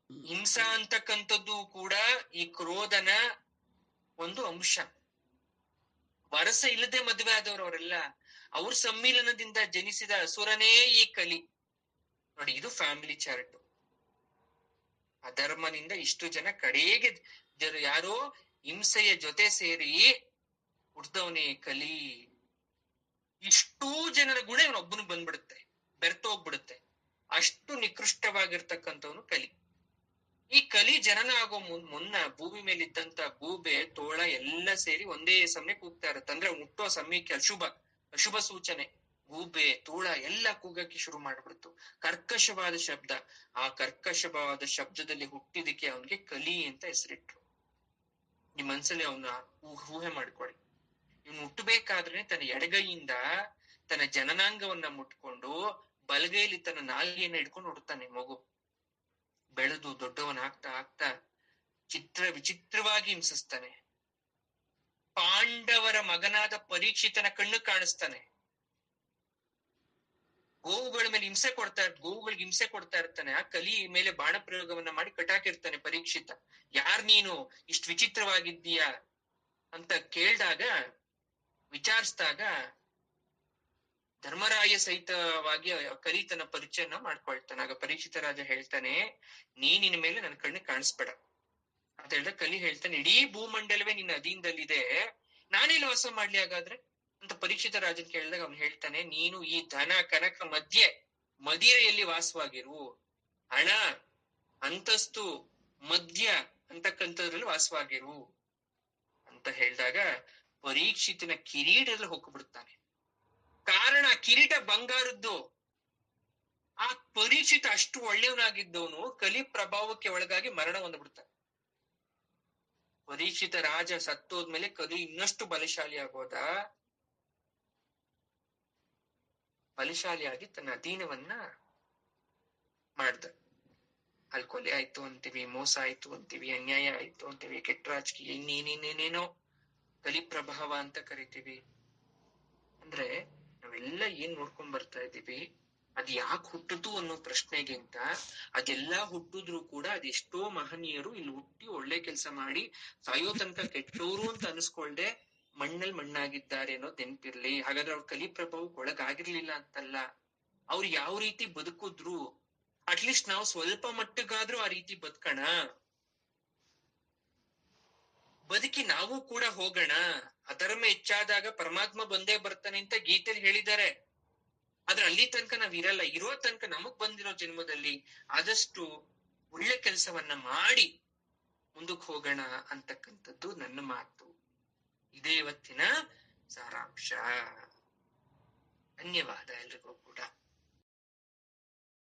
ಹಿಂಸಾ ಅಂತಕ್ಕಂಥದ್ದು ಕೂಡ ಈ ಕ್ರೋಧನ ಒಂದು ಅಂಶ. ವರಸ ಇಲ್ಲದೆ ಮದುವೆ ಆದವ್ರು ಅವರೆಲ್ಲ, ಅವ್ರ ಸಮ್ಮಿಲನದಿಂದ ಜನಿಸಿದ ಅಸುರನೇ ಈ ಕಲಿ. ನೋಡಿ, ಇದು ಫ್ಯಾಮಿಲಿ ಚಾರ್ಟ್. ಅಧರ್ಮನಿಂದ ಇಷ್ಟು ಜನ ಕಡೆಗೆ ಯಾರೋ ಹಿಂಸೆಯ ಜೊತೆ ಸೇರಿ ಹುಡ್ದವನೇ ಕಲಿ. ಇಷ್ಟೂ ಜನರ ಗುಣ ಇವನೊಬ್ಬನಿಗೆ ಬಂದ್ಬಿಡುತ್ತೆ, ಬೆರ್ತೋಗ್ಬಿಡುತ್ತೆ. ಅಷ್ಟು ನಿಕೃಷ್ಟವಾಗಿರ್ತಕ್ಕಂಥವನು ಕಲಿ. ಈ ಕಲಿ ಜನನ ಆಗೋ ಮುನ್ನ ಭೂಮಿ ಮೇಲೆ ಇದ್ದಂತ ಗೂಬೆ, ತೋಳ ಎಲ್ಲ ಸೇರಿ ಒಂದೇ ಸಮಯ ಕೂಗ್ತಾ ಇರುತ್ತೆ. ಅಂದ್ರೆ ಹುಟ್ಟೋ ಸಮಯಕ್ಕೆ ಅಶುಭ ಸೂಚನೆ. ಗೂಬೆ, ತೋಳ ಎಲ್ಲ ಕೂಗಕ್ಕೆ ಶುರು ಮಾಡ್ಬಿಡ್ತು. ಕರ್ಕಶವಾದ ಶಬ್ದ. ಆ ಕರ್ಕಶವಾದ ಶಬ್ದದಲ್ಲಿ ಹುಟ್ಟಿದಕ್ಕೆ ಅವನ್ಗೆ ಕಲಿ ಅಂತ ಹೆಸರಿಟ್ರು. ನಿಮ್ ಮನ್ಸಲ್ಲಿ ಅವನ ಊಹೆ ಮಾಡ್ಕೊಳ್ಳಿ. ಇವ್ನು ಹುಟ್ಟಬೇಕಾದ್ರೆ ತನ್ನ ಎಡಗೈಯಿಂದ ತನ್ನ ಜನನಾಂಗವನ್ನ ಮುಟ್ಕೊಂಡು ಬಲಗೈಲಿ ತನ್ನ ನಾಲಿಗೆಯನ್ನ ಹಿಡ್ಕೊಂಡು ಹುಡ್ತಾನೆ ಮಗು. ಬೆಳೆದು ದೊಡ್ಡವನಾಗ್ತಾ ಆಗ್ತಾ ವಿಚಿತ್ರವಾಗಿ ಹಿಂಸಿಸ್ತಾನೆ. ಪಾಂಡವರ ಮಗನಾದ ಪರೀಕ್ಷಿತನ ಕಣ್ಣು ಕಾಣಿಸ್ತಾನೆ. ಗೋವುಗಳ ಮೇಲೆ ಗೋವುಗಳಿಗೆ ಹಿಂಸೆ ಕೊಡ್ತಾ ಇರ್ತಾನೆ. ಆ ಕಲಿ ಮೇಲೆ ಬಾಣ ಪ್ರಯೋಗವನ್ನ ಮಾಡಿ ಕಟಾಕಿರ್ತಾನೆ ಪರೀಕ್ಷಿತ. ಯಾರ್ ನೀನು ಇಷ್ಟು ವಿಚಿತ್ರವಾಗಿದ್ದೀಯಾ ಅಂತ ಕೇಳ್ದಾಗ, ವಿಚಾರಿಸಿದಾಗ ಧರ್ಮರಾಯ ಸಹಿತವಾಗಿ ಕಲಿ ತನ್ನ ಪರಿಚಯನ ಮಾಡ್ಕೊಳ್ತಾನೆ. ಆಗ ಪರೀಕ್ಷಿತ ರಾಜ ಹೇಳ್ತಾನೆ, ನಿನ್ನ ಮೇಲೆ ನನ್ನ ಕಣ್ಣು ಕಾಣಿಸ್ಬೇಡ ಅಂತ ಹೇಳಿದ್ರೆ, ಕಲಿ ಹೇಳ್ತಾನೆ, ಇಡೀ ಭೂಮಂಡಲವೇ ನಿನ್ನ ಅಧೀನದಲ್ಲಿದೆ, ನಾನೆಲ್ಲ ವಾಸ ಮಾಡ್ಲಿ ಹಾಗಾದ್ರೆ ಅಂತ ಪರೀಕ್ಷಿತ ರಾಜನ್ ಕೇಳಿದಾಗ ಅವ್ನು ಹೇಳ್ತಾನೆ, ನೀನು ಈ ಧನ ಕನಕ ಮದಿರೆಯಲ್ಲಿ ವಾಸವಾಗಿರು. ಹಣ, ಅಂತಸ್ತು, ಮದ್ಯ ಅಂತಕ್ಕಂಥದ್ರಲ್ಲಿ ವಾಸವಾಗಿರು ಅಂತ ಹೇಳಿದಾಗ ಪರೀಕ್ಷಿತನ ಕಿರೀಟದಲ್ಲಿ ಹೊಕ್ಬಿಡ್ತಾನೆ. ಕಾರಣ, ಕಿರೀಟ ಬಂಗಾರದ್ದು. ಆ ಪರೀಕ್ಷಿತ ಅಷ್ಟು ಒಳ್ಳೆಯವನಾಗಿದ್ದವನು ಕಲಿ ಪ್ರಭಾವಕ್ಕೆ ಒಳಗಾಗಿ ಮರಣ ಹೊಂದ್ಬಿಡ್ತಾನೆ. ಪರೀಕ್ಷಿತ ರಾಜ ಸತ್ತೋದ್ಮೇಲೆ ಕಲಿ ಇನ್ನಷ್ಟು ಬಲಶಾಲಿ ಆಗೋದ. ಬಲಶಾಲಿಯಾಗಿ ತನ್ನ ಅಧೀನವನ್ನ ಮಾಡ್ದ. ಅಲ್ಲಿ ಕೊಲೆ ಆಯ್ತು ಅಂತೀವಿ, ಮೋಸ ಆಯ್ತು ಅಂತೀವಿ, ಅನ್ಯಾಯ ಆಯ್ತು ಅಂತೀವಿ, ಕೆಟ್ಟ ರಾಜಕೀಯ, ಇನ್ನೇನೇನೇನೇನೋ ಕಲಿ ಪ್ರಭಾವ ಅಂತ ಕರಿತೀವಿ. ಅಂದ್ರೆ ನಾವೆಲ್ಲ ಏನ್ ನೋಡ್ಕೊಂಡ್ ಬರ್ತಾ ಇದೀವಿ, ಅದ್ ಯಾಕೆ ಹುಟ್ಟಿತು ಅನ್ನೋ ಪ್ರಶ್ನೆಗಿಂತ, ಅದೆಲ್ಲಾ ಹುಟ್ಟಿದ್ರು ಕೂಡ ಅದೆಷ್ಟೋ ಮಹನೀಯರು ಇಲ್ಲಿ ಹುಟ್ಟಿ ಒಳ್ಳೆ ಕೆಲಸ ಮಾಡಿ ಸಾಯೋ ತನಕ ಕೆಟ್ಟೋರು ಅಂತ ಅನ್ಸ್ಕೊಳ್ದೆ ಮಣ್ಣಲ್ಲಿ ಮಣ್ಣಾಗಿದ್ದಾರೆ ಅನ್ನೋದು ನೆನ್ಪಿರ್ಲಿ. ಹಾಗಾದ್ರೆ ಅವ್ರ ಕಲಿ ಪ್ರಭಾವಕ್ಕೆ ಒಳಗಾಗಿರ್ಲಿಲ್ಲ ಅಂತಲ್ಲ. ಅವ್ರು ಯಾವ ರೀತಿ ಬದುಕಿದ್ರು, ಅಟ್ಲೀಸ್ಟ್ ನಾವು ಸ್ವಲ್ಪ ಮಟ್ಟಿಗಾದ್ರೂ ಆ ರೀತಿ ಬದುಕೋಣ, ಬದುಕಿ ನಾವು ಕೂಡ ಹೋಗೋಣ. ಅಧರ್ಮ ಹೆಚ್ಚಾದಾಗ ಪರಮಾತ್ಮ ಬಂದೇ ಬರ್ತಾನೆ ಅಂತ ಗೀತೆಯಲ್ಲಿ ಹೇಳಿದ್ದಾರೆ. ಆದ್ರೆ ಅಲ್ಲಿ ತನಕ ನಾವ್ ಇರಲ್ಲ. ಇರೋ ತನಕ ನಮಗ್ ಬಂದಿರೋ ಜನ್ಮದಲ್ಲಿ ಆದಷ್ಟು ಒಳ್ಳೆ ಕೆಲಸವನ್ನ ಮಾಡಿ ಮುಂದಕ್ಕೆ ಹೋಗೋಣ ಅಂತಕ್ಕಂಥದ್ದು ನನ್ನ ಮಾತು. ಇದೇ ಇವತ್ತಿನ ಸಾರಾಂಶ. ಧನ್ಯವಾದ ಎಲ್ರಿಗೂ ಕೂಡ.